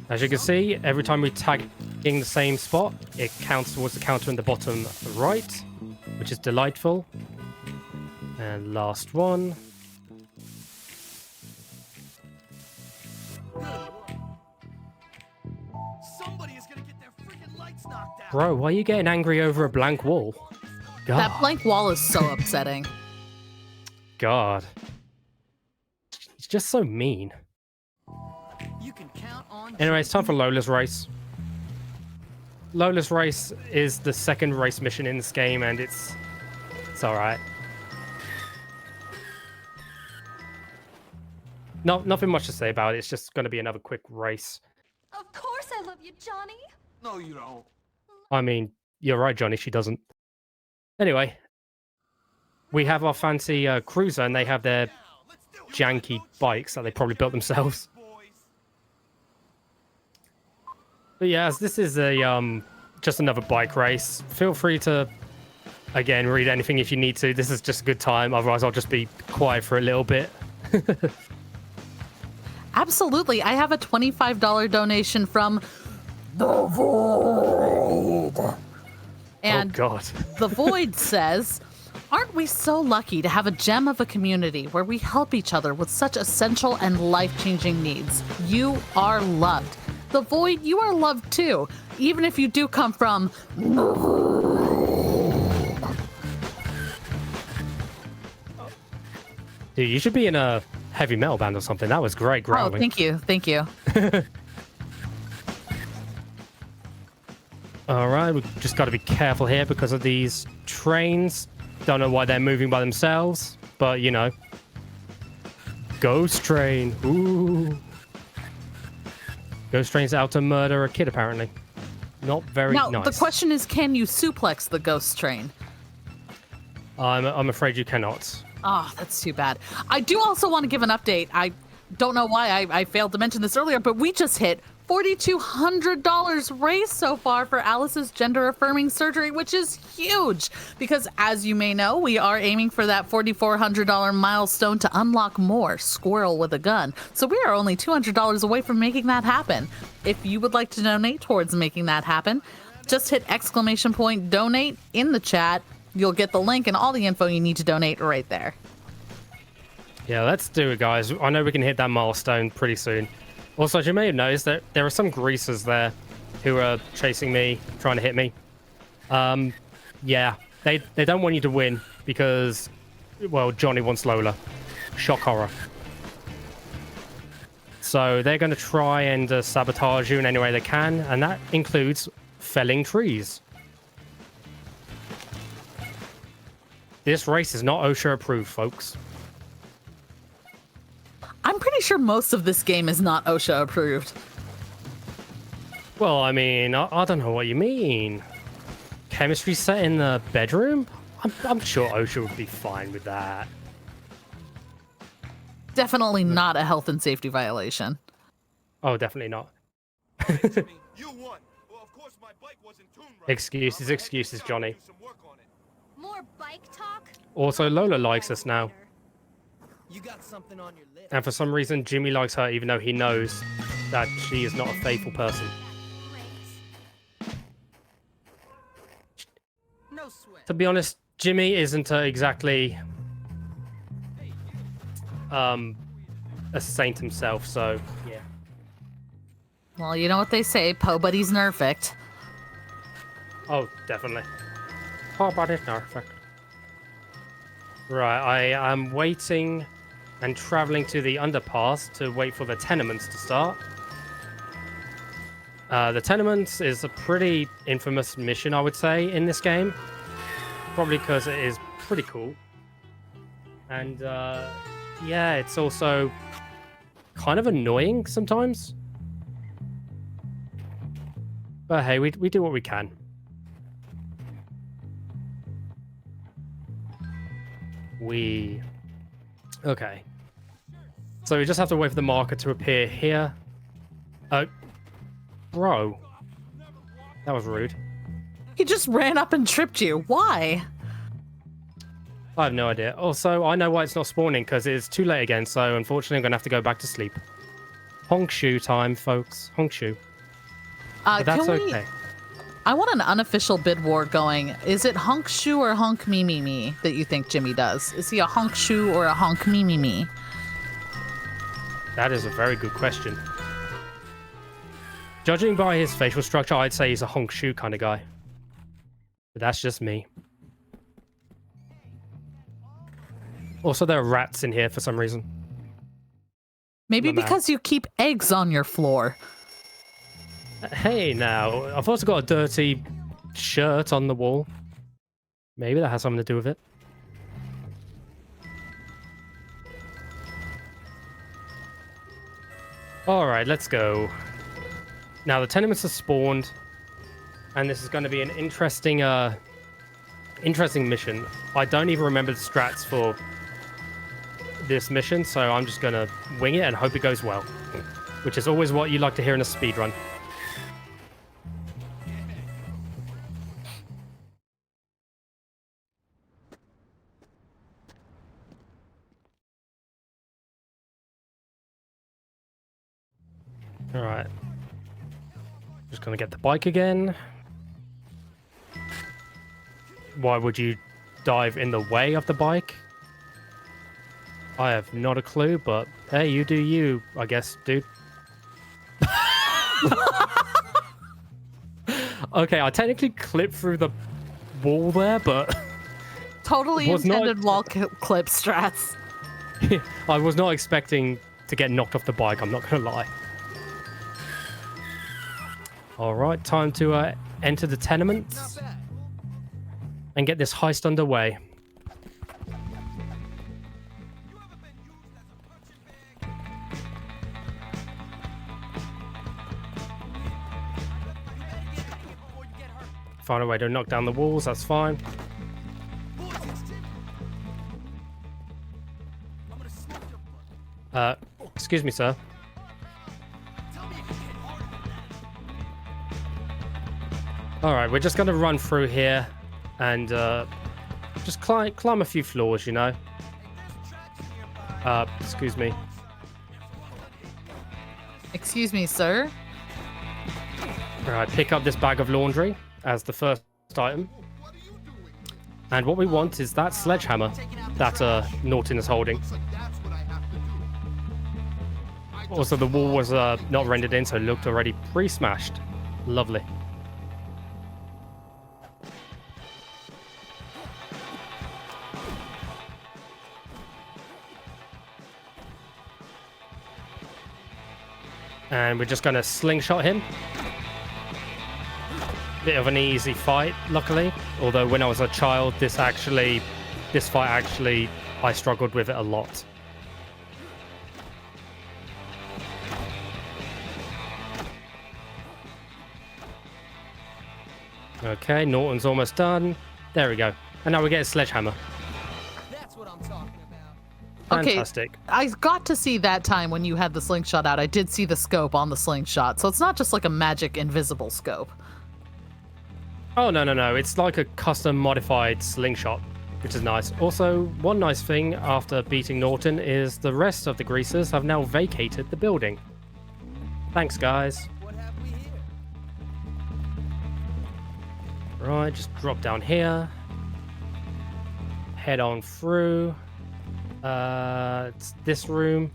As you can see, every time we tag in the same spot, it counts towards the counter in the bottom right, which is delightful. And last one. Somebody is gonna get their freaking lights knocked out. Bro, why are you getting angry over a blank wall? God. That blank wall is so upsetting. God. It's just so mean. You can count on. Anyway, it's time for Lola's Race. Lola's Race is the second race mission in this game, and it's alright. Nothing much to say about it. It's just going to be another quick race. Of course I love you, Johnny. No, you don't. I mean, you're right, Johnny. She doesn't. Anyway, we have our fancy cruiser, and they have their janky bikes that they probably built themselves. But yeah, as this is a just another bike race, feel free to, again, read anything if you need to. This is just a good time. Otherwise, I'll just be quiet for a little bit. Absolutely. I have a $25 donation from The Void. And oh, God. The Void says, aren't we so lucky to have a gem of a community where we help each other with such essential and life-changing needs? You are loved. The Void, you are loved too, even if you do come from... Dude, you should be in a heavy metal band or something. That was great growling. Oh, thank you. Thank you. All right, we've just got to be careful here because of these trains. Don't know why they're moving by themselves, but you know. Ghost train. Ooh. Ghost train's out to murder a kid, apparently. Not very nice. Now, the question is, can you suplex the ghost train? I'm afraid you cannot. Oh, that's too bad. I do also want to give an update. I don't know why I failed to mention this earlier, but we just hit $4,200 raised so far for Alice's gender-affirming surgery, which is huge because, as you may know, we are aiming for that $4,400 milestone to unlock more Squirrel with a Gun. So we are only $200 away from making that happen. If you would like to donate towards making that happen, just hit !donate in the chat. You'll get the link and all the info you need to donate right there. Yeah, let's do it, guys. I know we can hit that milestone pretty soon. Also, as you may have noticed, that there are some greasers there who are chasing me, trying to hit me. Yeah, they don't want you to win because, well, Johnny wants Lola. Shock horror. So they're going to try and sabotage you in any way they can, and that includes felling trees. This race is not OSHA approved, folks. I'm pretty sure most of this game is not OSHA approved. Well, I mean, I don't know what you mean. Chemistry set in the bedroom? I'm sure OSHA would be fine with that. Definitely not a health and safety violation. Oh, definitely not. You won. Well, of course my bike wasn't tuned right. Excuses, Johnny. More bike talk? Also, Lola likes us now. You got something on your list. And for some reason, Jimmy likes her even though he knows that she is not a faithful person. No sweat. To be honest, Jimmy isn't exactly a saint himself, so yeah. Well, you know what they say, Po Buddy's nerfect. Oh, definitely. Po Buddy's nerfect. Right, I am waiting and traveling to the underpass to wait for the tenements to start. The tenements is a pretty infamous mission, I would say, in this game. Probably because it is pretty cool. And, yeah, it's also kind of annoying sometimes. But hey, we do what we can. Okay. So we just have to wait for the marker to appear here. Bro. That was rude. He just ran up and tripped you. Why? I have no idea. Also, I know why it's not spawning, because it's too late again, so unfortunately I'm going to have to go back to sleep. Honk shoe time, folks. Honk shoe. But that's okay. I want an unofficial bid war going. Is it honk shoe or honk me me me that you think Jimmy does? Is he a honk shoe or a honk me me me? That is a very good question. Judging by his facial structure, I'd say he's a honk shoe kind of guy. But that's just me. Also, there are rats in here for some reason. Maybe because you keep eggs on your floor. Hey, now, I've also got a dirty shirt on the wall. Maybe that has something to do with it. Alright, let's go. Now, the tenements are spawned, and this is going to be an interesting mission. I don't even remember the strats for this mission, so I'm just going to wing it and hope it goes well. Which is always what you like to hear in a speedrun. Alright. Just gonna get the bike again. Why would you dive in the way of the bike? I have not a clue, but hey, you do you, I guess, dude. Okay, I technically clipped through the wall there, but... Totally intended wall clip strats. I was not expecting to get knocked off the bike, I'm not gonna lie. Alright, time to enter the tenements and get this heist underway. Find a way to knock down the walls, that's fine. Excuse me, sir. All right, we're just going to run through here and just climb a few floors, you know. Excuse me. Excuse me, sir. All right, pick up this bag of laundry as the first item. And what we want is that sledgehammer that Norton is holding. Also, the wall was not rendered in, so it looked already pre-smashed. Lovely. And we're just going to slingshot him. Bit of an easy fight, luckily. Although when I was a child, this fight actually, I struggled with it a lot. Okay, Norton's almost done. There we go. And now we get a sledgehammer. That's what I'm talking about. Fantastic. Okay, I got to see that time when you had the slingshot out. I did see the scope on the slingshot, so it's not just like a magic invisible scope. Oh, no. It's like a custom modified slingshot, which is nice. Also, one nice thing after beating Norton is the rest of the greasers have now vacated the building. Thanks, guys. What have we here? Right, just drop down here. Head on through. It's this room.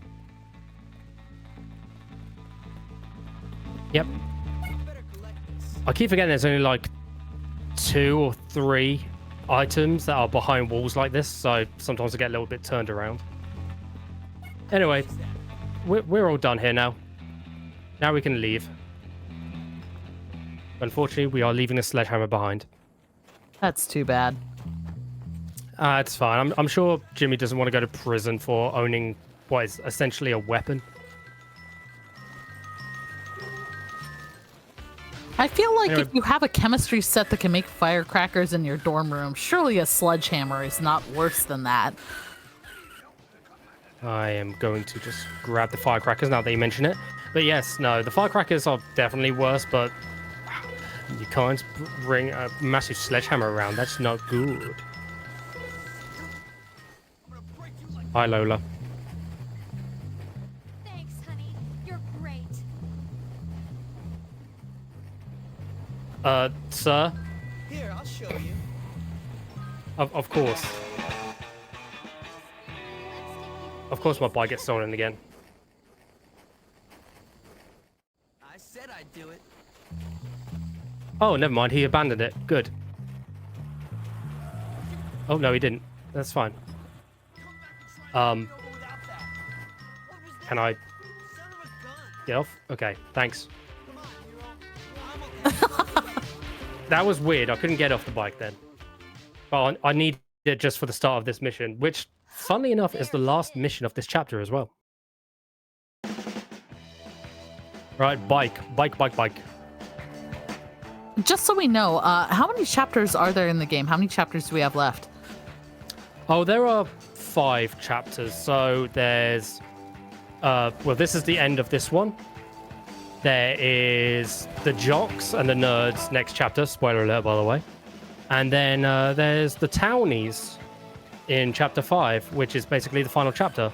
Yep. Better collect this. I keep forgetting there's only like 2 or 3 items that are behind walls like this, so sometimes I get a little bit turned around. Anyway, we're all done here now. Now we can leave. Unfortunately, we are leaving the sledgehammer behind. That's too bad. It's fine. I'm sure Jimmy doesn't want to go to prison for owning what is essentially a weapon. I feel like Anyway. if you have a chemistry set that can make firecrackers in your dorm room, surely a sledgehammer is not worse than that. I am going to just grab the firecrackers now that you mention it. But yes, no, the firecrackers are definitely worse, but you can't bring a massive sledgehammer around. That's not good. Hi, Lola. Thanks, honey. You're great. Sir? Here, I'll show you. Of course. Of course my bike gets stolen again. I said I'd do it. Oh, never mind. He abandoned it. Good. Oh, no, he didn't. That's fine. Can I get off? Okay, thanks. That was weird. I couldn't get off the bike then. But I need it just for the start of this mission, which, funnily enough, is the last mission of this chapter as well. Right, bike. Just so we know, how many chapters are there in the game? How many chapters do we have left? Oh, there are 5 chapters. So there's... well, this is the end of this one. There is the jocks and the nerds next chapter. Spoiler alert, by the way. And then there's the townies in chapter 5, which is basically the final chapter.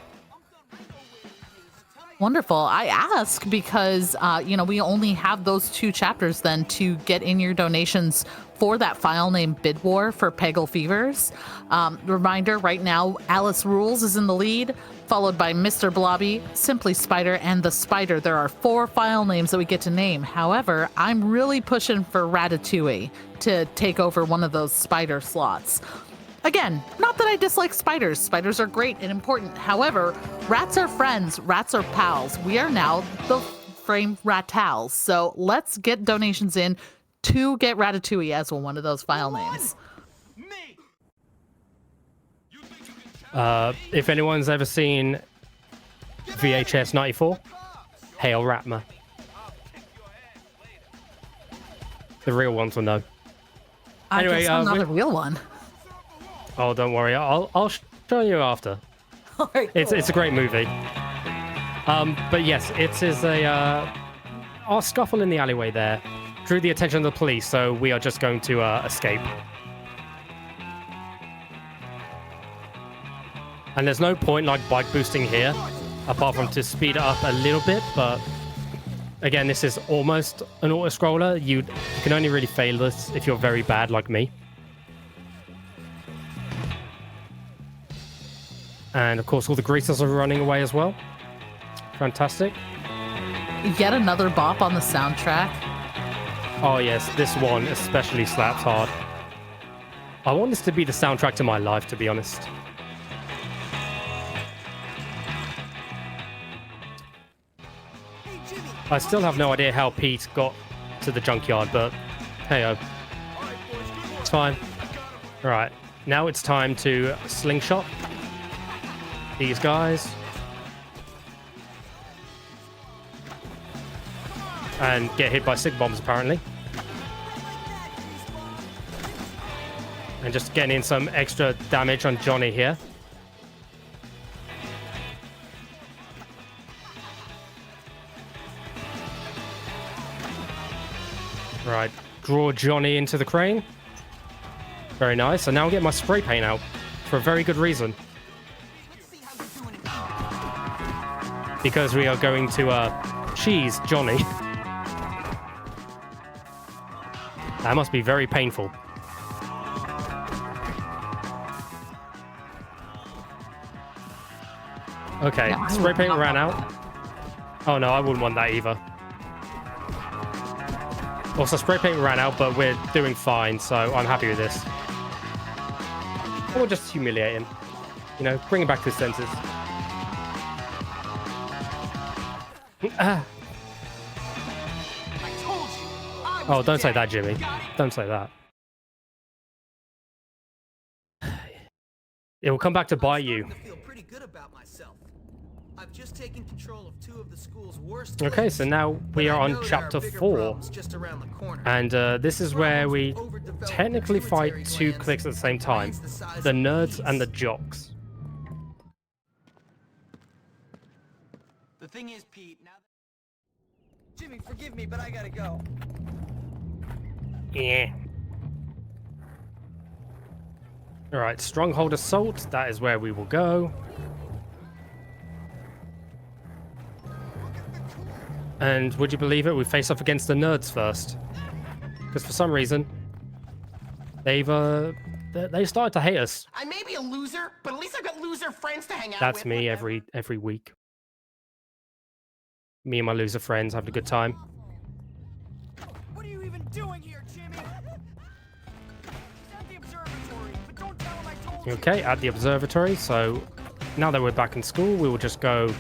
Wonderful. I ask because, we only have those 2 chapters then to get in your donations for that file name Bid War for Peggle Fevers. Reminder, right now, Alice Rules is in the lead, followed by Mr. Blobby, Simply Spider, and The Spider. There are 4 file names that we get to name. However, I'm really pushing for Ratatouille to take over one of those spider slots. Again, not that I dislike spiders. Spiders are great and important. However, rats are friends. Rats are pals. We are now the Frame Ratals. So let's get donations in to get Ratatouille as one of those file names. Me. If anyone's ever seen VHS 94, Hail Ratma. The real ones will know. Anyway, I guess I'm not a real one. Oh, don't worry. I'll show you after. All right, It's a great movie. But yes, it is a scuffle in the alleyway there. drew the attention of the police, so we are just going to escape. And there's no point like bike boosting here, apart from to speed it up a little bit, but again, this is almost an auto-scroller. You can only really fail this if you're very bad like me. And of course, all the greasers are running away as well. Fantastic. Yet another bop on the soundtrack. Oh yes, this one especially slaps hard. I want this to be the soundtrack to my life, to be honest. I still have no idea how Pete got to the junkyard, but hey-oh. It's fine. Alright, now it's time to slingshot these guys. And get hit by sig bombs, apparently. And just getting in some extra damage on Johnny here. Right, draw Johnny into the crane. Very nice. And now I'll get my spray paint out for a very good reason. Because we are going to cheese Johnny. That must be very painful. Okay, Yeah, spray paint ran out. Oh no, I wouldn't want that either. Also, spray paint ran out, but we're doing fine, so I'm happy with this. Or just humiliate him. You know, bring him back to his senses. Oh, don't say that, Jimmy. Don't say that. It will come back to bite you. I feel pretty good about myself. I've just taken control of 2 of the school's worst. Okay, so now we are on chapter 4. And this is where we technically fight 2 cliques at the same time. The nerds and the jocks. The thing is, Pete, now Jimmy, forgive me, but I gotta go. Yeah. Alright, Stronghold Assault. That is where we will go. And would you believe it? We face off against the nerds first. Because for some reason, they started to hate us. I may be a loser, but at least I've got loser friends to hang out with. That's me every week. Me and my loser friends having a good time. What are you even doing here, Jimmy? He's at the observatory, but don't tell him I told you. Okay, at the observatory. So now that we're back in school, we will just go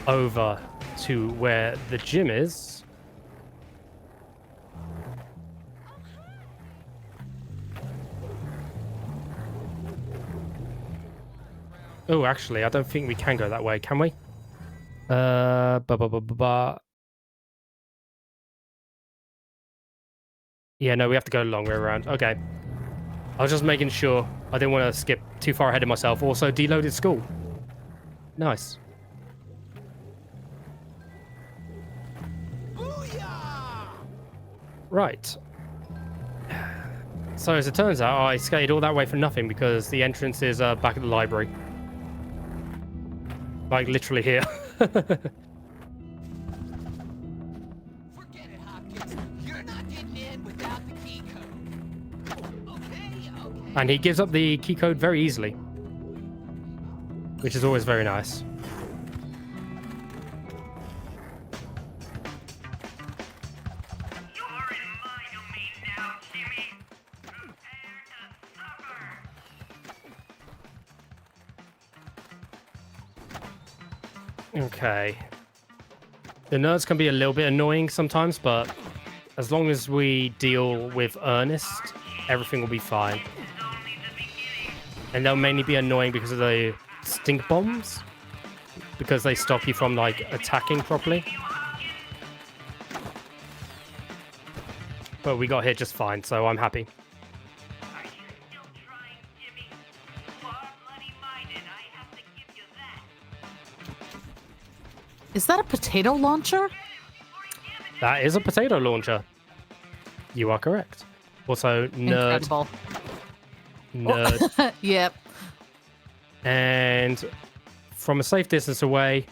over to where the gym is. Oh, actually, I don't think we can go that way, can we? Yeah, no, we have to go the long way around. Okay. I was just making sure. I didn't want to skip too far ahead of myself. Also, deloaded school. Nice. Right. So as it turns out, I skated all that way for nothing because the entrance is back at the library. Like, literally here. Forget it, Hopkins. You're not getting in without the key code. Okay. And he gives up the key code very easily. Which is always very nice. Okay. The nerds can be a little bit annoying sometimes, but as long as we deal with Ernest, everything will be fine. And they'll mainly be annoying because of the stink bombs, because they stop you from, like, attacking properly. But we got here just fine, so I'm happy. Is that a potato launcher? That is a potato launcher. You are correct. Also, nerd. Incredible. Nerd. Yep. And from a safe distance away,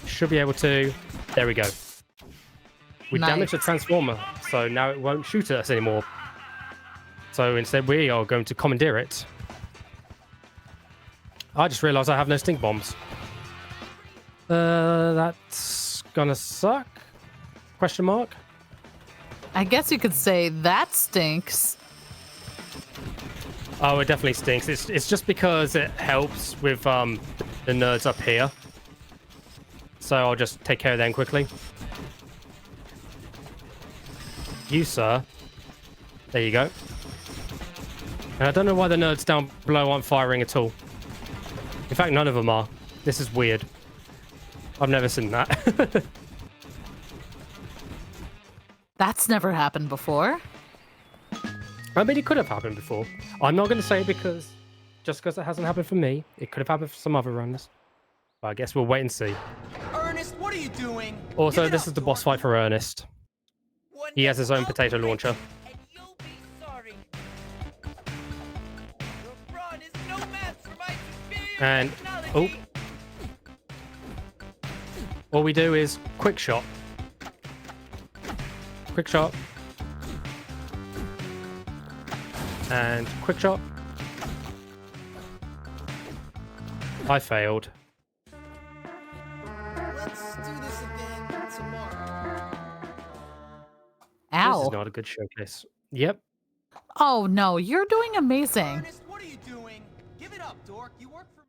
should be able to. There we go. We damaged the transformer, so now it won't shoot at us anymore. So instead, we are going to commandeer it. I just realized I have no stink bombs. That's gonna suck? Question mark? I guess you could say that stinks. Oh, it definitely stinks. It's just because it helps with the nerds up here. So I'll just take care of them quickly. You, sir. There you go. And I don't know why the nerds down below aren't firing at all. In fact, none of them are. This is weird. I've never seen that. That's never happened before. I mean, it could have happened before. I'm not going to say it just because it hasn't happened for me. It could have happened for some other runners. But I guess we'll wait and see. Ernest, what are you doing? Also, this is the boss fight for Ernest. He has his own potato launcher. And you'll be sorry. Your brawn is no match for my superior And, technology. all we do is quick shot. Quick shot. And quick shot. I failed. Let's do this again tomorrow. This Ow. is not a good showcase. Yep. Oh no, you're doing amazing. Ernest, what are you doing? Give it up, dork. You work for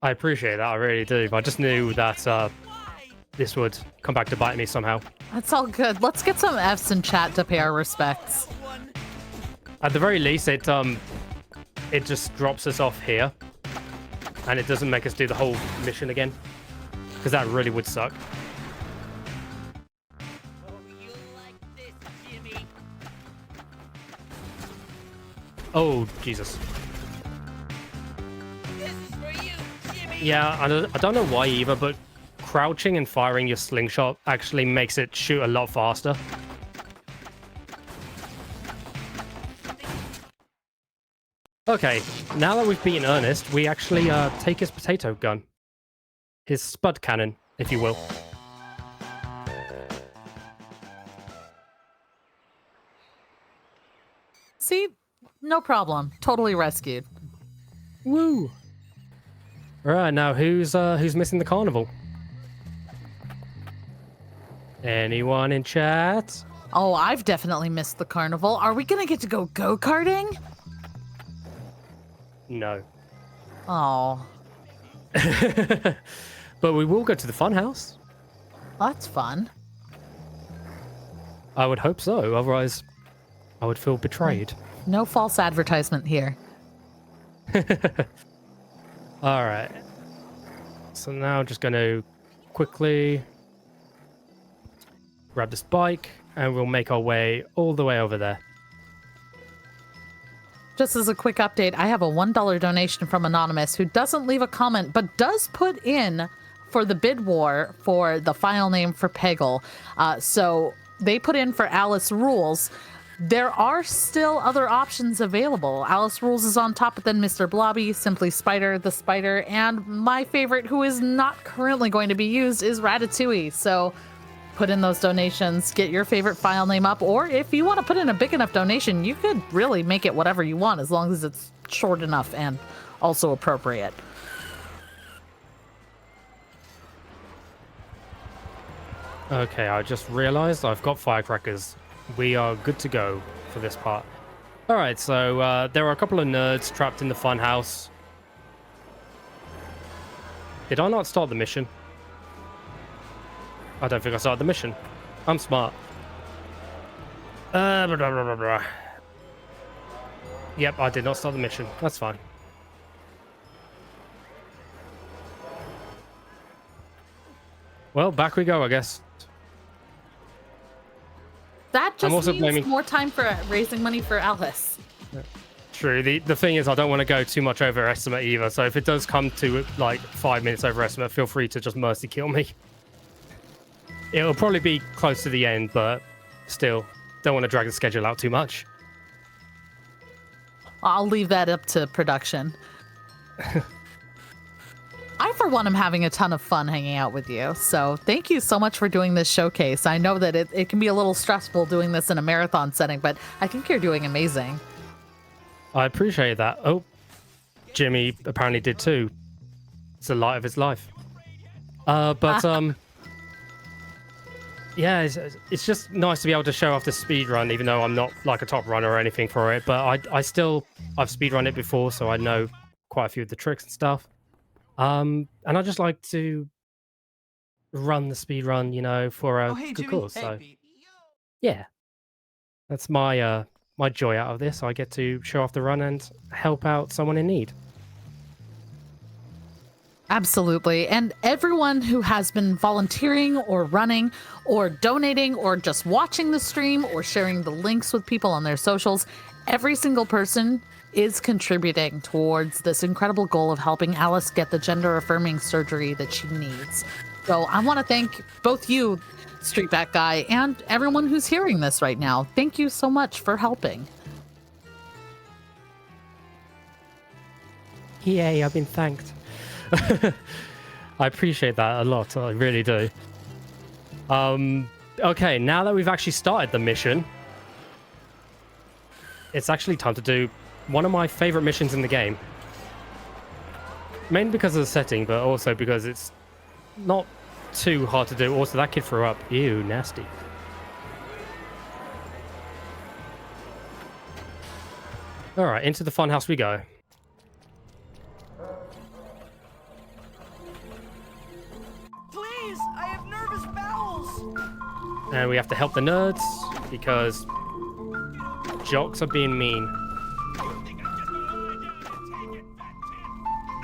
I appreciate that. I really do. I just knew that this would come back to bite me somehow. That's all good. Let's get some Fs in chat to pay our respects. At the very least, it just drops us off here, and it doesn't make us do the whole mission again, because that really would suck. Oh, you like this, Jimmy? Oh Jesus! This is for you, Jimmy. Yeah, I don't know why either, but crouching and firing your slingshot actually makes it shoot a lot faster. Okay, now that we've beaten Ernest, we actually take his potato gun. His spud cannon, if you will. See? No problem. Totally rescued. Woo! Right, now who's missing the carnival? Anyone in chat? Oh, I've definitely missed the carnival. Are we gonna get to go go-karting? No. Oh, But we will go to the funhouse. that's fun. I would hope so, otherwise I would feel betrayed. No false advertisement here. Alright. So now I'm just going to quickly grab this bike and we'll make our way all the way over there. Just as a quick update, I have a $1 donation from Anonymous who doesn't leave a comment, but does put in for the bid war for the file name for Peggle. So they put in for Alice Rules. There are still other options available. Alice Rules is on top, but then Mr. Blobby, Simply Spider, the Spider, and my favorite, who is not currently going to be used, is Ratatouille. So put in those donations, get your favorite file name up, or if you want to put in a big enough donation, you could really make it whatever you want as long as it's short enough and also appropriate. Okay, I just realized I've got firecrackers. We are good to go for this part. Alright, so there are a couple of nerds trapped in the funhouse. Did I not start the mission? I don't think I started the mission. I'm smart. Blah, blah, blah, blah, blah. Yep, I did not start the mission. That's fine. Well, back we go, I guess. That just also means blaming- more time for raising money for Alice. True. The thing is, I don't want to go too much overestimate either. So if it does come to like 5 minutes overestimate, feel free to just mercy kill me. It'll probably be close to the end, but still. don't want to drag the schedule out too much. I'll leave that up to production. I, for one, am having a ton of fun hanging out with you. So thank you so much for doing this showcase. I know that it can be a little stressful doing this in a marathon setting, but I think you're doing amazing. I appreciate that. Oh, Jimmy apparently did too. It's the light of his life. Yeah, it's just nice to be able to show off the speed run, even though I'm not like a top runner or anything for it. But I've speed run it before, so I know quite a few of the tricks and stuff. And I just like to run the speed run, you know, for a good cause. So yeah, that's my my joy out of this. I get to show off the run and help out someone in need. Absolutely. And everyone who has been volunteering or running or donating or just watching the stream or sharing the links with people on their socials, every single person is contributing towards this incredible goal of helping Alice get the gender-affirming surgery that she needs. So I want to thank both you, Streetbackguy, and everyone who's hearing this right now. Thank you so much for helping. Yay, I've been thanked. I appreciate that a lot. I really do. Okay, now that we've actually started the mission, it's actually time to do one of my favorite missions in the game. Mainly because of the setting, but also because it's not too hard to do. Also, that kid threw up. Ew, nasty. All right, into the funhouse we go. Please, I have nervous bowels. And we have to help the nerds because jocks are being mean.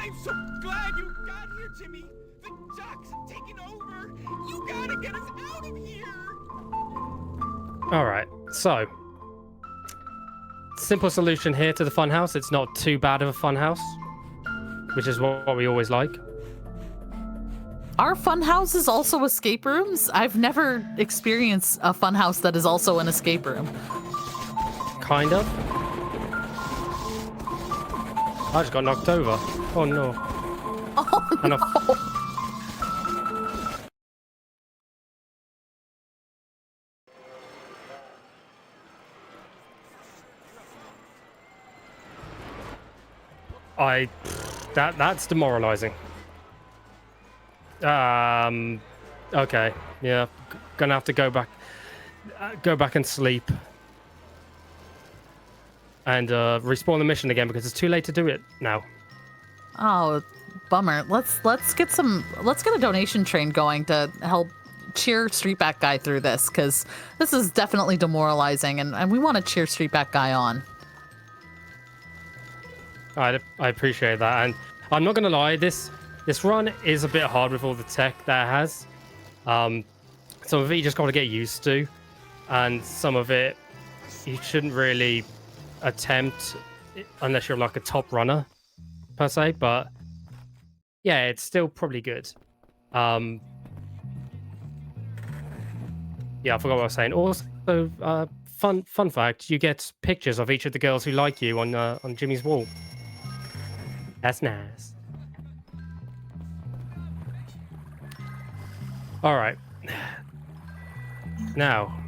I'm so glad you got here, Jimmy. The jocks are taking over. You gotta get us out of here. All right, so simple solution here to the funhouse. It's not too bad of a funhouse, which is what we always like. Are fun houses also escape rooms? I've never experienced a fun house that is also an escape room. Kind of. I just got knocked over. Oh no. Oh And no. That's demoralizing. Okay, yeah, gonna have to go back and sleep and respawn the mission again because it's too late to do it now. Oh, bummer. Let's get a donation train going to help cheer Streetbackguy through this, because this is definitely demoralizing, and we want to cheer Streetbackguy on. I appreciate that, and I'm not gonna lie, this run is a bit hard with all the tech that it has. Some of it you just got to get used to, and some of it you shouldn't really attempt unless you're like a top runner per se. But yeah, it's still probably good. Yeah, I forgot what I was saying. Also, fun fact: you get pictures of each of the girls who like you on Jimmy's wall. That's nice. All right. Now,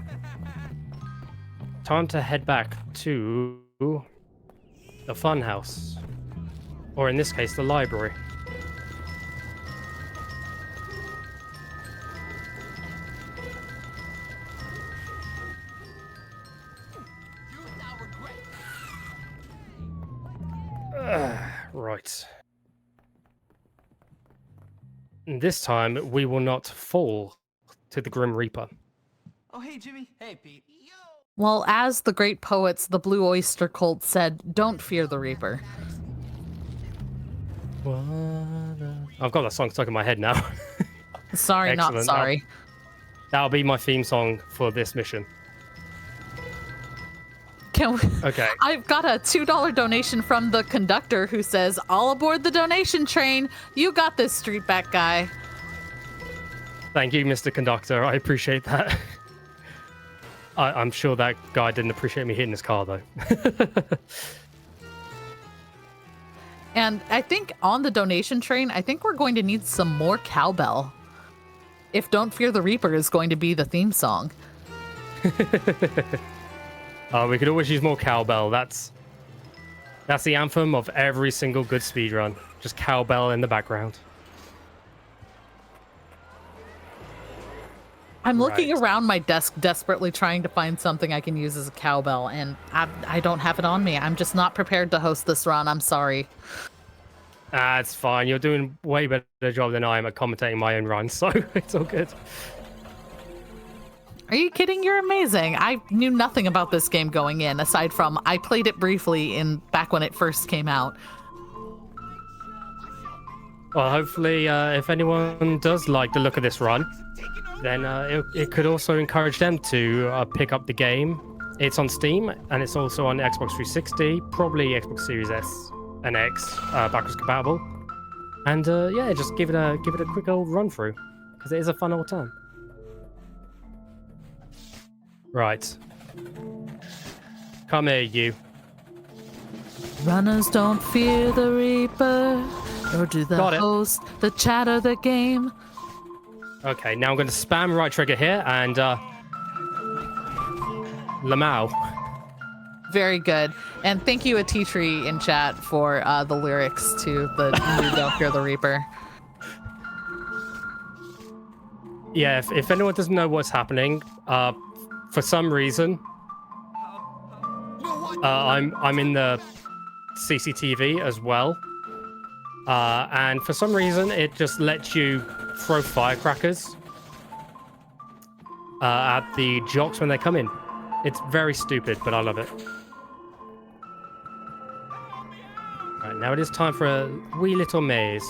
time to head back to the funhouse, or in this case, the library. Right. And this time, we will not fall to the Grim Reaper. Oh, hey, Jimmy. Hey, Pete. Well, as the great poets, the Blue Oyster Cult said, don't fear the Reaper. I've got that song stuck in my head now. Sorry, not Excellent. sorry. That'll be my theme song for this mission. Can we... Okay. I've got a $2 donation from the conductor who says, all aboard the donation train. You got this, Streetbackguy. Thank you, Mr. Conductor. I appreciate that. I'm sure that guy didn't appreciate me hitting his car, though. And I think on the donation train, I think we're going to need some more cowbell. If Don't Fear the Reaper is going to be the theme song. We could always use more cowbell. That's the anthem of every single good speedrun. Just cowbell in the background. I'm looking around my desk desperately trying to find something I can use as a cowbell, and I don't have it on me. I'm just not prepared to host this run. I'm sorry. It's fine. You're doing way better job than I am at commentating my own run, so it's all good. Are you kidding? You're amazing. I knew nothing about this game going in, aside from I played it briefly back when it first came out. Well, hopefully, if anyone does like the look of this run, then it could also encourage them to pick up the game. It's on Steam, and it's also on Xbox 360, probably Xbox Series S and X, backwards compatible. And yeah, just give it a quick old run through, because it is a fun old time. Right. Come here, you. Runners don't fear the Reaper, nor do the Got it. host, the chatter, the game. Okay, now I'm going to spam right trigger here, and Lamau. Very good. And thank you, Atitri, in chat for the lyrics to the new Don't Fear the Reaper. Yeah, if anyone doesn't know what's happening, for some reason, I'm in the CCTV as well, and for some reason it just lets you throw firecrackers at the jocks when they come in. It's very stupid, but I love it. Right, now it is time for a wee little maze.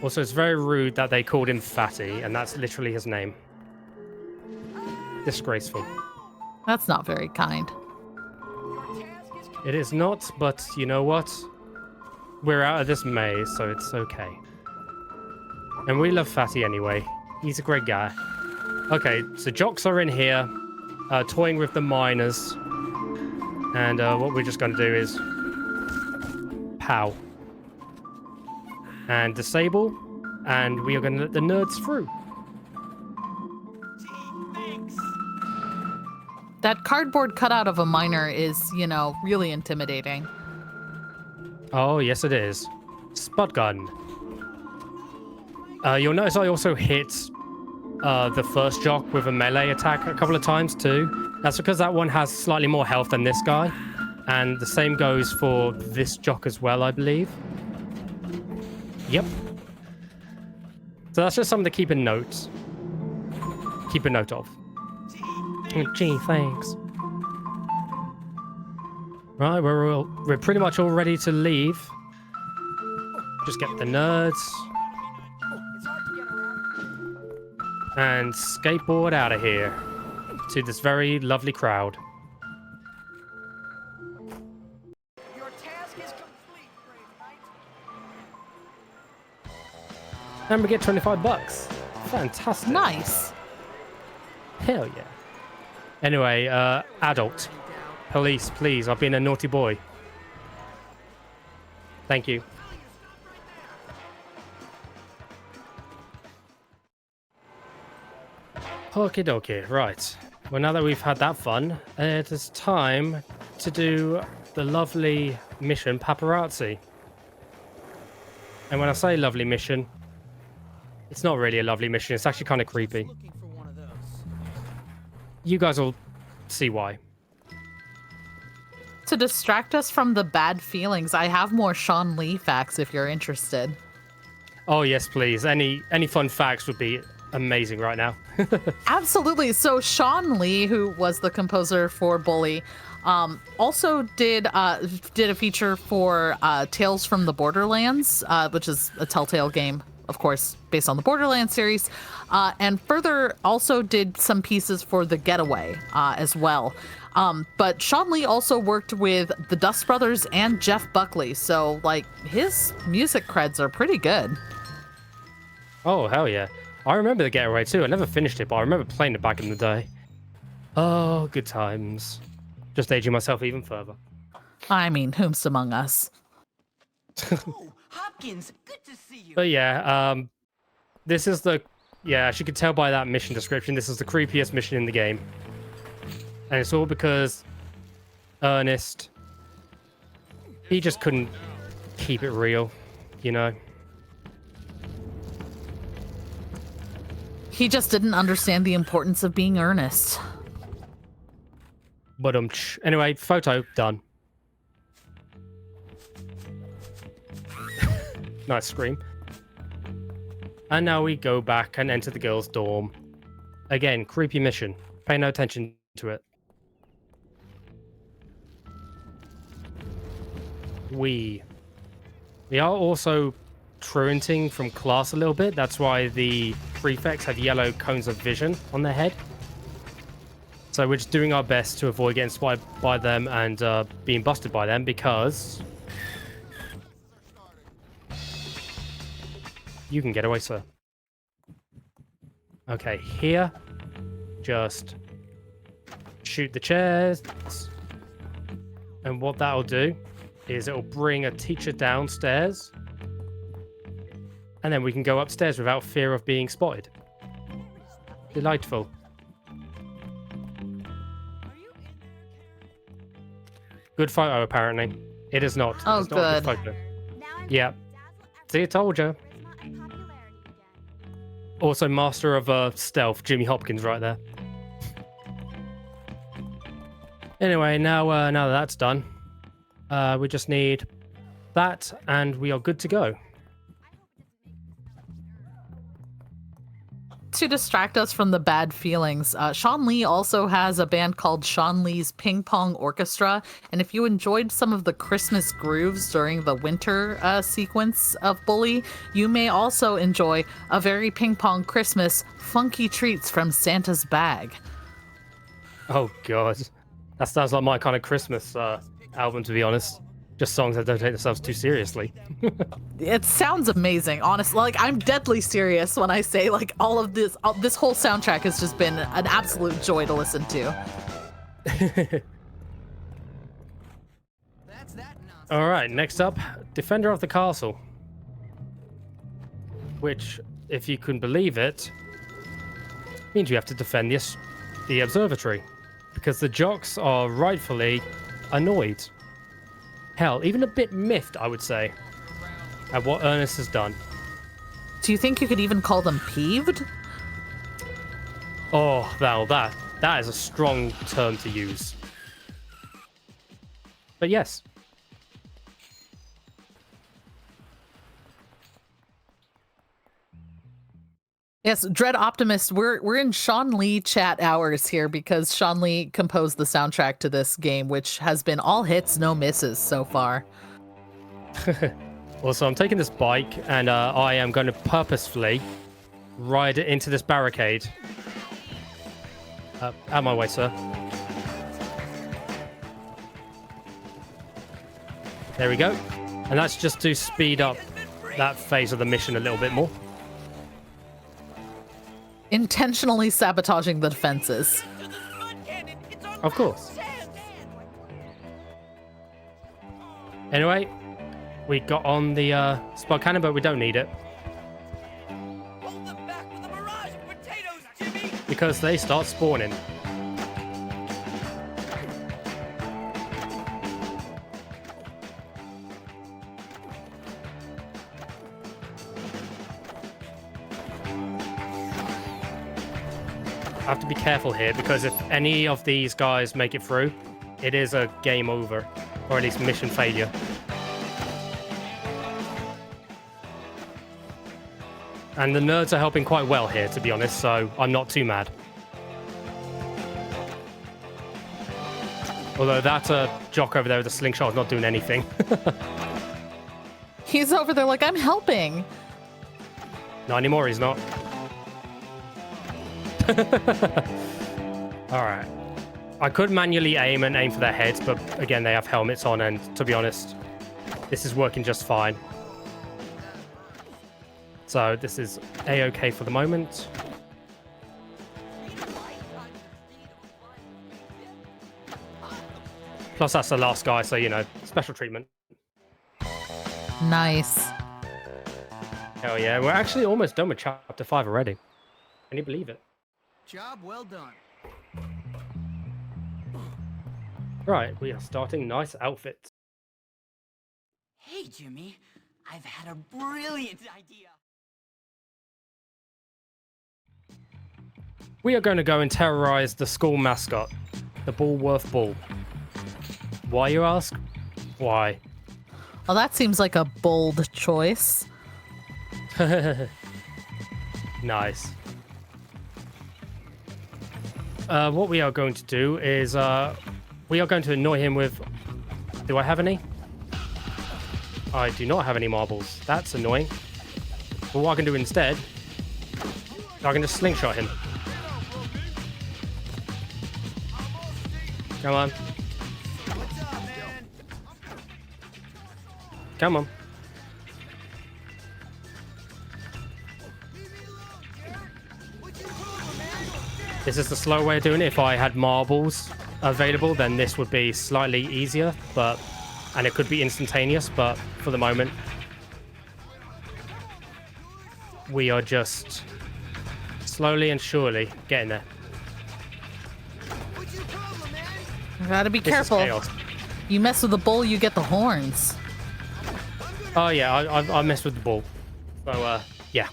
Also, it's very rude that they called him Fatty, and that's literally his name. Disgraceful. That's not very kind. It is not, but you know what? We're out of this maze, so it's okay. And we love Fatty anyway. He's a great guy. Okay, so jocks are in here, toying with the miners. And what we're just going to do is pow. And disable. And we are going to let the nerds through. That cardboard cutout of a miner is, you know, really intimidating. Oh, yes it is. Spot gun. You'll notice I also hit the first jock with a melee attack a couple of times too. That's because that one has slightly more health than this guy. And the same goes for this jock as well, I believe. Yep. So that's just something to keep a note. Keep a note of. Gee, thanks. Right, we're pretty much all ready to leave. Just get the nerds. And skateboard out of here to this very lovely crowd. Your task is complete, brave knight. And we get $25. Fantastic. Nice. Hell yeah. Anyway, adult. Police, please. I've been a naughty boy. Thank you. Okie dokie, right. Well, now that we've had that fun, it is time to do the lovely mission Paparazzi. And when I say lovely mission, it's not really a lovely mission. It's actually kind of creepy. Looking for one of those. You guys will see why. To distract us from the bad feelings, I have more Sean Lee facts if you're interested. Oh, yes, please. Any fun facts would be amazing right now. Absolutely. So Sean Lee, who was the composer for Bully, also did a feature for Tales from the Borderlands, which is a Telltale game, of course, based on the Borderlands series, and further also did some pieces for The Getaway as well. But Sean Lee also worked with the Dust Brothers and Jeff Buckley, so like his music creds are pretty good. Oh, hell yeah. I remember the Getaway too. I never finished it, but I remember playing it back in the day. Oh, good times. Just aging myself even further. I mean, whomst among us? Oh, Hopkins, good to see you. But yeah, this is the... Yeah, as you can tell by that mission description, this is the creepiest mission in the game. And it's all because Ernest... He just couldn't keep it real, you know? He just didn't understand the importance of being earnest. But anyway, photo done. Nice scream. And now we go back and enter the girls' dorm. Again, creepy mission. Pay no attention to it. We are also truanting from class a little bit. That's why the prefects have yellow cones of vision on their head. So we're just doing our best to avoid getting spotted by them and being busted by them because... You can get away, sir. Okay, here. Just shoot the chairs. And what that'll do is it'll bring a teacher downstairs. And then we can go upstairs without fear of being spotted. Delightful. Good photo, apparently. It is not. Oh, it's not a good. photo. Yeah. See, I told you. Also, master of stealth, Jimmy Hopkins, right there. Anyway, now that that's done, we just need that, and we are good to go. To distract us from the bad feelings, Sean Lee also has a band called Sean Lee's Ping Pong Orchestra, and if you enjoyed some of the Christmas grooves during the winter sequence of Bully, you may also enjoy a very ping pong Christmas funky treats from Santa's bag. Oh god, that sounds like my kind of Christmas album, to be honest. Just songs that don't take themselves too seriously. It sounds amazing, honestly. Like, I'm deadly serious when I say, like, all of this whole soundtrack has just been an absolute joy to listen to. All right, next up, Defender of the Castle. Which, if you can believe it, means you have to defend the observatory. Because the jocks are rightfully annoyed. Hell, even a bit miffed, I would say, at what Ernest has done. Do you think you could even call them peeved? Oh, that is a strong term to use. But yes. Yes, Dread Optimist, we're in Sean Lee chat hours here because Sean Lee composed the soundtrack to this game, which has been all hits, no misses so far. Also, I'm taking this bike and I am going to purposefully ride it into this barricade. Out of my way, sir. There we go. And that's just to speed up that phase of the mission a little bit more. Intentionally sabotaging the defenses. Of course. Anyway, we got on the spot cannon, but we don't need it. Hold them back with a barrage of potatoes, Jimmy! Because they start spawning. I have to be careful here because if any of these guys make it through, it is a game over, or at least mission failure. And the nerds are helping quite well here, to be honest, so I'm not too mad. Although that jock over there with the slingshot is not doing anything. He's over there like, I'm helping. Not anymore, he's not. Alright. I could manually aim and aim for their heads, but again, they have helmets on, and to be honest, this is working just fine. So this is a-okay for the moment. Plus that's the last guy, so you know, special treatment. Nice. Hell yeah, we're actually almost done with chapter 5 already. Can you believe it? Job well done. Right, we are starting nice outfits. Hey, Jimmy. I've had a brilliant idea. We are going to go and terrorize the school mascot, the Bullworth Bull. Why, you ask? Why? Well, that seems like a bold choice. Nice. What we are going to do is we are going to annoy him with... Do I have any? I do not have any marbles. That's annoying. But what I can do instead, I can just slingshot him. Come on. Come on. This is the slow way of doing it. If I had marbles available, then this would be slightly easier, and it could be instantaneous, but for the moment, we are just slowly and surely getting there. You gotta be This is careful. chaos. You mess with the bull, you get the horns. Oh yeah, I messed with the ball. So yeah.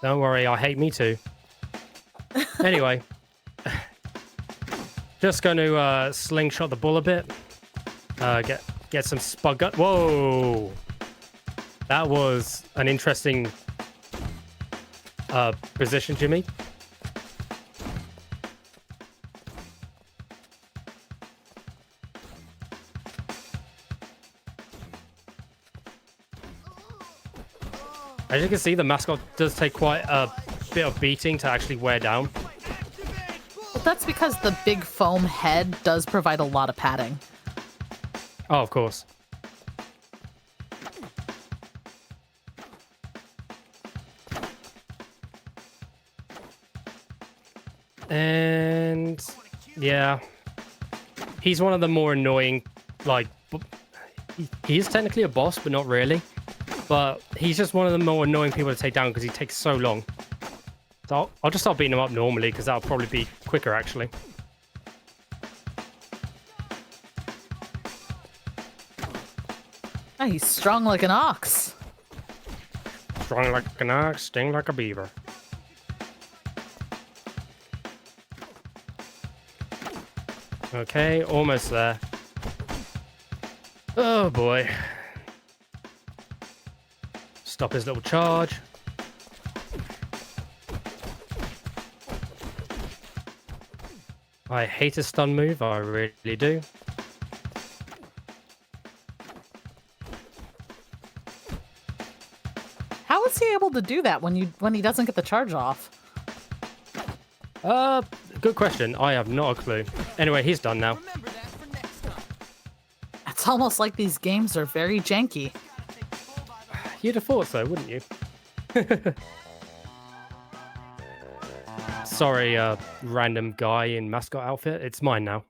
Don't worry, I hate me too. Anyway, just going to slingshot the bull a bit. Get some spud gut. Whoa, that was an interesting position, Jimmy. As you can see, the mascot does take quite a bit of beating to actually wear down. But that's because the big foam head does provide a lot of padding. Oh, of course. And yeah, he's one of the more annoying, like, he is technically a boss, but not really. But he's just one of the more annoying people to take down because he takes so long. So I'll just start beating him up normally because that'll probably be quicker, actually. Oh, he's strong like an ox. Strong like an ox, sting like a beaver. Okay, almost there. Oh boy. Stop his little charge. I hate a stun move, I really do. How is he able to do that when he doesn't get the charge off? Good question. I have not a clue. Anyway, he's done now. Remember that for next time. It's almost like these games are very janky. You'd have thought so, wouldn't you? Sorry, random guy in mascot outfit. It's mine now.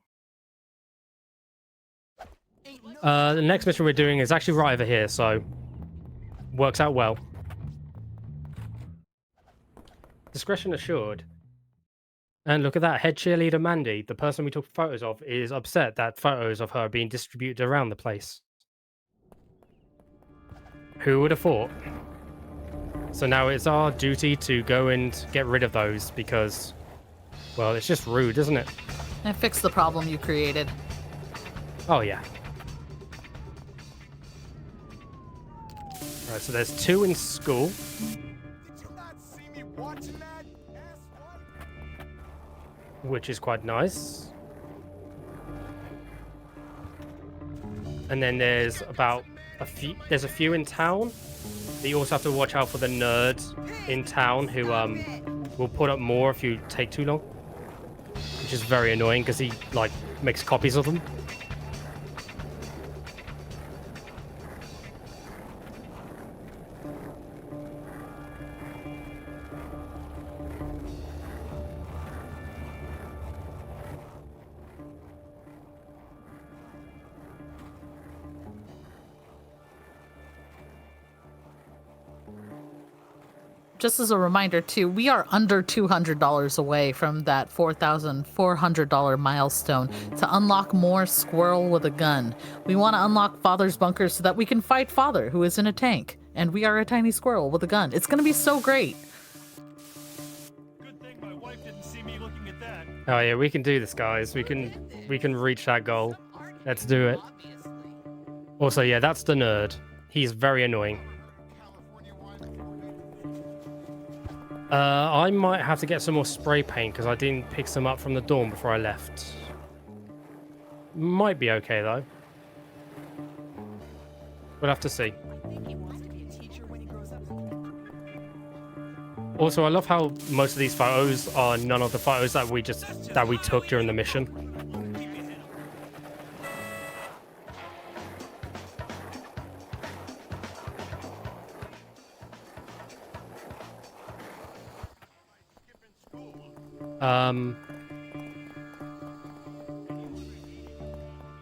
The next mission we're doing is actually right over here, so works out well. Discretion assured. And look at that, head cheerleader Mandy, the person we took photos of, is upset that photos of her are being distributed around the place. Who would have thought? So now it's our duty to go and get rid of those because, well, it's just rude, isn't it? And fix the problem you created. Oh, yeah. Right, so there's 2 in school. Did you not see me watching that? Which is quite nice. And then there's about there's a few in town. But you also have to watch out for the nerds in town who will put up more if you take too long. Which which is very annoying because he like makes copies of them. Just as a reminder, too, we are under $200 away from that $4,400 milestone to unlock more Squirrel with a Gun. We want to unlock Father's bunker so that we can fight Father, who is in a tank, and we are a tiny squirrel with a gun. It's going to be so great. Good thing my wife didn't see me looking at that. Oh yeah, we can do this, guys. We can reach that goal. Let's do it. Also, yeah, that's the nerd. He's very annoying. I might have to get some more spray paint because I didn't pick some up from the dorm before I left. Might be okay though. We'll have to see. Also, I love how most of these photos are none of the photos that we took during the mission.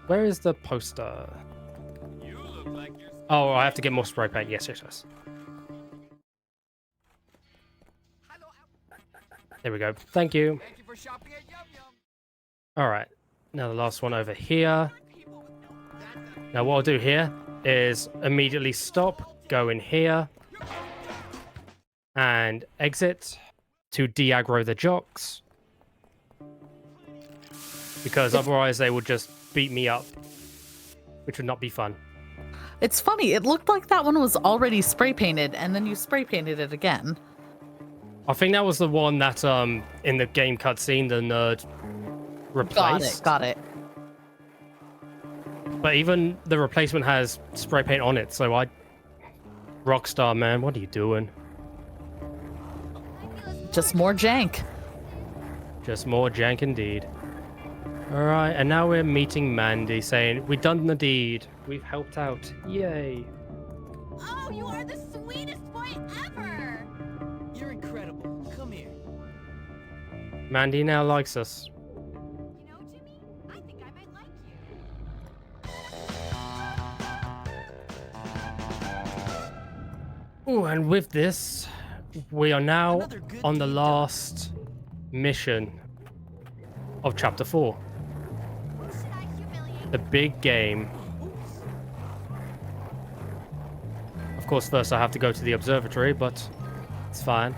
Where is the poster? Oh, I have to get more spray paint. Yes. There we go. Thank you. All right. Now the last one over here. Now what I'll do here is immediately stop, go in here, and exit to de-aggro the jocks. Because otherwise they would just beat me up, which would not be fun. It's funny, it looked like that one was already spray painted, and then you spray painted it again. I think that was the one that in the game cutscene the nerd replaced. Got it. But even the replacement has spray paint on it, so Rockstar, man, what are you doing? Just more jank. Just more jank indeed. Alright, and now we're meeting Mandy, saying, we've done the deed. We've helped out. Yay. Oh, you are the sweetest boy ever! You're incredible. Come here. Mandy now likes us. You know, Jimmy, I think I might like you. Ooh, and with this, we are now on the last mission of Chapter 4. Should I humiliate The big game. Of course, first I have to go to the observatory, but it's fine.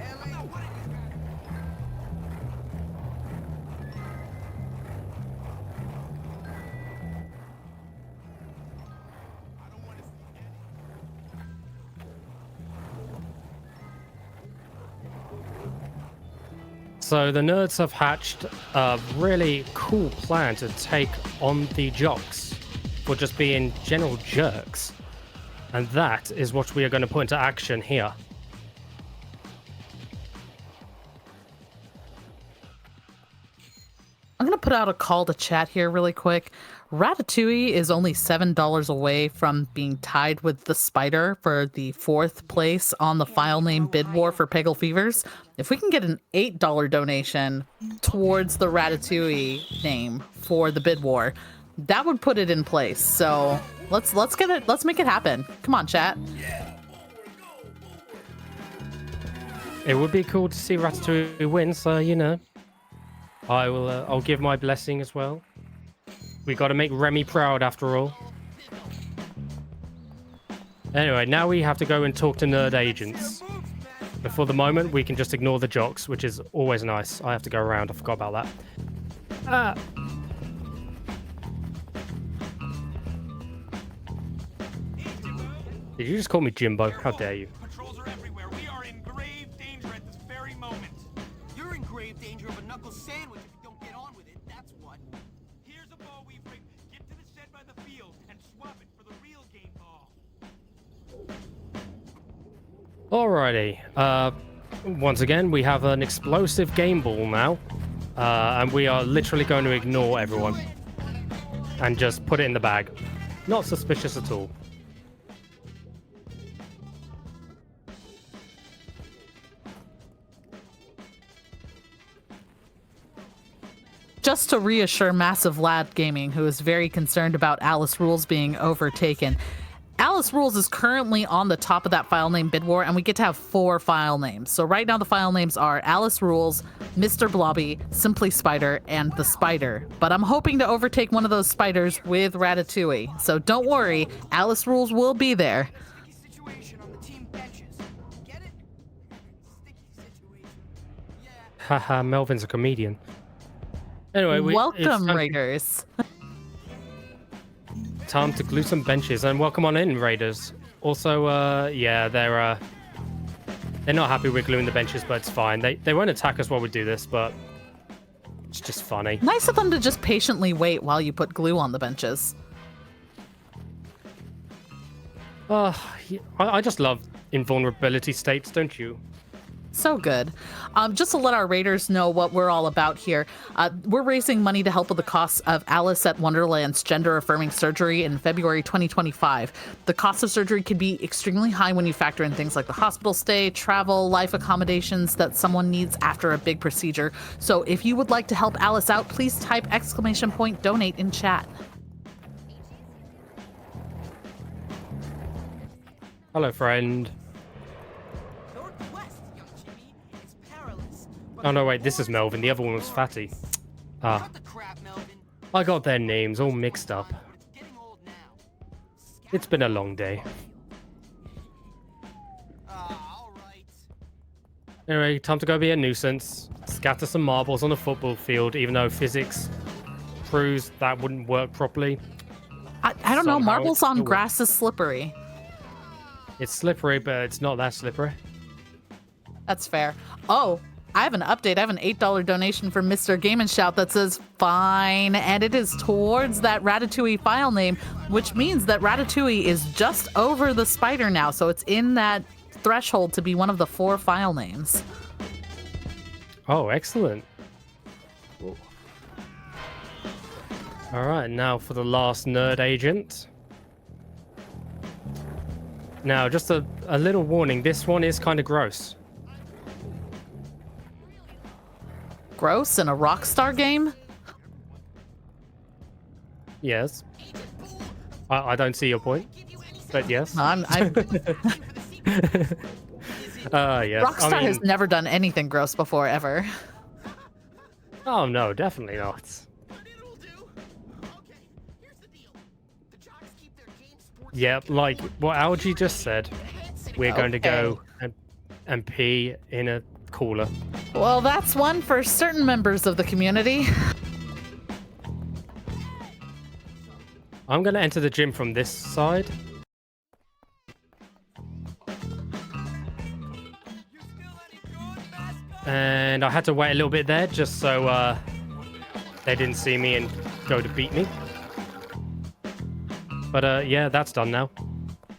So the nerds have hatched a really cool plan to take on the jocks for just being general jerks. And that is what we are going to put into action here. I'm going to put out a call to chat here really quick. Ratatouille is only $7 away from being tied with the Spider for the 4th place on the file name bid war for Peggle Fevers. If we can get an $8 donation towards the Ratatouille name for the bid war, that would put it in place. So let's get it. Let's make it happen. Come on, chat. It would be cool to see Ratatouille win, so you know, I'll give my blessing as well. We got to make Remy proud after all. Anyway, now we have to go and talk to nerd agents. But for the moment, we can just ignore the jocks, which is always nice. I have to go around. I forgot about that. Did you just call me Jimbo? How dare you? Patrols are everywhere. We are in grave danger at this very moment. You're in grave danger of a knuckle sandwich if you don't get on with it, that's what. Here's a ball we've rigged. Get to the shed by the field and swap it for the real game ball. Alrighty. Once again, we have an explosive game ball now. And we are literally going to ignore everyone and just put it in the bag. Not suspicious at all. Just to reassure Massive Lad Gaming, who is very concerned about Alice Rules being overtaken, Alice Rules is currently on the top of that file name bid war, and we get to have 4 file names. So right now the file names are Alice Rules, Mr. Blobby, Simply Spider, and The Spider. But I'm hoping to overtake one of those spiders with Ratatouille. So don't worry, Alice Rules will be there. Sticky situation on the team benches. Get it? Sticky situation. Yeah. Haha, Melvin's a comedian. Anyway, Welcome, Raiders. Time to glue some benches, and welcome on in, Raiders. Also, yeah, they're not happy we're gluing the benches, but it's fine. They won't attack us while we do this, but it's just funny. Nice of them to just patiently wait while you put glue on the benches. I just love invulnerability states, don't you? So good. Just to let our Raiders know what we're all about here, we're raising money to help with the costs of Alice at Wonderland's gender-affirming surgery in February 2025. The cost of surgery can be extremely high when you factor in things like the hospital stay, travel, life accommodations that someone needs after a big procedure. So if you would like to help Alice out, please type !donate in chat. Hello, friend. Northwest, young Jimmy. It's perilous. Oh no, wait, this is Melvin. The other one was Fatty. Ah, Cut the crap, Melvin. I got their names all mixed up. But it's getting old now. It's been a long day. All right. Anyway, time to go be a nuisance. Scatter some marbles on a football field, even though physics proves that wouldn't work properly. I don't know, Somehow marbles it's on still- grass is slippery. It's slippery, but it's not that slippery. That's fair. Oh, I have an update. I have an $8 donation from Mr. Game & Shout that says fine, and it is towards that Ratatouille file name, which means that Ratatouille is just over the spider now, so it's in that threshold to be one of the 4 file names. Oh, excellent. All right, now for the last nerd agent. Now, just a little warning. This one is kind of gross. Gross in a Rockstar game? Yes. I don't see your point, but yes. I'm Yes. Rockstar has never done anything gross before, ever. Oh, no, definitely not. It'll do. Okay, here's the deal. The jocks keep their game sports. Yep, like what Algie just said. We're going to go and pee in a cooler. Well, that's one for certain members of the community. I'm going to enter the gym from this side. And I had to wait a little bit there just so they didn't see me and go to beat me. But yeah, that's done now.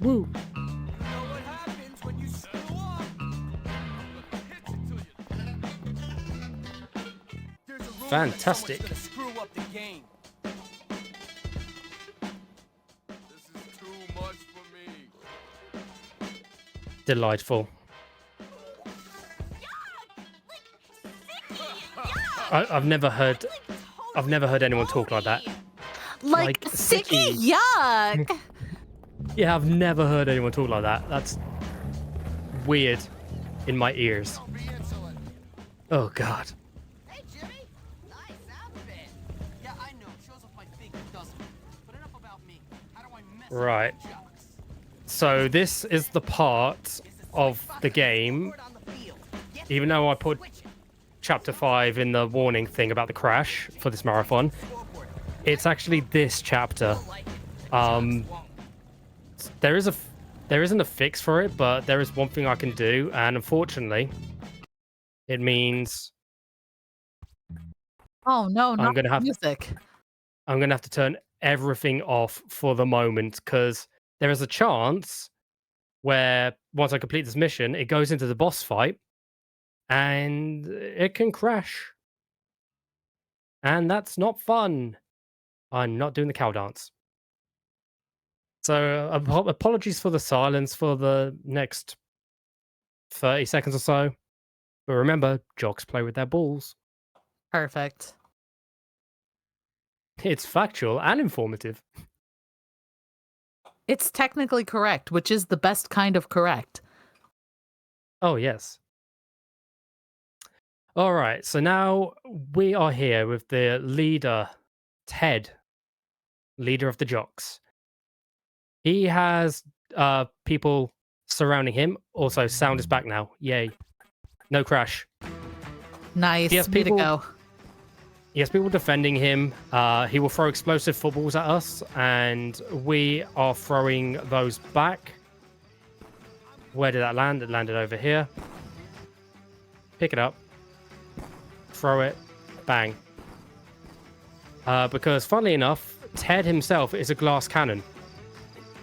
Woo! What happens when you screw up? There's a rumor Fantastic. that someone's gonna screw up the game. This is too much for me. Delightful. I've never heard anyone talk like that. Like sicky, yuck! Yeah, I've never heard anyone talk like that. That's weird in my ears. Oh god. Hey, Jimmy. Nice outfit. Yeah, I know. Shows off my figure, doesn't it? But enough about me. How do I mess up Right. the jocks? So this is the part of the game, Forward on the field. Get even though I put switch it. chapter 5 in the warning thing about the crash for this marathon, Scoreboard. it's actually this chapter. Like it. There isn't a fix for it, but there is one thing I can do, and unfortunately, it means Oh no, not gonna the have- music. I'm gonna have to turn everything off for the moment, because there is a chance where once I complete this mission, it goes into the boss fight, and it can crash. And that's not fun. I'm not doing the cow dance. So apologies for the silence for the next 30 seconds or so. But remember, jocks play with their balls. Perfect. It's factual and informative. It's technically correct, which is the best kind of correct. Oh, yes. All right, so now we are here with the leader, Ted, leader of the jocks. He has people surrounding him. Also, sound is back now. Yay. No crash. Nice. He has Way to people- go. He has people defending him. He will throw explosive footballs at us, and we are throwing those back. Where did that land? It landed over here. Pick it up. Throw it. Bang. Because, funnily enough, Ted himself is a glass cannon.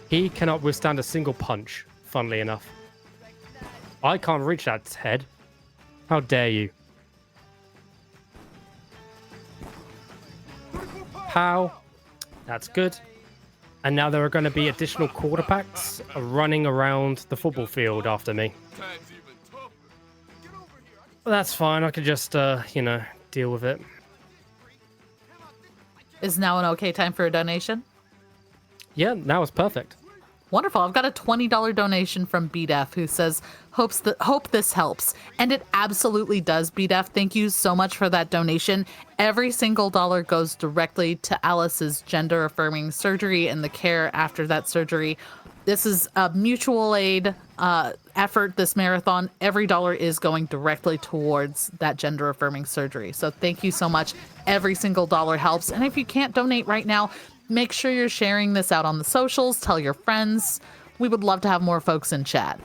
He cannot withstand a single punch, funnily enough. I can't reach that, Ted. How dare you? Pow. That's good. And now there are going to be additional quarterbacks running around the football field after me. That's fine. I could just, deal with it. Is now an okay time for a donation? Yeah, now it's perfect. Wonderful. I've got a $20 donation from BDEF who says, hope this helps. And it absolutely does, BDEF. Thank you so much for that donation. Every single dollar goes directly to Alice's gender-affirming surgery and the care after that surgery. This is a mutual aid effort, this marathon. Every dollar is going directly towards that gender-affirming surgery. So thank you so much. Every single dollar helps. And if you can't donate right now, make sure you're sharing this out on the socials. Tell your friends. We would love to have more folks in chat.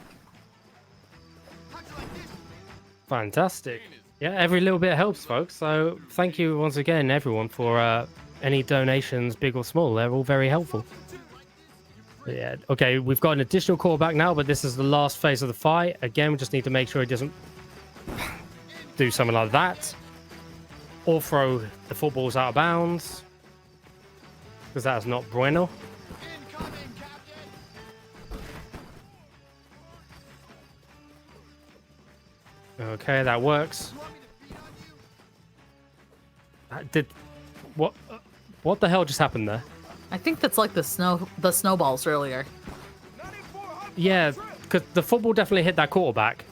Fantastic. Yeah, every little bit helps, folks. So thank you once again, everyone, for any donations, big or small. They're all very helpful. But yeah, okay, we've got an additional callback now, but this is the last phase of the fight. Again, we just need to make sure he doesn't do something like that. Or throw the footballs out of bounds. Because that is not bueno. Okay, that works. What the hell just happened there? I think that's like the snowballs earlier. Yeah, because the football definitely hit that quarterback.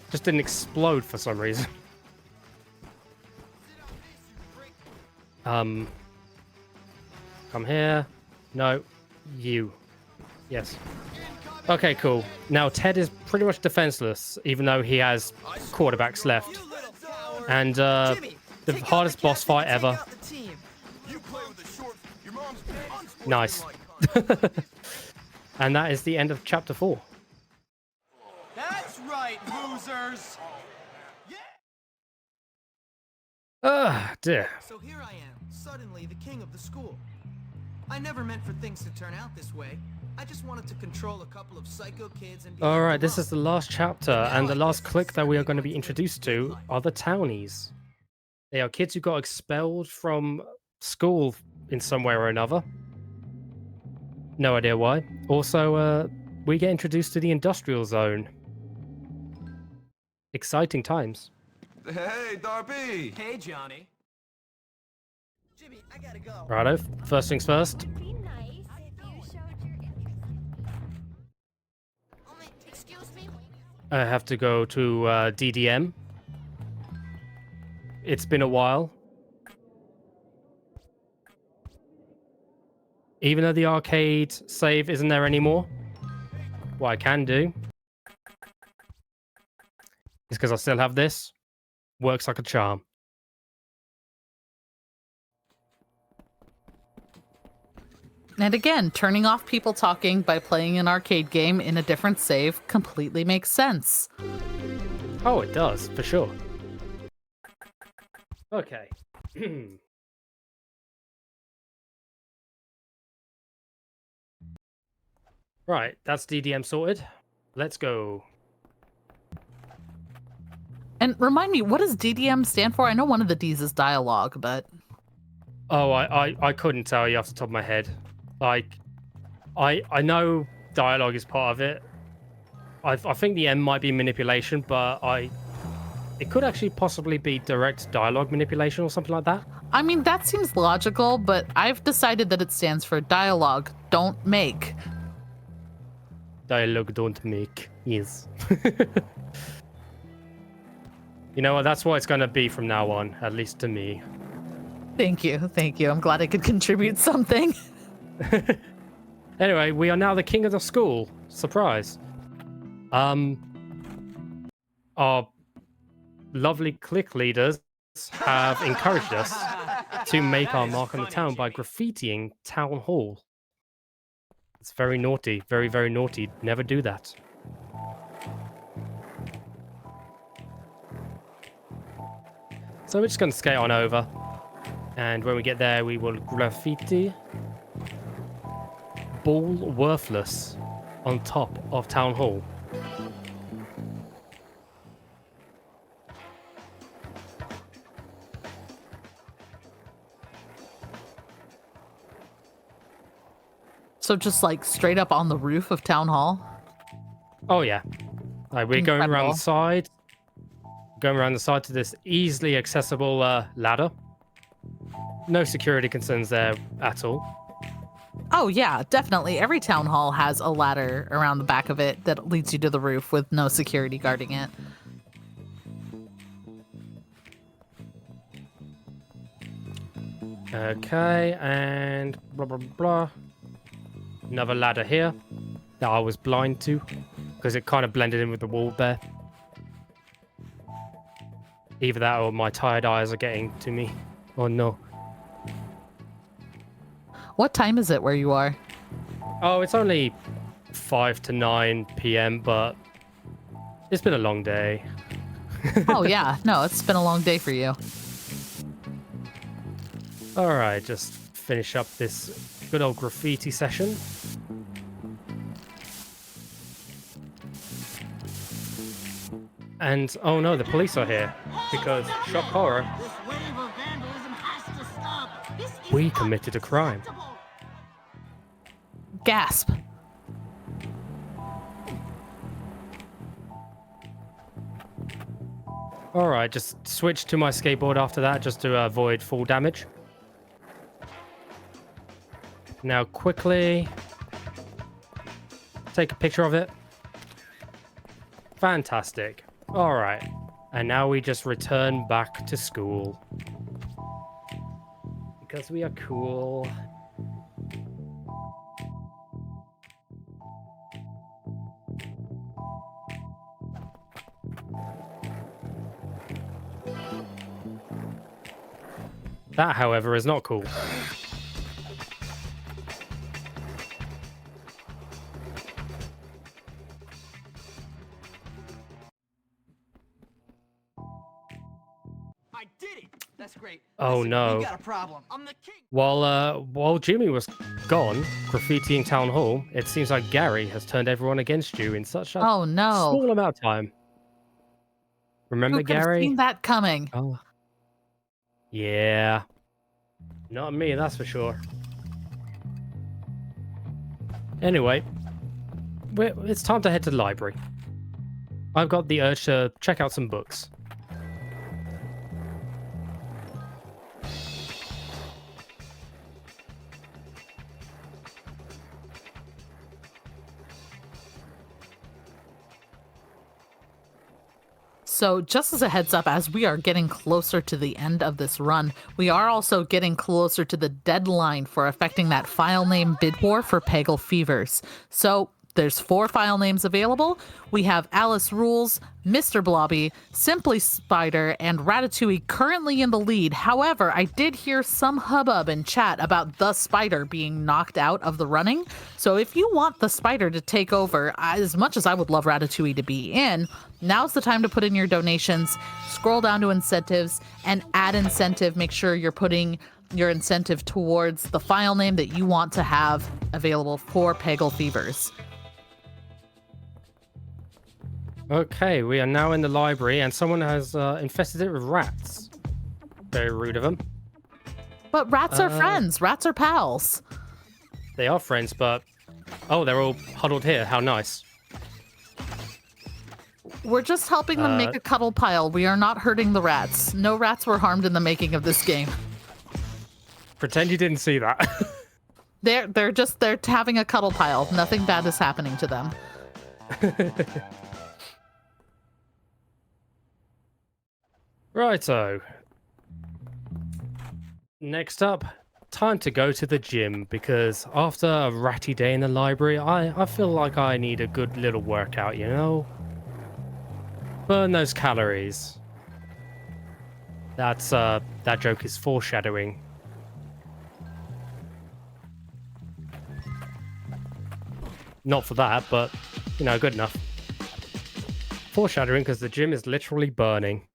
Just didn't explode for some reason. Come here. No. You. Yes. Okay, cool. Now, Ted is pretty much defenseless, even though he has quarterbacks left. And, the hardest boss fight ever. Nice. And that is the end of chapter 4. That's right, losers. Dear. So here I am, suddenly the king of the school. I never meant for things to turn out this way. I just wanted to control a couple of psycho kids and be All left right, this alone. is the last chapter, Now and the I last guess clique it's that we are finally going to be going to introduced be to fun. are the townies. They are kids who got expelled from school in some way or another. No idea why. Also, we get introduced to the industrial zone. Exciting times. Hey, Darby! Hey, Johnny. Jimmy, I gotta go. Righto, first things first. It'd be nice if you showed your interest. Excuse me? I have to go to DDM. It's been a while. Even though the arcade save isn't there anymore, what I can do is because I still have this. Works like a charm. And again, turning off people talking by playing an arcade game in a different save completely makes sense. Oh, it does, for sure. Okay. Right, that's DDM sorted. Let's go. And remind me, what does DDM stand for? I know one of the D's is dialogue, but... Oh, I couldn't tell you off the top of my head. Like, I know dialogue is part of it. I think the M might be manipulation, but it could actually possibly be direct dialogue manipulation or something like that. I mean, that seems logical, but I've decided that it stands for dialogue, don't make. Dialogue don't make. Yes. You know what? That's what it's going to be from now on, at least to me. Thank you. I'm glad I could contribute something. Anyway, we are now the king of the school. Surprise. Our lovely clique leaders have encouraged us to make our mark on the town by graffitiing Town Hall. It's very naughty. Very, very naughty. Never do that. So we're just going to skate on over. And when we get there, we will graffiti Ball Worthless on top of Town Hall. So just like straight up on the roof of Town Hall? Oh yeah. Like we're going around Incredible. the side. Going around the side to this easily accessible ladder. No security concerns there at all. Oh yeah, definitely. Every town hall has a ladder around the back of it that leads you to the roof with no security guarding it. Okay, and blah blah blah. Another ladder here that I was blind to because it kind of blended in with the wall there. Either that or my tired eyes are getting to me. Oh no. What time is it where you are? Oh, it's only 5 to 9 p.m., but it's been a long day. Oh yeah, no, it's been a long day for you. All right, just finish up this good old graffiti session. And oh no, the police are here because shock horror, we committed a crime. Gasp. All right, just switch to my skateboard after that just to avoid fall damage. Now quickly take a picture of it. Fantastic. All right. And now we just return back to school. Because we are cool. That, however, is not cool. I did it! That's great. Oh, Listen, no. You got a problem. I'm the king. While Jimmy was gone, graffitiing Town Hall, it seems like Gary has turned everyone against you in such a Oh no. small amount of time. Remember Who could have Gary? seen that coming? Oh. Yeah. Not me, that's for sure. Anyway, it's time to head to the library. I've got the urge to check out some books. So just as a heads up, as we are getting closer to the end of this run, we are also getting closer to the deadline for affecting that file name bid war for Peggle Fevers. So there's 4 file names available. We have Alice Rules, Mr. Blobby, Simply Spider, and Ratatouille currently in the lead. However, I did hear some hubbub in chat about the Spider being knocked out of the running. So if you want the Spider to take over, as much as I would love Ratatouille to be in, now's the time to put in your donations. Scroll down to incentives and add incentive. Make sure you're putting your incentive towards the file name that you want to have available for Peggle Fevers. Okay, we are now in the library, and someone has infested it with rats. Very rude of them. But rats are friends. Rats are pals. They are friends, but... Oh, they're all huddled here. How nice. We're just helping them make a cuddle pile. We are not hurting the rats. No rats were harmed in the making of this game. Pretend you didn't see that. They're having a cuddle pile. Nothing bad is happening to them. Righto. Next up, time to go to the gym, because after a ratty day in the library, I feel like I need a good little workout, you know? Burn those calories. That joke is foreshadowing. Not for that, but, you know, good enough. Foreshadowing because the gym is literally burning.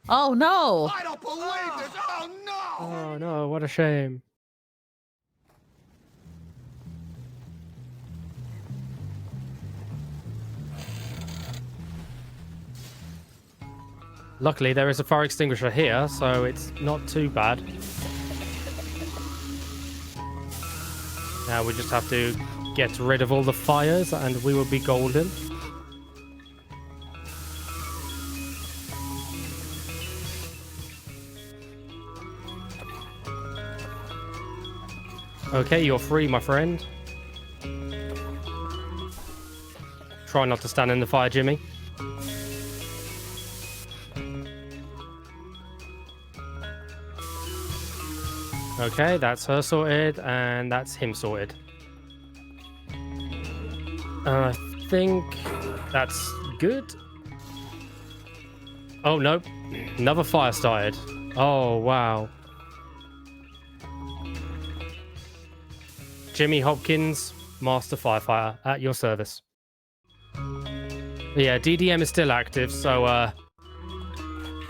Oh, no! I don't believe this! Oh, no! Oh, no, what a shame. Luckily, there is a fire extinguisher here, so it's not too bad. Now we just have to get rid of all the fires and we will be golden. Okay, you're free, my friend. Try not to stand in the fire, Jimmy. Okay, that's her sorted, and that's him sorted. I think that's good. Oh, nope. Another fire started. Oh, wow. Jimmy Hopkins, Master Firefighter, at your service. Yeah, DDM is still active, so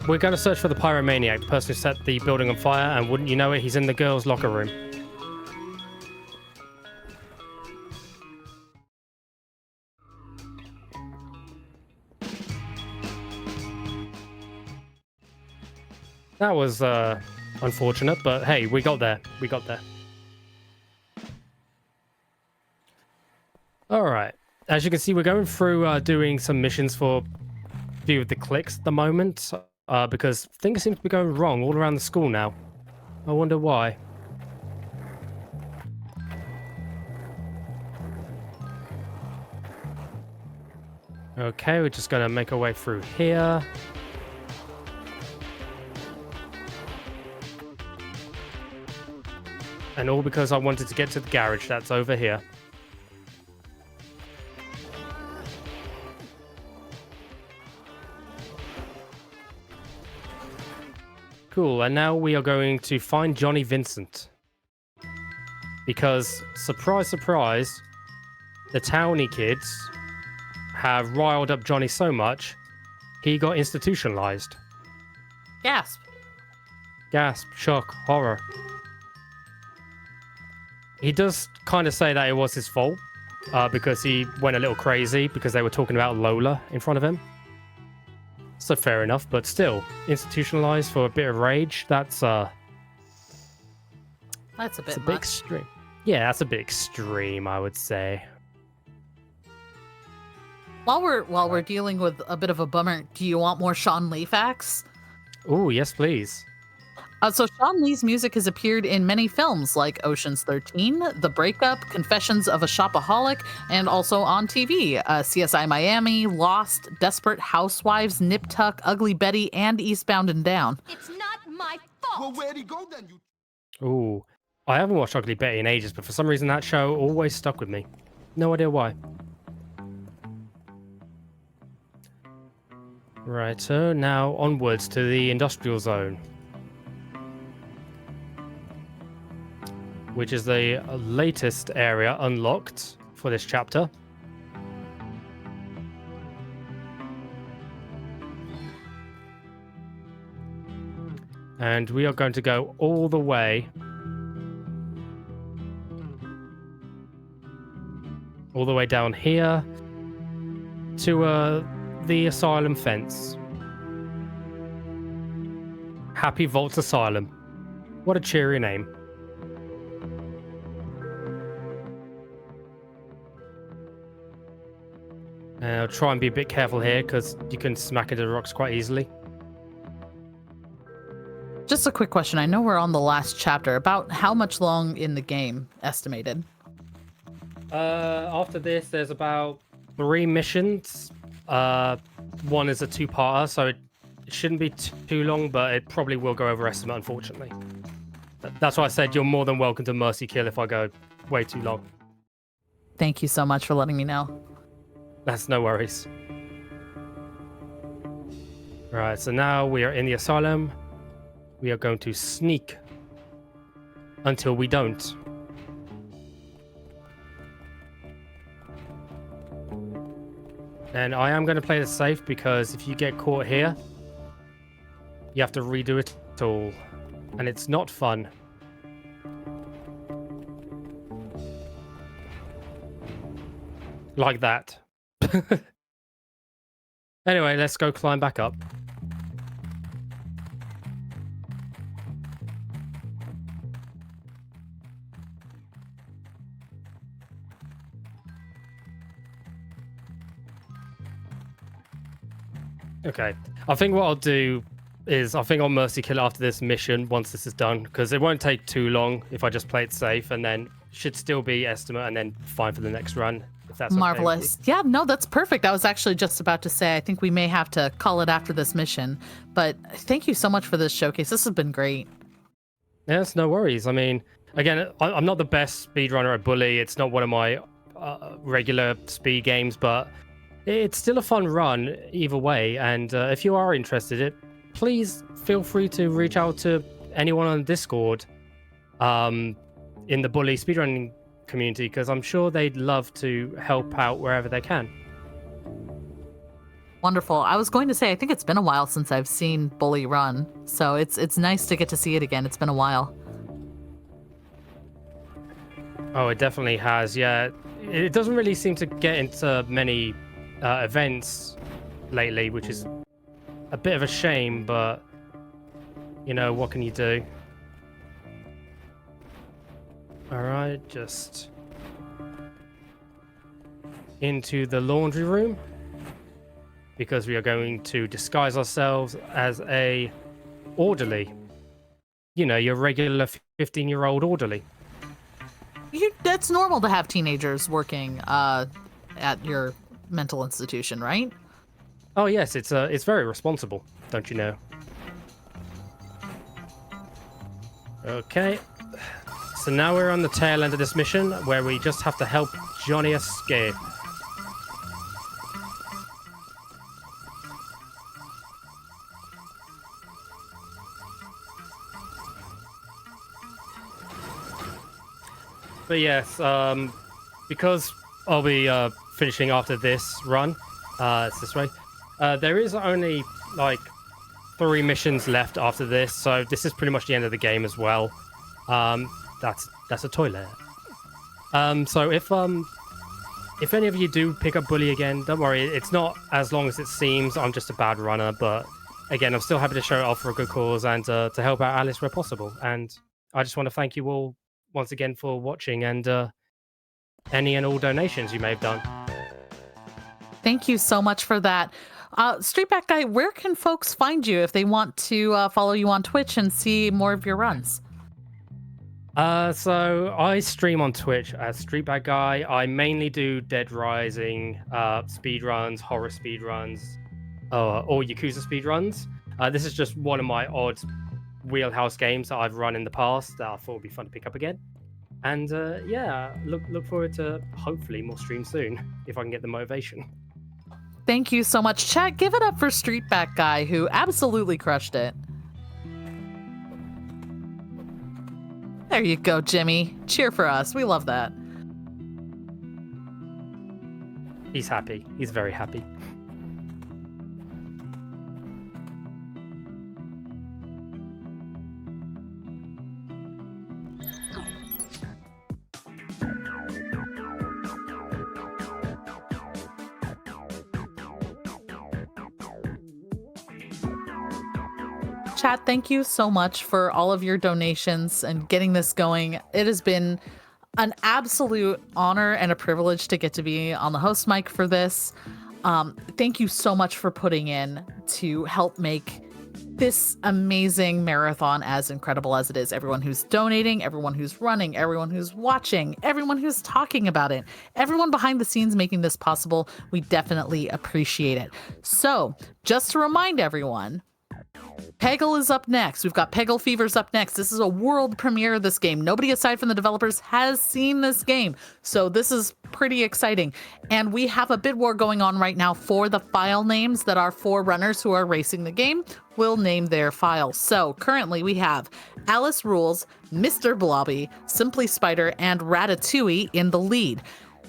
we're going to search for the pyromaniac, the person who set the building on fire, and wouldn't you know it, he's in the girls' locker room. That was unfortunate, but hey, we got there. We got there. All right. As you can see, we're going through doing some missions for a few of the cliques at the moment. Because things seem to be going wrong all around the school now. I wonder why. Okay, we're just going to make our way through here. And all because I wanted to get to the garage that's over here. Cool, and now we are going to find Johnny Vincent. Because, surprise, surprise, the townie kids have riled up Johnny so much, he got institutionalized. Gasp. Gasp, shock, horror. He does kind of say that it was his fault, because he went a little crazy because they were talking about Lola in front of him. So fair enough, but still, institutionalized for a bit of rage, that's a bit bit extreme. Yeah, that's a bit extreme, I would say. While we're dealing with a bit of a bummer, do you want more Sean Lee facts? Oh, yes, please. So Sean Lee's music has appeared in many films like Ocean's 13, The Breakup, Confessions of a Shopaholic, and also on TV, CSI Miami, Lost, Desperate Housewives, Nip Tuck, Ugly Betty, and Eastbound and Down. It's not my fault. Well, where'd he go then, you... Ooh, I haven't watched Ugly Betty in ages, but for some reason that show always stuck with me. No idea why. Right, so now onwards to the industrial zone. Which is the latest area unlocked for this chapter. And we are going to go all the way down here to the asylum fence. Happy Vaults Asylum. What a cheery name. I'll try and be a bit careful here because you can smack into the rocks quite easily. Just a quick question. I know we're on the last chapter. About how much long in the game, estimated? After this, there's about 3 missions. One is a 2-parter, so it shouldn't be too long, but it probably will go over estimate, unfortunately. That's why I said you're more than welcome to mercy kill if I go way too long. Thank you so much for letting me know. That's no worries. Right, so now we are in the asylum. We are going to sneak until we don't. And I am going to play this safe because if you get caught here, you have to redo it all. And it's not fun. Like that. Anyway, let's go climb back up. Okay, I think what I'll do is I think I'll mercy kill after this mission once this is done, because it won't take too long if I just play it safe, and then should still be estimate and then fine for the next run. If that's Marvelous. Okay. Yeah, no, that's perfect. I was actually just about to say, I think we may have to call it after this mission, but thank you so much for this showcase. This has been great. Yes, no worries. I mean, again, I'm not the best speedrunner at Bully. It's not one of my regular speed games, but it's still a fun run either way. And if you are interested, please feel free to reach out to anyone on Discord in the Bully speedrunning community, because I'm sure they'd love to help out wherever they can. Wonderful. I was going to say, I think it's been a while since I've seen Bully run, so it's nice to get to see it again. It's been a while. Oh, it definitely has. Yeah, it doesn't really seem to get into many events lately, which is a bit of a shame, but you know, what can you do? All right, just into the laundry room, because we are going to disguise ourselves as a orderly. You know, your regular 15-year-old orderly. That's normal to have teenagers working at your mental institution, right? Oh yes, it's very responsible, don't you know? Okay. So now we're on the tail end of this mission, where we just have to help Johnny escape. But yes, because I'll be finishing after this run, it's this way. There is only like 3 missions left after this, so this is pretty much the end of the game as well. That's a toilet. So if any of you do pick up Bully again, don't worry, it's not as long as it seems. I'm just a bad runner, but again, I'm still happy to show it off for a good cause and to help out Alice where possible. And I just want to thank you all once again for watching, and any and all donations you may have done. Thank you so much for that. Streetbackguy, where can folks find you if they want to follow you on Twitch and see more of your runs? So I stream on Twitch as Streetbackguy. I mainly do Dead Rising speedruns, horror speedruns, or Yakuza speedruns. This is just one of my odd wheelhouse games that I've run in the past that I thought would be fun to pick up again. And yeah, look forward to hopefully more streams soon if I can get the motivation. Thank you so much. Chat, give it up for Streetbackguy, who absolutely crushed it. There you go, Jimmy. Cheer for us. We love that. He's happy. He's very happy. Chat, thank you so much for all of your donations and getting this going. It has been an absolute honor and a privilege to get to be on the host mic for this. Thank you so much for putting in to help make this amazing marathon as incredible as it is. Everyone who's donating, everyone who's running, everyone who's watching, everyone who's talking about it, everyone behind the scenes making this possible, we definitely appreciate it. So just to remind everyone, Peggle is up next. We've got Peggle Fever's up next. This is a world premiere of this game. Nobody aside from the developers has seen this game. So this is pretty exciting. And we have a bid war going on right now for the file names that our 4 runners who are racing the game will name their files. So currently we have Alice Rules, Mr. Blobby, Simply Spider, and Ratatouille in the lead.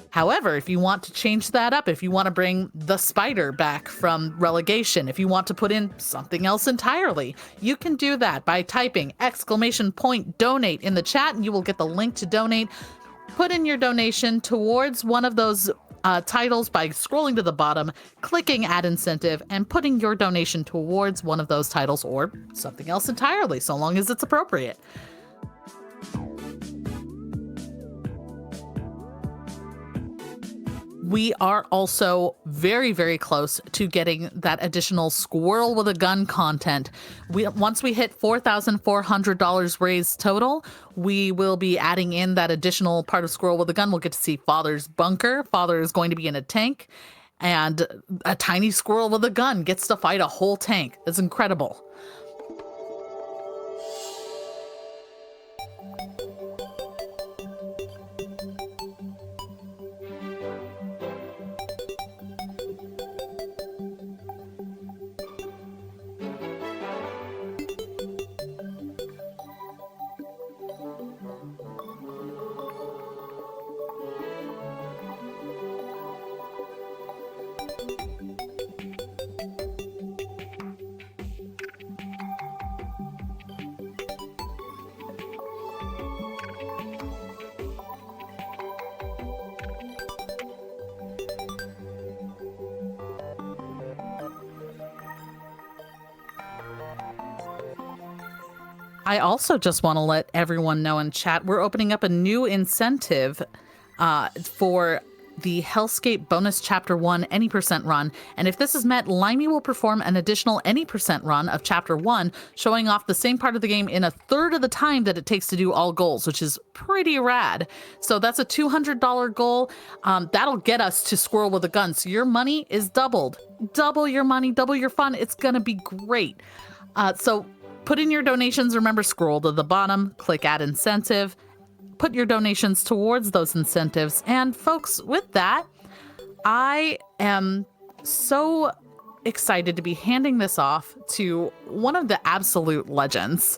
However, if you want to change that up, if you want to bring the spider back from relegation, if you want to put in something else entirely, you can do that by typing !donate in the chat, and you will get the link to donate. Put in your donation towards one of those titles by scrolling to the bottom, clicking add incentive, and putting your donation towards one of those titles or something else entirely, so long as it's appropriate. We are also very, very close to getting that additional squirrel with a gun content. Once we hit $4,400 raised total, we will be adding in that additional part of squirrel with a gun. We'll get to see Father's bunker. Father is going to be in a tank, and a tiny squirrel with a gun gets to fight a whole tank. It's incredible. I also just want to let everyone know in chat, we're opening up a new incentive for the Hellscape bonus chapter 1 any percent run. And if this is met, Limey will perform an additional any percent run of chapter 1, showing off the same part of the game in a third of the time that it takes to do all goals, which is pretty rad. So that's a $200 goal. That'll get us to Squirrel with a Gun. So your money is doubled. Double your money, double your fun. It's going to be great. So put in your donations. Remember, scroll to the bottom, click add incentive, put your donations towards those incentives. And folks, with that, I am so excited to be handing this off to one of the absolute legends.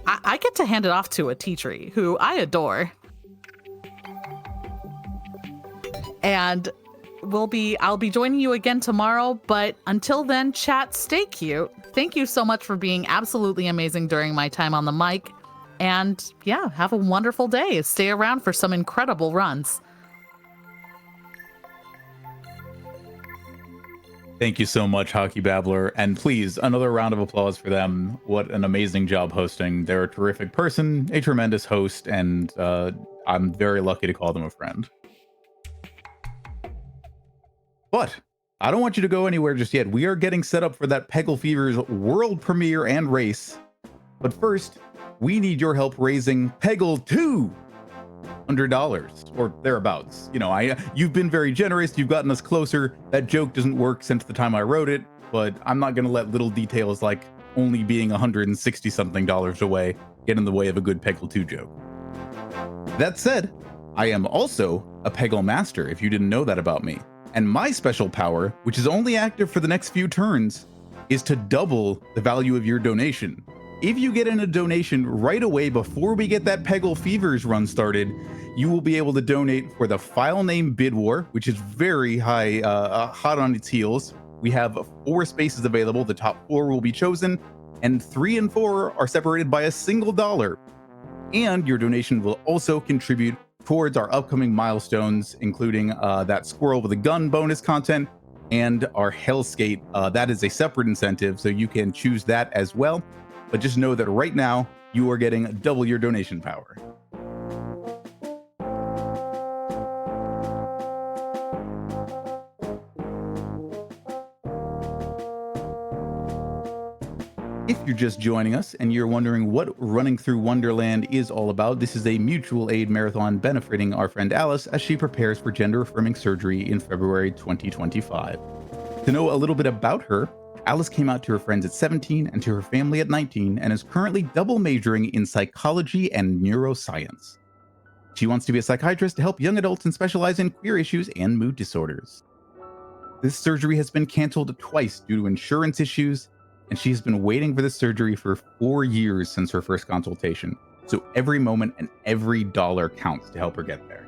I get to hand it off to a teacher who I adore. And I'll be joining you again tomorrow, but until then, chat, stay cute. Thank you so much for being absolutely amazing during my time on the mic. And yeah, have a wonderful day. Stay around for some incredible runs. Thank you so much, Hockey Babbler. And please, another round of applause for them. What an amazing job hosting. They're a terrific person, a tremendous host, and I'm very lucky to call them a friend. But I don't want you to go anywhere just yet. We are getting set up for that Peggle Fever's world premiere and race. But first, we need your help raising Peggle $200 or thereabouts. You know, you've been very generous. You've gotten us closer. That joke doesn't work since the time I wrote it, but I'm not going to let little details like only being $160 something away get in the way of a good Peggle 2 joke. That said, I am also a Peggle master, if you didn't know that about me. And my special power, which is only active for the next few turns, is to double the value of your donation. If you get in a donation right away before we get that Peggle Fevers run started, you will be able to donate for the file name bid war, which is very high, hot on its heels. We have 4 spaces available. The top 4 will be chosen, and 3 and 4 are separated by a single dollar. And your donation will also contribute towards our upcoming milestones, including that Squirrel with a Gun bonus content, and our Hellskate. That is a separate incentive, so you can choose that as well. But just know that right now you are getting double your donation power. If you're just joining us and you're wondering what Running Through Wonderland is all about, this is a mutual aid marathon benefiting our friend Alice as she prepares for gender-affirming surgery in February 2025. To know a little bit about her, Alice came out to her friends at 17 and to her family at 19 and is currently double majoring in psychology and neuroscience. She wants to be a psychiatrist to help young adults and specialize in queer issues and mood disorders. This surgery has been canceled twice due to insurance issues, and she has been waiting for this surgery for 4 years since her first consultation. So every moment and every dollar counts to help her get there.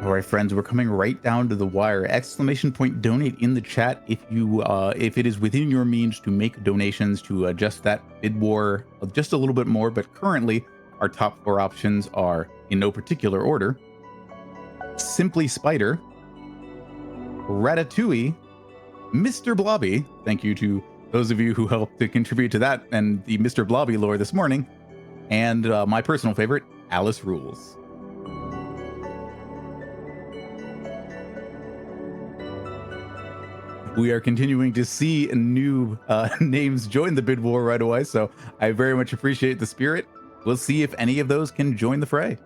All right, friends, we're coming right down to the wire. Exclamation point donate in the chat if you if it is within your means to make donations to adjust that bid war just a little bit more. But currently, our top 4 options are in no particular order: Simply Spider, Ratatouille, Mr. Blobby. Thank you to those of you who helped to contribute to that and the Mr. Blobby lore this morning, and my personal favorite, Alice Rules. We are continuing to see new names join the bid war right away, so I very much appreciate the spirit. We'll see if any of those can join the fray.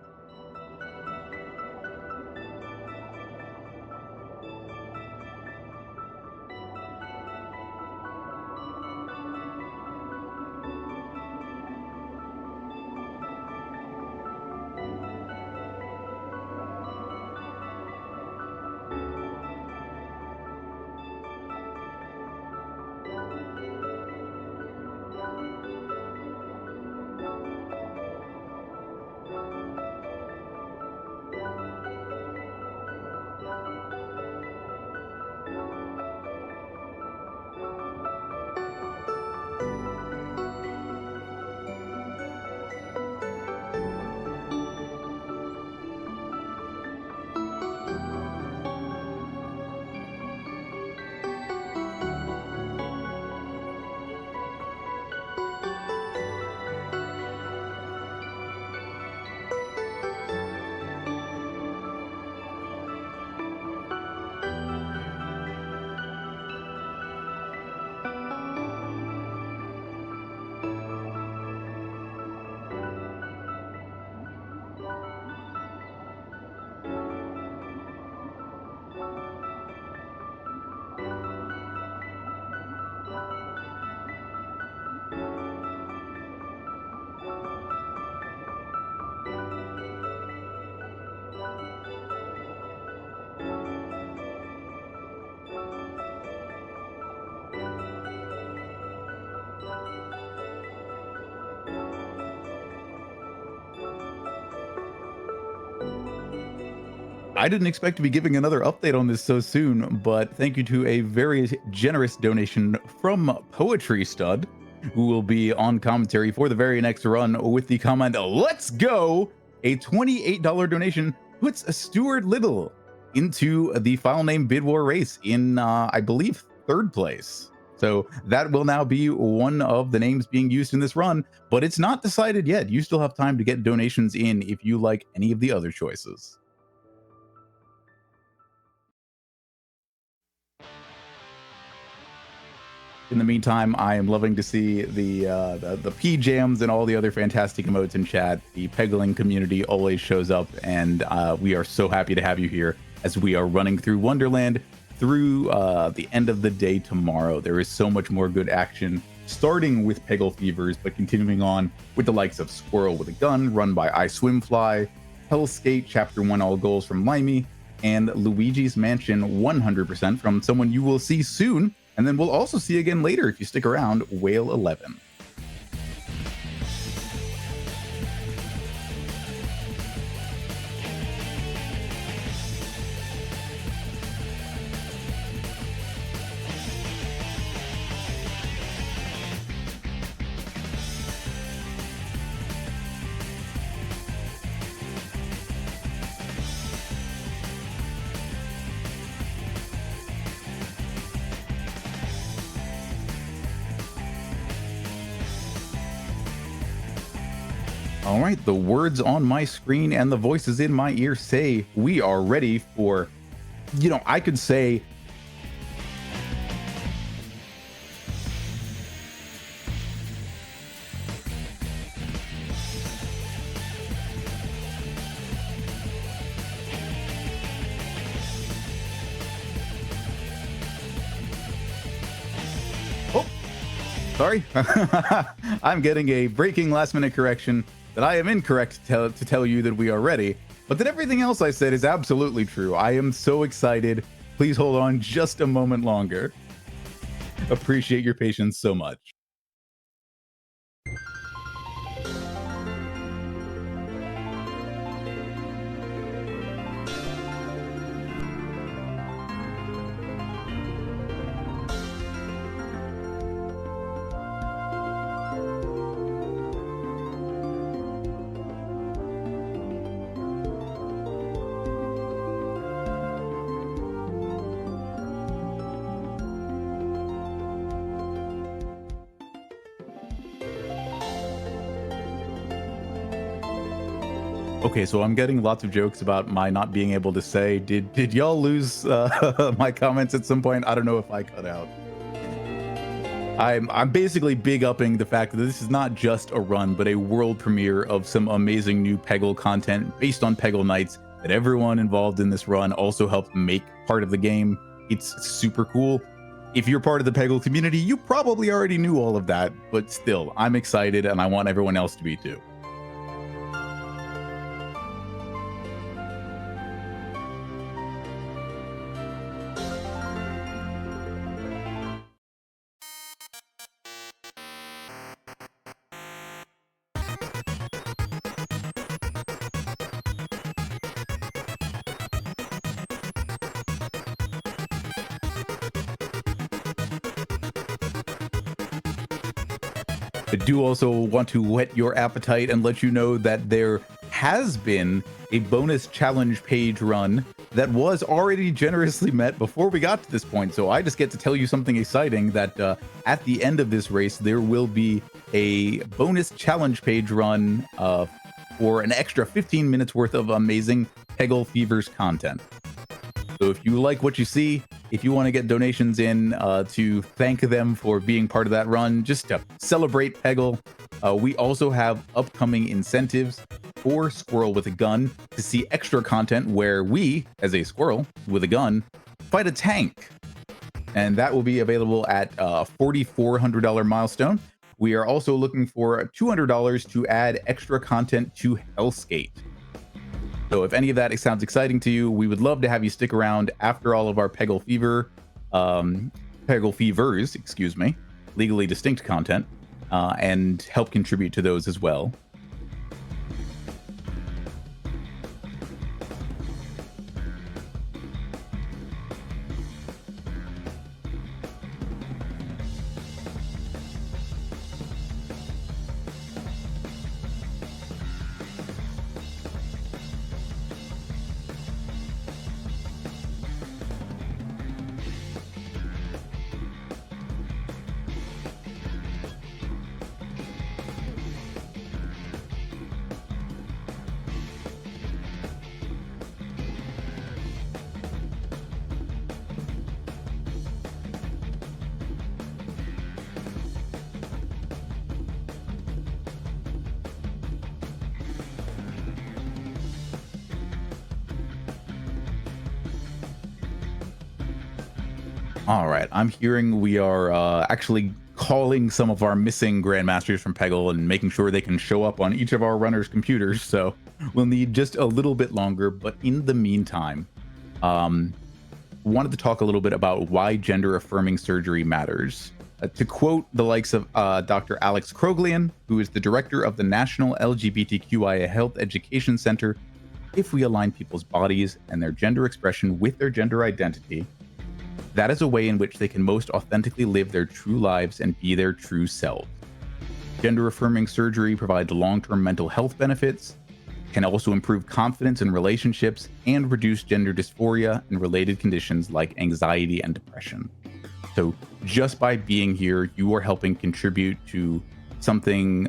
I didn't expect to be giving another update on this so soon, but thank you to a very generous donation from Poetry Stud, who will be on commentary for the very next run with the comment, "Let's go!" A $28 donation puts Stuart Little into the file name bid war race in, I believe, 3rd place. So that will now be one of the names being used in this run, but it's not decided yet. You still have time to get donations in if you like any of the other choices. In the meantime, I am loving to see the P jams and all the other fantastic emotes in chat. The Peggling community always shows up, and we are so happy to have you here as we are running through Wonderland through the end of the day tomorrow. There is so much more good action, starting with Peggle Fevers, but continuing on with the likes of Squirrel with a Gun, run by I Swimfly, Hellskate, Chapter 1 All Goals from Limey, and Luigi's Mansion 100% from someone you will see soon. And then we'll also see again later if you stick around, Whale 11. All right, the words on my screen and the voices in my ear say we are ready for, I could say sorry. I'm getting a breaking last-minute correction that I am incorrect to tell you that we are ready, but that everything else I said is absolutely true. I am so excited. Please hold on just a moment longer. Appreciate your patience so much. Okay, so I'm getting lots of jokes about my not being able to say, did y'all lose my comments at some point? I don't know if I cut out. I'm basically big upping the fact that this is not just a run, but a world premiere of some amazing new Peggle content based on Peggle Knights that everyone involved in this run also helped make part of the game. It's super cool. If you're part of the Peggle community, you probably already knew all of that, but still, I'm excited and I want everyone else to be too. I do also want to whet your appetite and let you know that there has been a bonus challenge page run that was already generously met before we got to this point. So I just get to tell you something exciting that at the end of this race, there will be a bonus challenge page run for an extra 15 minutes worth of amazing Peggle Fevers content. So if you like what you see, if you want to get donations in to thank them for being part of that run, just to celebrate Peggle, we also have upcoming incentives for Squirrel with a Gun to see extra content where we, as a squirrel with a gun, fight a tank. And that will be available at a $4,400 milestone. We are also looking for $200 to add extra content to Hellskate. So if any of that sounds exciting to you, we would love to have you stick around after all of our Peggle Fevers, excuse me, legally distinct content, and help contribute to those as well. All right, I'm hearing we are actually calling some of our missing Grandmasters from Peggle and making sure they can show up on each of our runners' computers, so we'll need just a little bit longer, but in the meantime, Wanted to talk a little bit about why gender affirming surgery matters. To quote the likes of Dr. Alex Kroglian, who is the director of the National LGBTQIA Health Education Center, if we align people's bodies and their gender expression with their gender identity, that is a way in which they can most authentically live their true lives and be their true selves. Gender affirming surgery provides long-term mental health benefits, can also improve confidence in relationships, and reduce gender dysphoria and related conditions like anxiety and depression. So just by being here, you are helping contribute to something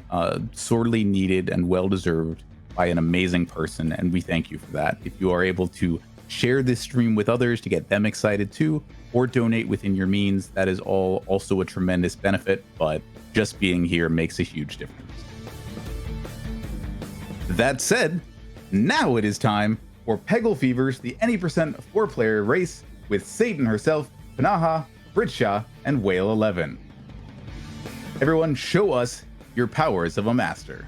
sorely needed and well-deserved by an amazing person, and we thank you for that. If you are able to share this stream with others to get them excited too, or donate within your means, that is all also a tremendous benefit, but just being here makes a huge difference. That said, now it is time for Peggle Fevers, the Any Percent 4-player race with Satan herself, Panaha, Britshaw, and Whale 11. Everyone, show us your powers of a master.